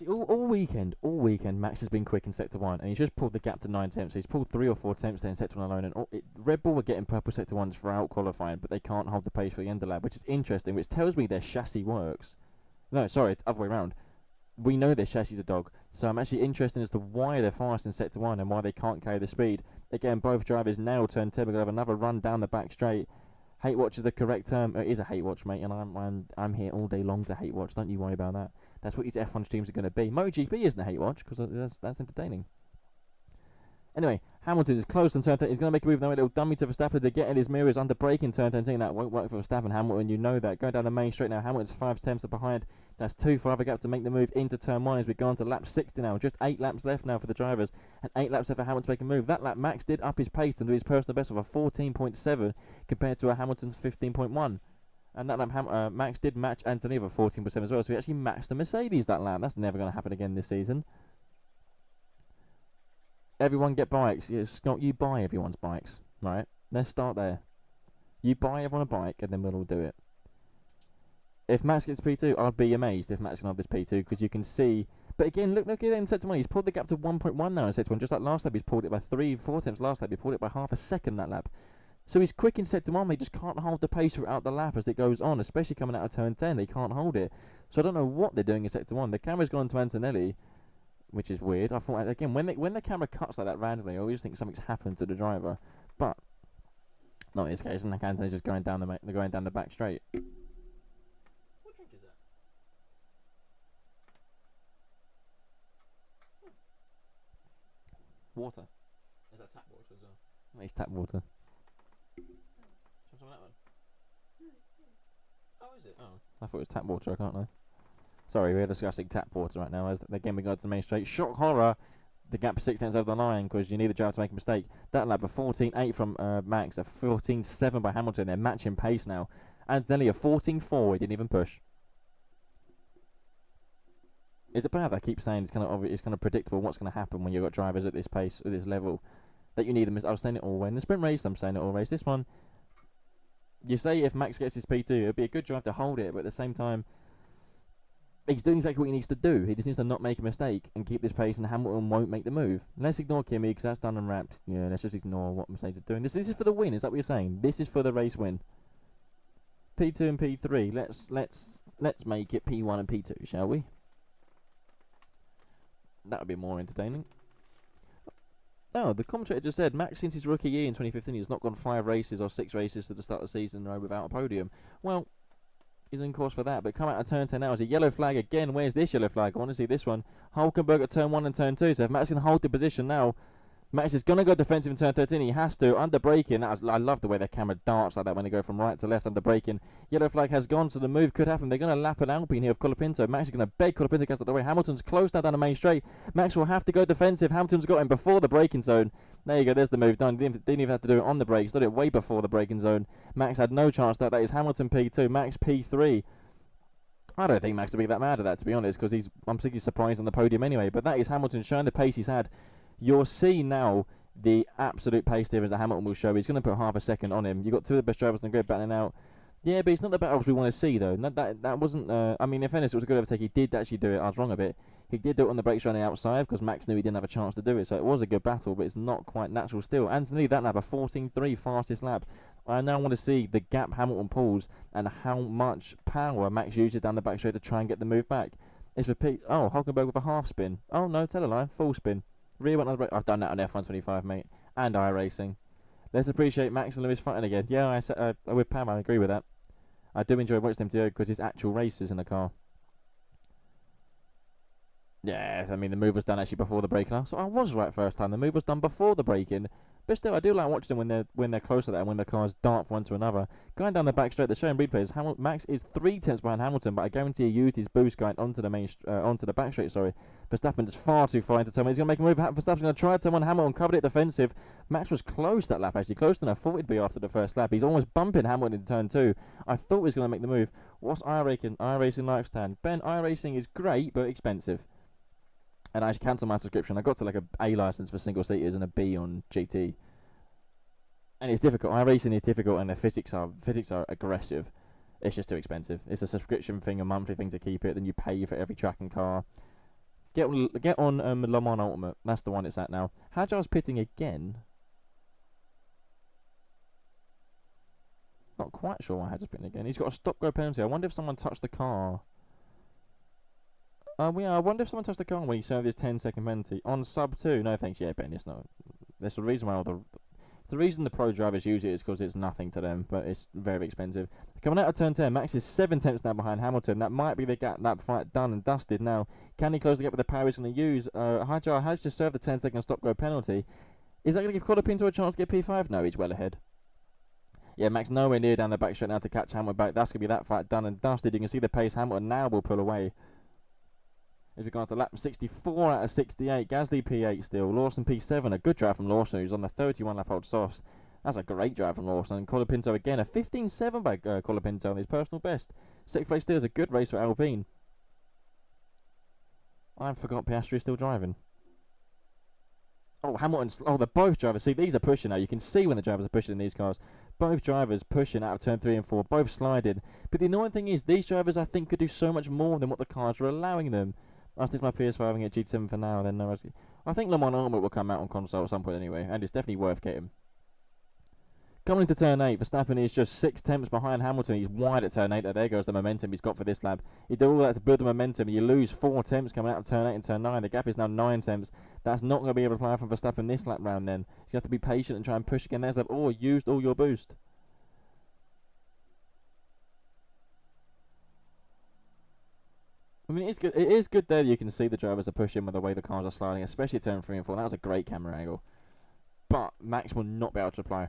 See, all weekend, Max has been quick in sector 1, and he's just pulled the gap to 9 tenths. So he's pulled 3 or 4 tenths there in sector 1 alone. And Red Bull were getting purple sector 1s throughout qualifying, but they can't hold the pace for the end of the lap, which is interesting, which tells me their chassis works. No, sorry, it's the other way around. We know their chassis is a dog, so I'm actually interested as to why they're fast in sector 1 and why they can't carry the speed. Again, both drivers now turn 10. We're going to have another run down the back straight. Hate watch is the correct term. It is a hate watch, mate, and I'm here all day long to hate watch. Don't you worry about that. That's what these F1 streams are going to be. MotoGP isn't a hate watch because that's entertaining. Anyway, Hamilton is close on turn 13. He's going to make a move now. It'll dummy to Verstappen to get in his mirrors under braking turn 13. That won't work for Verstappen. Hamilton, you know that. Going down the main straight now. Hamilton's 5 tenths behind. That's 2 for other gap to make the move into turn 1 as we go on to lap 60 now. Just 8 laps left now for the drivers and 8 laps left for Hamilton to make a move. That lap, Max did up his pace to do his personal best of a 14.7 compared to a Hamilton's 15.1. And that lap, Max did match Antonelli with 14.7 as well. So he actually matched the Mercedes that lap. That's never going to happen again this season. Everyone get bikes. Yeah, Scott, you buy everyone's bikes, right? Let's start there. You buy everyone a bike, and then we'll all do it. If Max gets P2, I'd be amazed if Max can have this P2, because you can see... But again, look at it in sector 1. He's pulled the gap to 1.1 now in sector 1. Just like last lap, he's pulled it by 3-4 tenths last lap. He pulled it by half a second that lap. So he's quick in sector 1, but he just can't hold the pace throughout the lap as it goes on, especially coming out of turn 10. He can't hold it. So I don't know what they're doing in sector 1. The camera's gone to Antonelli, which is weird. I thought, again, when the camera cuts like that randomly, I always think something's happened to the driver. But not in this case, and Antonelli's just going down the back straight. What drink is that? Water. Is that tap water as well? No, it's tap water. Some of that one? No, it's this. Oh, is it? Oh. I thought it was tap water, I can't know. Sorry, we're discussing tap water right now. As again, we go to the main straight. Shock horror. The gap 6 tenths over the line because you need the driver to make a mistake. That lap, a 14.8 from Max, a 14.7 by Hamilton. They're matching pace now. Antonelli, a 14.4. He didn't even push. Is it bad? I keep saying it's kind of obvious, it's kind of predictable what's going to happen when you've got drivers at this pace, at this level, that you need them. I was saying it all way in the sprint race. I'm saying it all race. This one, you say if Max gets his P2, it'd be a good drive to hold it, but at the same time, he's doing exactly what he needs to do. He just needs to not make a mistake and keep this pace, and Hamilton won't make the move. Let's ignore Kimi because that's done and wrapped. Yeah, let's just ignore what Mercedes are doing. This is for the win. Is that what you're saying? This is for the race win. P2 and P3. Let's make it P1 and P2, shall we? That would be more entertaining. Oh, the commentator just said Max, since his rookie year in 2015, has not gone 5 races or 6 races to the start of the season in a row without a podium. Well, he's in course for that, but come out of turn 10 now as a yellow flag again. Where's this yellow flag? I want to see this one. Hulkenberg at turn 1 and turn 2. So if Max can hold the position now, Max is going to go defensive in turn 13. He has to. Under braking. I love the way the camera darts like that when they go from right to left under braking. Yellow flag has gone, so the move could happen. They're going to lap an Alpine here of Colapinto. Max is going to beg Colapinto to get out of the way. Hamilton's close now down the main straight. Max will have to go defensive. Hamilton's got him before the braking zone. There you go. There's the move done. Didn't even have to do it on the brakes. Did it way before the braking zone. Max had no chance that. That is Hamilton P2. Max P3. I don't think Max will be that mad at that, to be honest, because I'm particularly surprised on the podium anyway. But that is Hamilton showing the pace he's had. You'll see now the absolute pace difference that Hamilton will show. He's going to put half a second on him. You've got 2 of the best drivers on the grid battling out. Yeah, but it's not the battles we want to see, though. That wasn't... I mean, in fairness, it was a good overtake. He did actually do it. I was wrong a bit. He did do it on the brakes running outside because Max knew he didn't have a chance to do it. So it was a good battle, but it's not quite natural still. Antonelli, that lap, a 14.3 fastest lap. I now want to see the gap Hamilton pulls and how much power Max uses down the back straight to try and get the move back. It's repeat. Oh, Hulkenberg with a half spin. Oh, no, tell a lie. Full spin. Rear went on the brake. I've done that on F125, mate. And iRacing. Let's appreciate Max and Lewis fighting again. Yeah, with Pam, I agree with that. I do enjoy watching them do it because it's actual races in the car. Yeah, I mean, the move was done actually before the braking. So I was right first time. The move was done before the braking. But still, I do like watching them when they're close to that and when the cars dart from one to another. Going down the back straight, they're showing replays. Max is 3 tenths behind Hamilton, but I guarantee he used his boost going onto the back straight. Sorry, Verstappen just far too far into turn 1. He's going to make a move. Verstappen's going to try turn 1. Hamilton covered it defensive. Max was close that lap, actually closer than I thought he'd be after the first lap. He's almost bumping Hamilton into turn 2. I thought he was going to make the move. What's iRacing like, Stan? Ben, iRacing is great but expensive. And I cancelled my subscription. I got to like a A license for single seaters and a B on GT. And it's difficult. iRacing is difficult, and the physics are aggressive. It's just too expensive. It's a subscription thing, a monthly thing to keep it. Then you pay for every track and car. Get on Le Mans Ultimate. That's the one it's at now. Hadjar's pitting again. Not quite sure why Hadjar's pitting again. He's got a stop-go penalty. I wonder if someone touched the car. I wonder if someone touched the car when he served his 10-second penalty on sub 2. No thanks. Yeah, Ben. It's not. That's the reason why the reason the pro drivers use it is because it's nothing to them, but it's very expensive. Coming out of turn 10, Max is 7 tenths now behind Hamilton. That might be the gap, that fight done and dusted now. Can he close the gap with the power he's going to use? Hadjar has just served the 10-second stop-go penalty. Is that going to give Colapinto a chance to get P5? No, he's well ahead. Yeah, Max nowhere near down the back straight now to catch Hamilton back. That's going to be that fight done and dusted. You can see the pace Hamilton now will pull away. As we go on to lap 64 out of 68, Gasly P8 still, Lawson P7, a good drive from Lawson who's on the 31 lap old softs. That's a great drive from Lawson. And Colapinto again, a 15.7 by Colapinto on his personal best. 6th place still is a good race for Alpine. I forgot Piastri is still driving. Oh, Hamilton's, they're both drivers. See, these are pushing now. You can see when the drivers are pushing in these cars. Both drivers pushing out of turn 3 and 4, both sliding. But the annoying thing is, these drivers I think could do so much more than what the cars are allowing them. I'll stick my PS5 and get GT7 for now, then no. I think Le Mans Ultimate will come out on console at some point anyway, and it's definitely worth getting. Coming into turn 8, Verstappen is just 6 tenths behind Hamilton. He's wide at turn 8. There goes the momentum he's got for this lap. He did all that to build the momentum. You lose 4 tenths coming out of turn 8 and turn 9. The gap is now 9 tenths. That's not going to be able to apply from Verstappen this lap round then. So you have to be patient and try and push again. There's that. Oh, used all your boost. I mean, it is good there that you can see the drivers are pushing with the way the cars are sliding, especially at turn 3 and 4. That was a great camera angle. But Max will not be able to apply.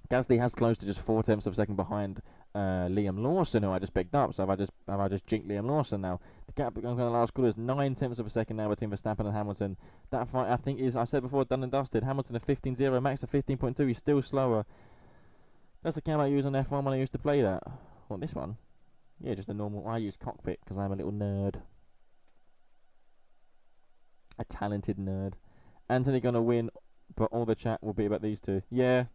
Gasly has close to just 4 tenths of a second behind Liam Lawson, who I just picked up. So have I just jinked Liam Lawson now? The gap on the last quarter is 9 tenths of a second now between Verstappen and Hamilton. That fight, I think, is, I said before, done and dusted. Hamilton at 15.0, Max at 15.2. He's still slower. That's the camera I use on F1 when I used to play that. What, this one? Yeah, just a normal. I use cockpit because I'm a little nerd. A talented nerd. Anthony gonna win, but all the chat will be about these two. Yeah.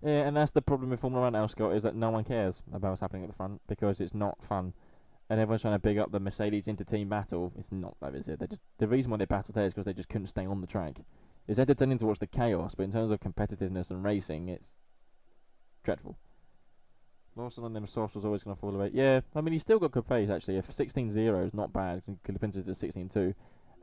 Yeah, and that's the problem with Formula 1 now, Scott, is that no one cares about what's happening at the front because it's not fun. And everyone's trying to big up the Mercedes inter-team battle. It's not that, is it? The reason why they battled there is because they just couldn't stay on the track. It's entertaining to watch the chaos, but in terms of competitiveness and racing, it's dreadful. Lawson on them softs was always going to fall away. Yeah, I mean, he's still got good pace, actually. If 16.0 is not bad, Colapinto's to 16.2, and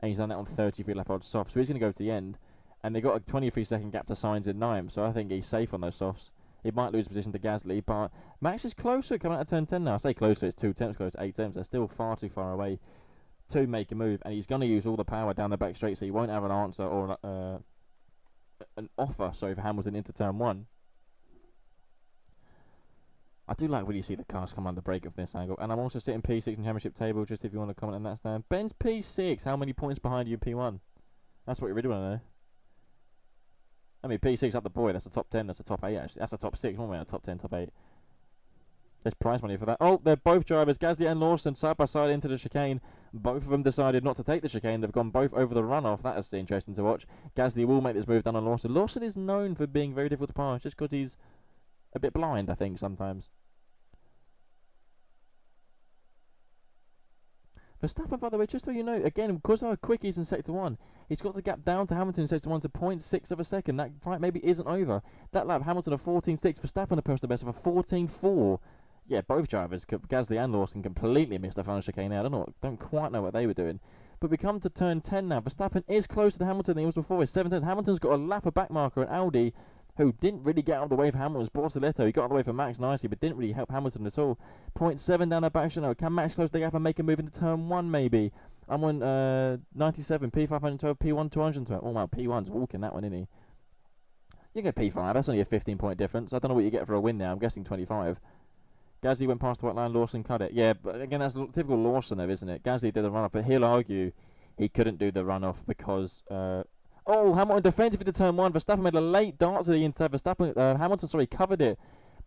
he's done that on 33 lap old softs, so he's going to go to the end. And they got a 23-second gap to Sainz in 9, so I think he's safe on those softs. He might lose position to Gasly, but Max is closer coming out of turn 10 now. I say closer, it's 2 tenths close, 8 tenths. They're still far too far away to make a move, and he's going to use all the power down the back straight, so he won't have an answer or an offer, for Hamilton into turn 1. I do like when you see the cars come under break of this angle. And I'm also sitting P6 in the championship table, just if you want to comment on that stand. Ben's P6. How many points behind you P1? That's what you really want to know. I mean, P6 up the boy. That's the top 10. That's the top 8, actually. That's the top 6. One way, top 10, top 8. There's prize money for that. Oh, they're both drivers. Gasly and Lawson side by side into the chicane. Both of them decided not to take the chicane. They've gone both over the runoff. That is interesting to watch. Gasly will make this move down on Lawson. Lawson is known for being very difficult to pass, just because he's a bit blind, I think, sometimes. Verstappen, by the way, just so you know, again, because of how quick he's in Sector 1, he's got the gap down to Hamilton in Sector 1 to 0.6 of a second. That fight maybe isn't over. That lap, Hamilton a 14.6, Verstappen a personal best of a 14.4. Yeah, both drivers, Gasly and Lawson, completely missed the final chicane there. Don't quite know what they were doing. But we come to turn 10 now. Verstappen is closer to Hamilton than he was before. He's 17th. Hamilton's got a lap of back marker at Audi, who didn't really get out of the way for Hamilton's Bortoletto. He got out of the way for Max nicely, but didn't really help Hamilton at all. 0.7 down that back straight. Can Max close the gap and make a move into turn 1, maybe? I'm on 97, P512, P1 212. Oh, wow, P1's walking that one, isn't he? You get P5, that's only a 15-point difference. I don't know what you get for a win there. I'm guessing 25. Gasly went past the white line, Lawson cut it. Yeah, but again, that's typical Lawson, though, isn't it? Gasly did the run-off, but he'll argue he couldn't do the run-off because... Oh, Hamilton defensive into turn 1. Verstappen made a late dart to the inside. Hamilton covered it.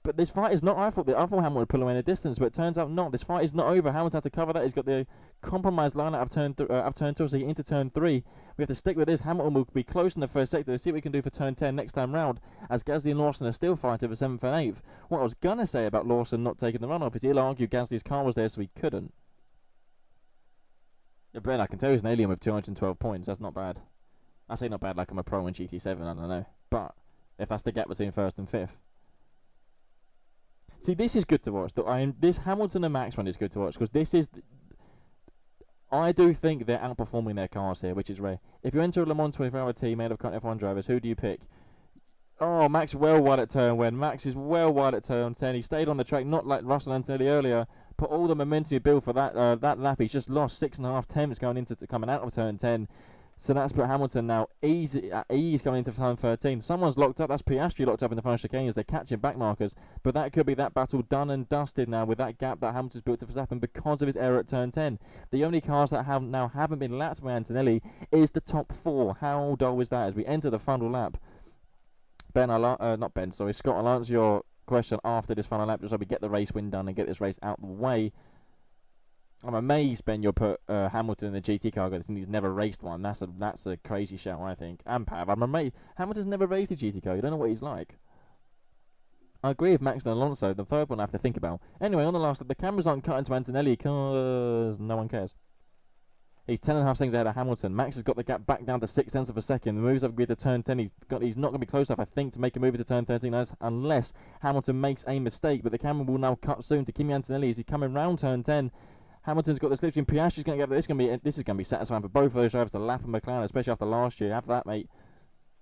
But this fight is not. I thought Hamilton would pull away in the distance, but it turns out not. This fight is not over. Hamilton had to cover that. He's got the compromised line out of turn 2, so into turn 3. We have to stick with this. Hamilton will be close in the first sector. Let's see what we can do for turn 10 next time round, as Gasly and Lawson are still fighting for 7th and 8th. What I was going to say about Lawson not taking the run-off is he'll argue Gasly's car was there, so he couldn't. Yeah, Ben, I can tell he's an alien with 212 points. That's not bad. I say not bad like I'm a pro in GT7, I don't know. But if that's the gap between first and fifth. See, this is good to watch. This Hamilton and Max one is good to watch because this is. I do think they're outperforming their cars here, which is rare. If you enter a Le Mans 24-hour team made of current F1 drivers, who do you pick? Oh, Max well wide at turn when Max is well wide at turn 10. He stayed on the track, not like Russell and Antonelli earlier. Put all the momentum he built for that lap. He's just lost 6.5 tenths going into coming out of turn 10. So that's put Hamilton now easy at ease going into turn 13. Someone's locked up. That's Piastri locked up in the final chicane as they're catching back markers. But that could be that battle done and dusted now with that gap that Hamilton's built to Verstappen because of his error at turn 10. The only cars that haven't been lapped by Antonelli is the top four. How dull is that as we enter the final lap? Scott, I'll answer your question after this final lap just so we get the race win done and get this race out of the way. I'm amazed, Ben, you'll put Hamilton in the GT car because he's never raced one. That's a crazy shout, I think. And Pav, I'm amazed. Hamilton's never raced a GT car. You don't know what he's like. I agree with Max and Alonso. The third one I have to think about. Anyway, on the last, the cameras aren't cutting to Antonelli because no one cares. He's 10.5 seconds ahead of Hamilton. Max has got the gap back down to 6 tenths of a second. The moves up with the turn 10. He's not going to be close enough, I think, to make a move into turn 13 unless Hamilton makes a mistake. But the camera will now cut soon to Kimi Antonelli as he's coming round turn 10. Hamilton's got the slipstream. Piastri's going to get this is going to be satisfying for both of those drivers to lap a McLaren, especially after last year. Have that, mate.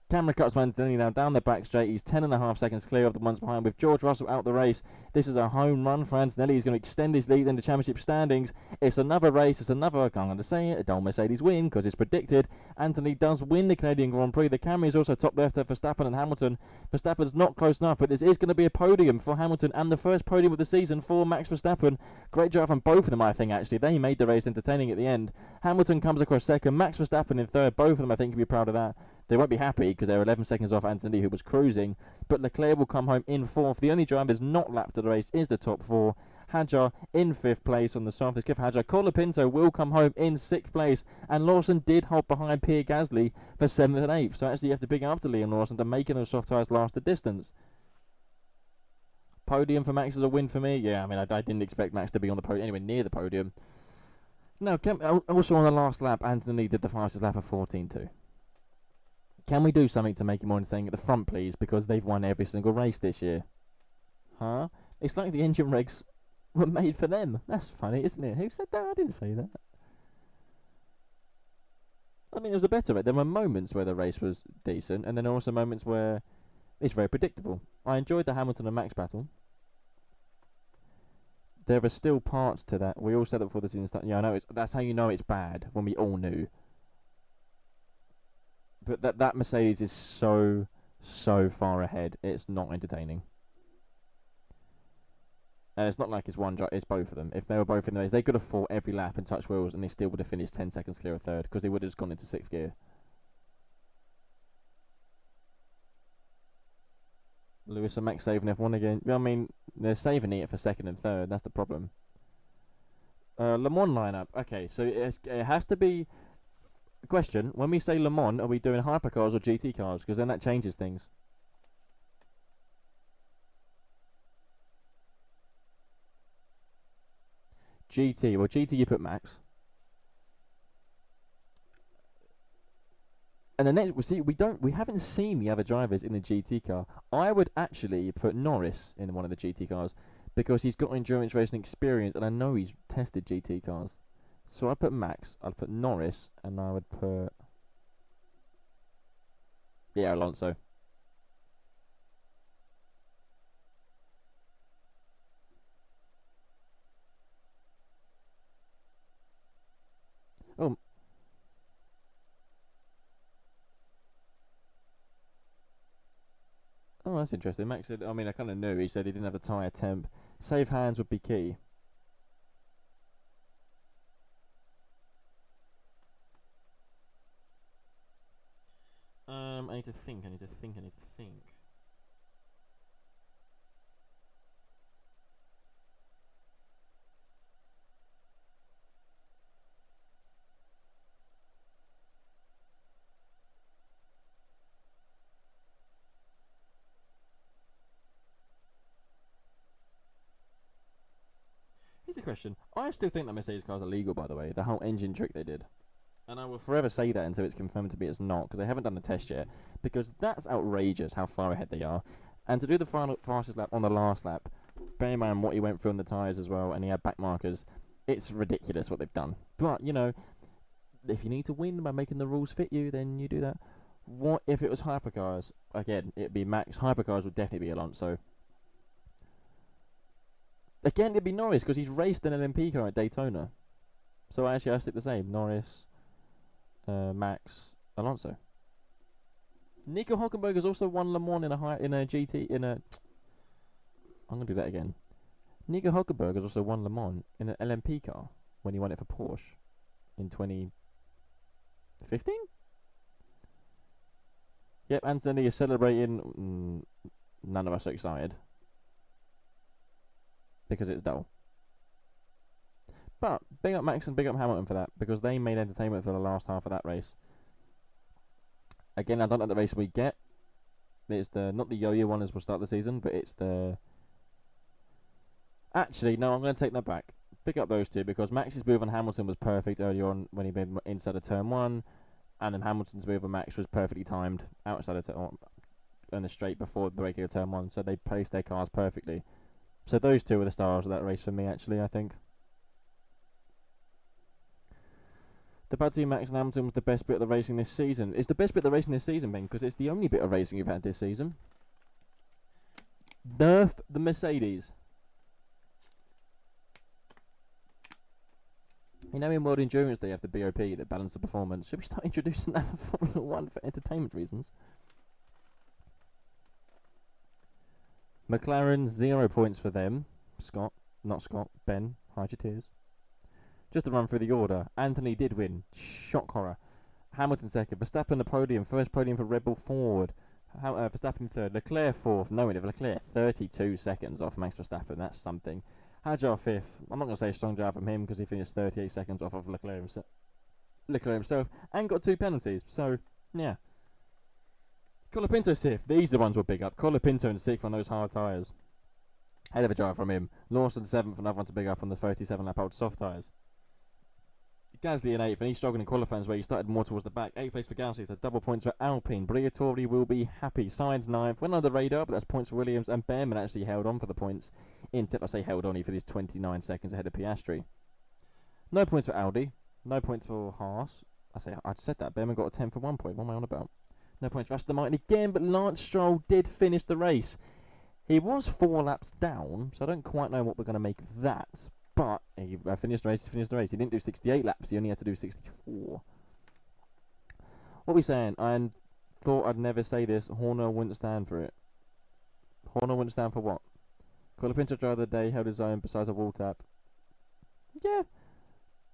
Camera cuts to Antonelli now down the back straight. He's 10.5 seconds clear of the ones behind with George Russell out the race. This is a home run for Antonelli. He's going to extend his lead in the championship standings. It's another race. It's another, I'm going to say it, a dull Mercedes win because it's predicted. Anthony does win the Canadian Grand Prix. The camera is also top left for Verstappen and Hamilton. Verstappen's not close enough, but this is going to be a podium for Hamilton and the first podium of the season for Max Verstappen. Great job from both of them, I think, actually. They made the race entertaining at the end. Hamilton comes across second. Max Verstappen in third. Both of them, I think, can be proud of that. They won't be happy because they're 11 seconds off Anthony, who was cruising. But Leclerc will come home in fourth. The only driver that's not lapped to the race is the top four. Hadjar in fifth place on the soft. Give Hadjar. Colapinto will come home in sixth place. And Lawson did hold behind Pierre Gasly for seventh and eighth. So actually you have to big after Liam Lawson to making those soft tyres last the distance. Podium for Max is a win for me. Yeah, I mean, I didn't expect Max to be on the podium, anywhere near the podium. Now, also on the last lap, Anthony did the fastest lap of 14.2. Can we do something to make it more entertaining at the front, please? Because they've won every single race this year. Huh? It's like the engine regs were made for them. That's funny, isn't it? Who said that? I didn't say that. I mean, it was a better race. There were moments where the race was decent, and then there were also moments where it's very predictable. I enjoyed the Hamilton and Max battle. There are still parts to that. We all said that before the season started. Yeah, I know. That's how you know it's bad, when we all knew. But that Mercedes is so far ahead. It's not entertaining. And it's not like it's one drive, it's both of them. If they were both in the race, they could have fought every lap and touched wheels, and they still would have finished 10 seconds clear of third, because they would have just gone into sixth gear. Lewis and Max saving F1 again. I mean, they're saving it for second and third. That's the problem. Le Mans lineup. Okay, so it has to be... Question, when we say Le Mans, are we doing hypercars or GT cars? Because then that changes things. GT. Well, GT you put Max. And the next, we haven't seen the other drivers in the GT car. I would actually put Norris in one of the GT cars because he's got endurance racing experience, and I know he's tested GT cars. So I'd put Max, I'd put Norris, and I would put... Yeah, Alonso. Oh. Oh, that's interesting. Max said, I mean, I kind of knew. He said he didn't have the tyre temp. Safe hands would be key. I need to think. Here's a question. I still think that Mercedes cars are legal, by the way. The whole engine trick they did. And I will forever say that until it's confirmed to be it's not, because they haven't done the test yet. Because that's outrageous how far ahead they are. And to do the fastest lap on the last lap, bear in mind what he went through on the tyres as well, and he had back markers, it's ridiculous what they've done. But, you know, if you need to win by making the rules fit you, then you do that. What if it was hypercars? Again, it'd be Max. Hypercars would definitely be Alonso. Again, it'd be Norris, because he's raced an LMP car at Daytona. So actually, I stick the same. Norris, Max, Alonso. Nico Hülkenberg has also won Le Mans in a GT I'm gonna do that again. Nico Hülkenberg has also won Le Mans in an LMP car when he won it for Porsche in 2015. Yep, Antonelli is celebrating. None of us are excited because it's dull. But big up Max and big up Hamilton for that, because they made entertainment for the last half of that race. Again, I don't know the race we get. It's not the yo-yo one as we'll start the season, but it's the... Actually, no, I'm going to take that back. Pick up those two, because Max's move on Hamilton was perfect earlier on when he made inside of turn 1, and then Hamilton's move on Max was perfectly timed outside of on the straight before the regular turn 1, so they placed their cars perfectly. So those two were the stars of that race for me, actually, I think. The battle Max and Hamilton was the best bit of the racing this season. It's the best bit of the racing this season, Ben, because it's the only bit of racing we've had this season. Nerf the Mercedes. You know, in World Endurance they have the BOP, the balance of performance. Should we start introducing that for Formula 1 for entertainment reasons? McLaren, 0 points for them. Scott, not Scott, Ben, hide your tears. Just to run through the order, Anthony did win. Shock horror. Hamilton second. Verstappen the podium. First podium for Red Bull Ford. Verstappen third. Leclerc fourth. No, Leclerc 32 seconds off Max Verstappen. That's something. Hadjar fifth. I'm not going to say a strong job from him because he finished 38 seconds off of Leclerc himself. And got 2 penalties. So, yeah. Colapinto sixth. These are the ones we'll big up. Colapinto in sixth on those hard tyres. Hell of a drive from him. Lawson seventh. Another one to big up on the 37 lap old soft tyres. Gasly in 8th, and he's struggling in qualifying where he started more towards the back. 8th place for Gasly, so double points for Alpine. Briatore will be happy. Sainz 9th, went under the radar, but that's points for Williams, and Behrman actually held on for the points. I say held on, he finished 29 seconds ahead of Piastri. No points for Audi, no points for Haas. I said that, Behrman got a 10 for 1 point, what am I on about? No points for Aston Martin again, but Lance Stroll did finish the race. He was 4 laps down, so I don't quite know what we're going to make of that. But he finished the race. He didn't do 68 laps. He only had to do 64. What are we saying? I thought I'd never say this. Horner wouldn't stand for it. Horner wouldn't stand for what? Colapinto driver of the day held his own besides a wall tap. Yeah.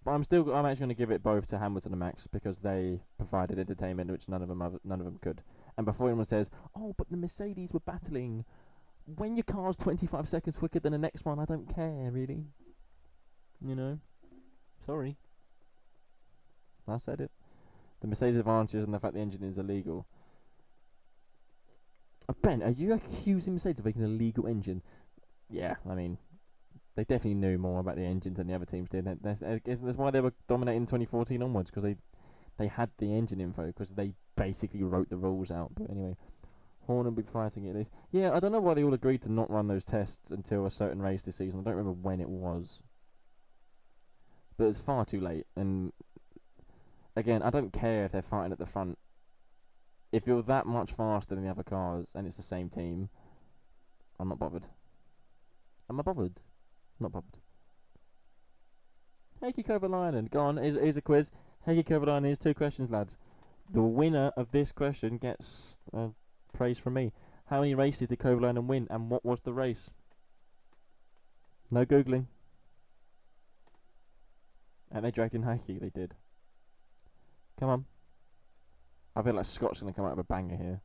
But I'm actually going to give it both to Hamilton and Max because they provided entertainment which none of them could. And before anyone says, oh, but the Mercedes were battling. When your car's 25 seconds quicker than the next one, I don't care, really. You know, sorry. I said it. The Mercedes advantages and the fact the engine is illegal. Ben, are you accusing Mercedes of making an illegal engine? Yeah, I mean, they definitely knew more about the engines than the other teams did. That's why they were dominating 2014 onwards, because they had the engine info, because they basically wrote the rules out. But anyway, Horner will be fighting it at least. Yeah, I don't know why they all agreed to not run those tests until a certain race this season. I don't remember when it was. But it's far too late, and again, I don't care if they're fighting at the front. If you're that much faster than the other cars, and it's the same team, I'm not bothered. Am I bothered? Not bothered. Heikki Kovalainen, go on, here's a quiz. Heikki Kovalainen, here's 2 questions, lads. The winner of this question gets praise from me. How many races did Kovalainen win, and what was the race? No Googling. And they dragged in Heikki, they did. Come on. I feel like Scott's going to come out of a banger here.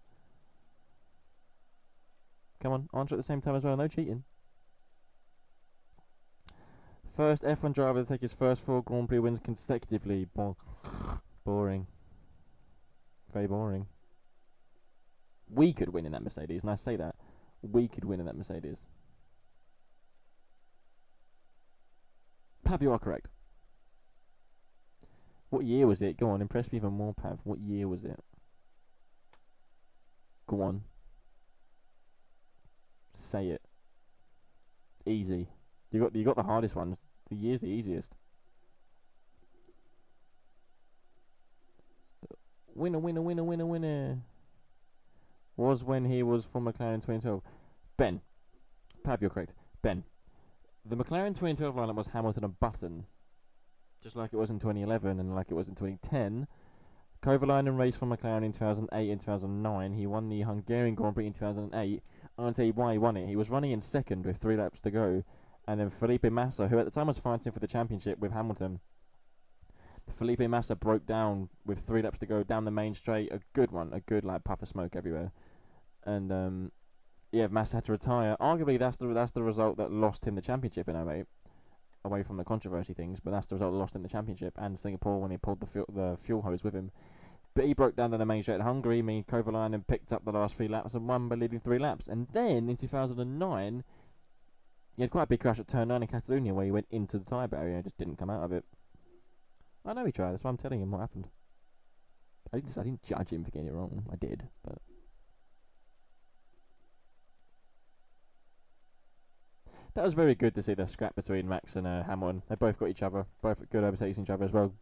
Come on, answer at the same time as well, no cheating. First F1 driver to take his first 4 Grand Prix wins consecutively. Boring. Very boring. We could win in that Mercedes, and I say that. We could win in that Mercedes. Pav, you are correct. What year was it? Go on, impress me even more, Pav. What year was it? Go on. Say it. Easy. You got the hardest ones. The year's the easiest. Winner, winner, winner, winner, winner. Was when he was for McLaren 2012. Ben. Pav, you're correct. Ben. The McLaren 2012 lineup was Hamilton and Button. Just like it was in 2011 and like it was in 2010. Kovalainen raced for McLaren in 2008 and 2009. He won the Hungarian Grand Prix in 2008. I'll tell you why he won it. He was running in second with 3 laps to go. And then Felipe Massa, who at the time was fighting for the championship with Hamilton, Felipe Massa broke down with 3 laps to go down the main straight. A good one. A good, like, puff of smoke everywhere. And, yeah, Massa had to retire. Arguably, that's the result that lost him the championship in 08. Away from the controversy things, but that's the result that lost him the championship. And Singapore when he pulled the fuel hose with him. But he broke down the main straight at Hungary. Kovalainen picked up the last 3 laps and won by leading 3 laps. And then in 2009, he had quite a big crash at turn 9 in Catalonia where he went into the tyre barrier and just didn't come out of it. I know he tried. That's why I'm telling him what happened. I didn't judge him for getting it wrong. I did, but. That was very good to see the scrap between Max and Hamilton. They both got each other, both good overtaking each other as well.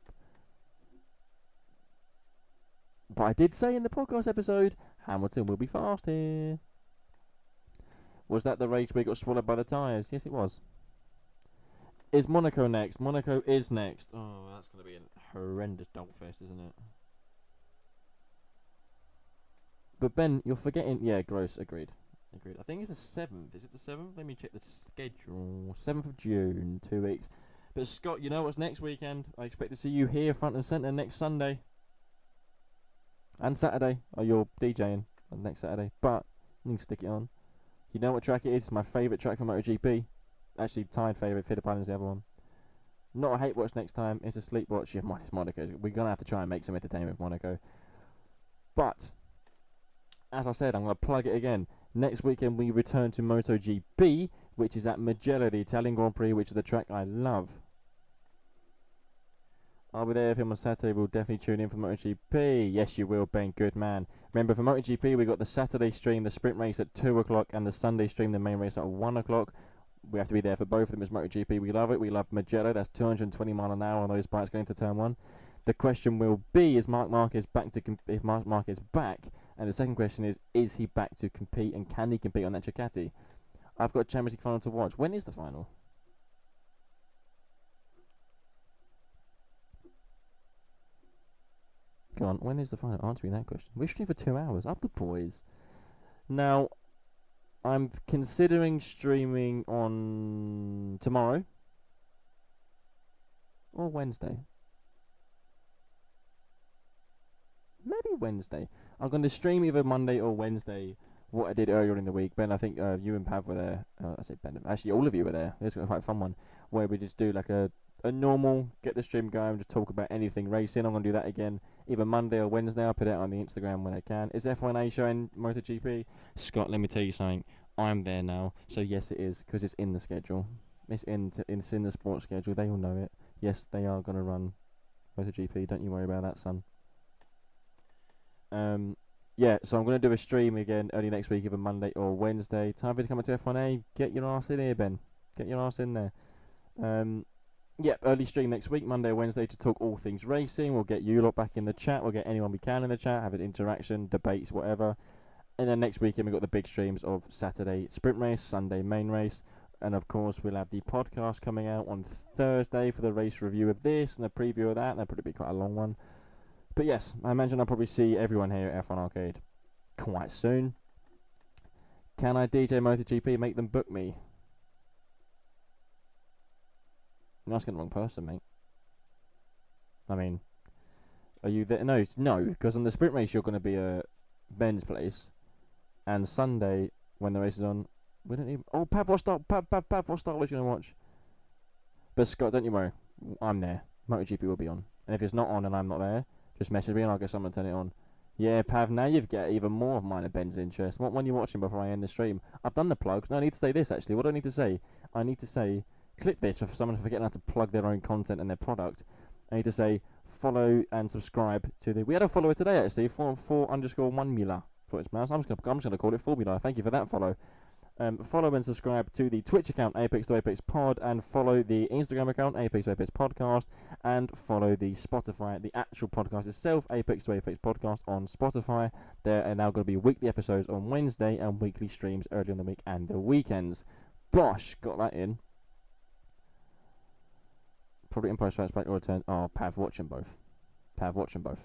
But I did say in the podcast episode, Hamilton will be fast here. Was that the race where he got swallowed by the tyres? Yes, it was. Is Monaco next? Monaco is next. Oh, that's going to be a horrendous dog fest, isn't it? But Ben, you're forgetting. Yeah, gross. Agreed. I think it's the 7th. Is it the 7th? Let me check the schedule. 7th of June, 2 weeks. But Scott, you know what's next weekend? I expect to see you here front and centre next Sunday. And Saturday. Oh, you're DJing on next Saturday. But you can stick it on. You know what track it is? It's my favourite track from MotoGP. Actually, tied favourite. Phillip Island's the other one. Not a hate watch next time. It's a sleep watch. Yeah, it's Monaco. We're going to have to try and make some entertainment with Monaco. But, as I said, I'm going to plug it again. Next weekend we return to MotoGP, which is at Mugello, the Italian Grand Prix, which is the track I love. I'll be there with him on Saturday. We'll definitely tune in for MotoGP. Yes, you will, Ben. Good man. Remember, for MotoGP, we got the Saturday stream, the sprint race at 2 o'clock, and the Sunday stream, the main race at 1 o'clock. We have to be there for both of them as MotoGP. We love it. We love Mugello. That's 220 mile an hour on those bikes going to turn 1. The question will be, is Marc Marquez back to if Marc Marquez back? And the second question is he back to compete, and can he compete on that Ducati? I've got a Champions League final to watch. When is the final? Go on, when is the final? Answer me that question. We're streaming for 2 hours. Up the boys. Now, I'm considering streaming on tomorrow or Wednesday. Maybe Wednesday. I'm going to stream either Monday or Wednesday what I did earlier in the week. Ben, I think you and Pav were there. I say Ben. Actually, all of you were there. It's quite a fun one where we just do like a normal, get the stream going, just talk about anything racing. I'm going to do that again either Monday or Wednesday. I'll put it out on the Instagram when I can. Is F1A showing MotoGP? Scott, let me tell you something. I'm there now. So yes, it is, because it's in the schedule. It's in the sports schedule. They all know it. Yes, they are going to run MotoGP. Don't you worry about that, son. Yeah, so I'm going to do a stream again early next week, either Monday or Wednesday. Time for you to come into F1A. Get your ass in here, Ben. Get your ass in there. Yeah, early stream next week, Monday or Wednesday, to talk all things racing. We'll get you lot back in the chat. We'll get anyone we can in the chat, have an interaction, debates, whatever. And then next weekend, we've got the big streams of Saturday sprint race, Sunday main race. And of course, we'll have the podcast coming out on Thursday for the race review of this and a preview of that. That'll probably be quite a long one. But yes, I imagine I'll probably see everyone here at F1 Arcade quite soon. Can I DJ MotoGP, make them book me? You're asking the wrong person, mate. I mean, are you there? No, because on the sprint race you're going to be at Ben's place, and Sunday when the race is on, we don't even. Oh, Pav, what start? Pav, what start was you going to watch? But Scott, don't you worry, I'm there. MotoGP will be on, and if it's not on and I'm not there, just message me and I'll get someone to turn it on. Yeah, Pav, now you've got even more of mine and Ben's interest. What one are you watching before I end the stream? I've done the plugs. No, I need to say this actually. What do I need to say? I need to say clip this for someone forgetting how to plug their own content and their product. I need to say follow and subscribe to the. We had a follower today actually, 4_1 Muller. I'm just gonna call it Formula. Thank you for that follow. Follow and subscribe to the Twitch account Apex to Apex Pod, and follow the Instagram account Apex to Apex Podcast, and follow the Spotify, the actual podcast itself, Apex to Apex Podcast on Spotify. There are now going to be weekly episodes on Wednesday and weekly streams early in the week and the weekends. Bosh, got that in. Probably Empire Strikes Back or Return. Oh, Pav, watch them both. Pav, watch them both.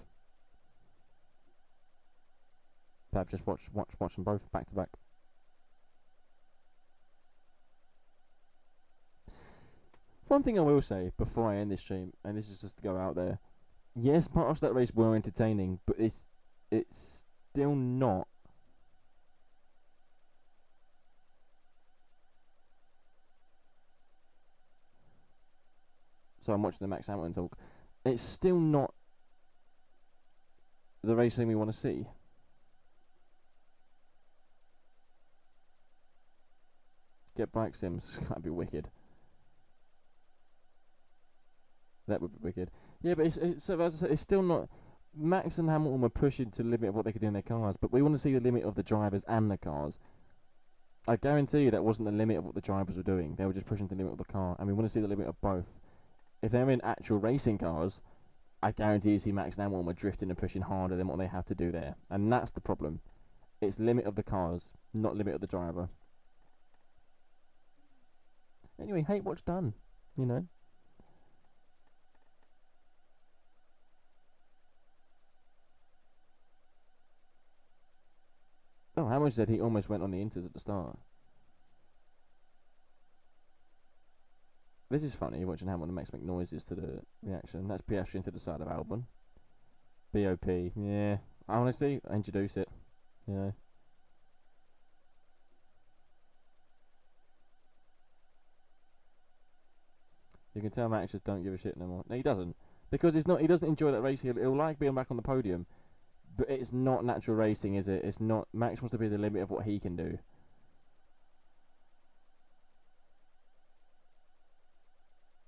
Pav, just watch them both back to back. One thing I will say before I end this stream, and this is just to go out there, yes, parts of that race were entertaining, but it's still not so I'm watching the Max Hamilton talk. It's still not the racing we want to see. Get bike sims, that'd be wicked. That would be wicked. Yeah, but so as I said, it's still not. Max and Hamilton were pushing to the limit of what they could do in their cars, but we want to see the limit of the drivers and the cars. I guarantee you that wasn't the limit of what the drivers were doing. They were just pushing to the limit of the car, and we want to see the limit of both. If they're in actual racing cars, I guarantee you see Max and Hamilton were drifting and pushing harder than what they have to do there. And that's the problem. It's limit of the cars, not limit of the driver. Anyway, hate what's done, you know. Oh, Hamilton said he almost went on the inters at the start. This is funny, watching Hamilton makes noises to the reaction. That's Piastri to the side of Albon. BOP, yeah. Honestly, introduce it, you know. You can tell Max just don't give a shit no more. No, he doesn't. Because he doesn't enjoy that race. He'll like being back on the podium. But it's not natural racing, is it? It's not. Max wants to be the limit of what he can do.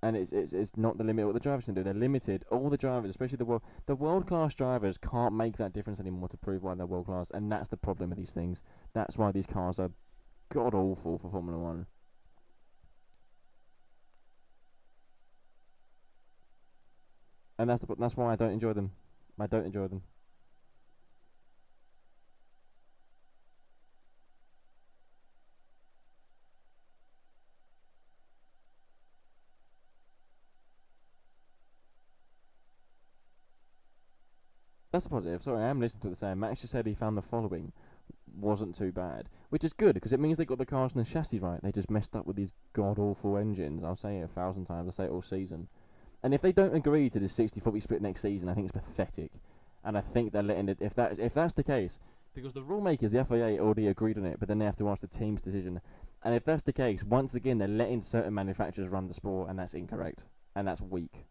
And it's not the limit of what the drivers can do. They're limited. All the drivers, especially the world class drivers, can't make that difference anymore to prove why they're world class. And that's the problem with these things. That's why these cars are god awful for Formula One. And that's why I don't enjoy them. I don't enjoy them. That's a positive. Sorry, I am listening to what they're saying. Max just said he found the following wasn't too bad, which is good because it means they got the cars and the chassis right. They just messed up with these god awful engines. I'll say it 1,000 times. I'll say it all season. And if they don't agree to the 60-40 split next season, I think it's pathetic. And I think they're letting it. If that's the case, because the rule makers, the FIA, already agreed on it, but then they have to ask the team's decision. And if that's the case, once again, they're letting certain manufacturers run the sport, and that's incorrect, and that's weak.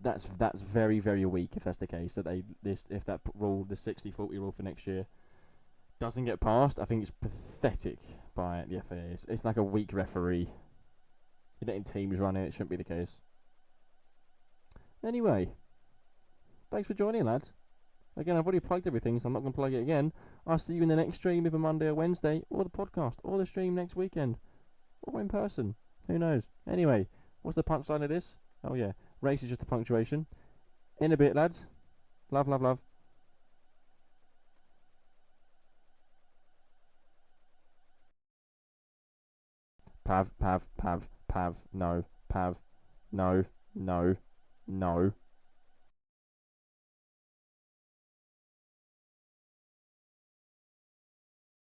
That's very, very weak if that's the case. That if that rule, the 60-40 rule for next year, doesn't get passed, I think it's pathetic by the FIA. It's like a weak referee. You're letting teams run it. It shouldn't be the case. Anyway, thanks for joining, lads. Again, I've already plugged everything, so I'm not going to plug it again. I'll see you in the next stream, either Monday or Wednesday, or the podcast, or the stream next weekend, or in person. Who knows? Anyway, what's the punchline of this? Oh yeah, race is just a punctuation. In a bit, lads. Love, love, love. Pav, pav, pav, pav, no, pav, no, no, no.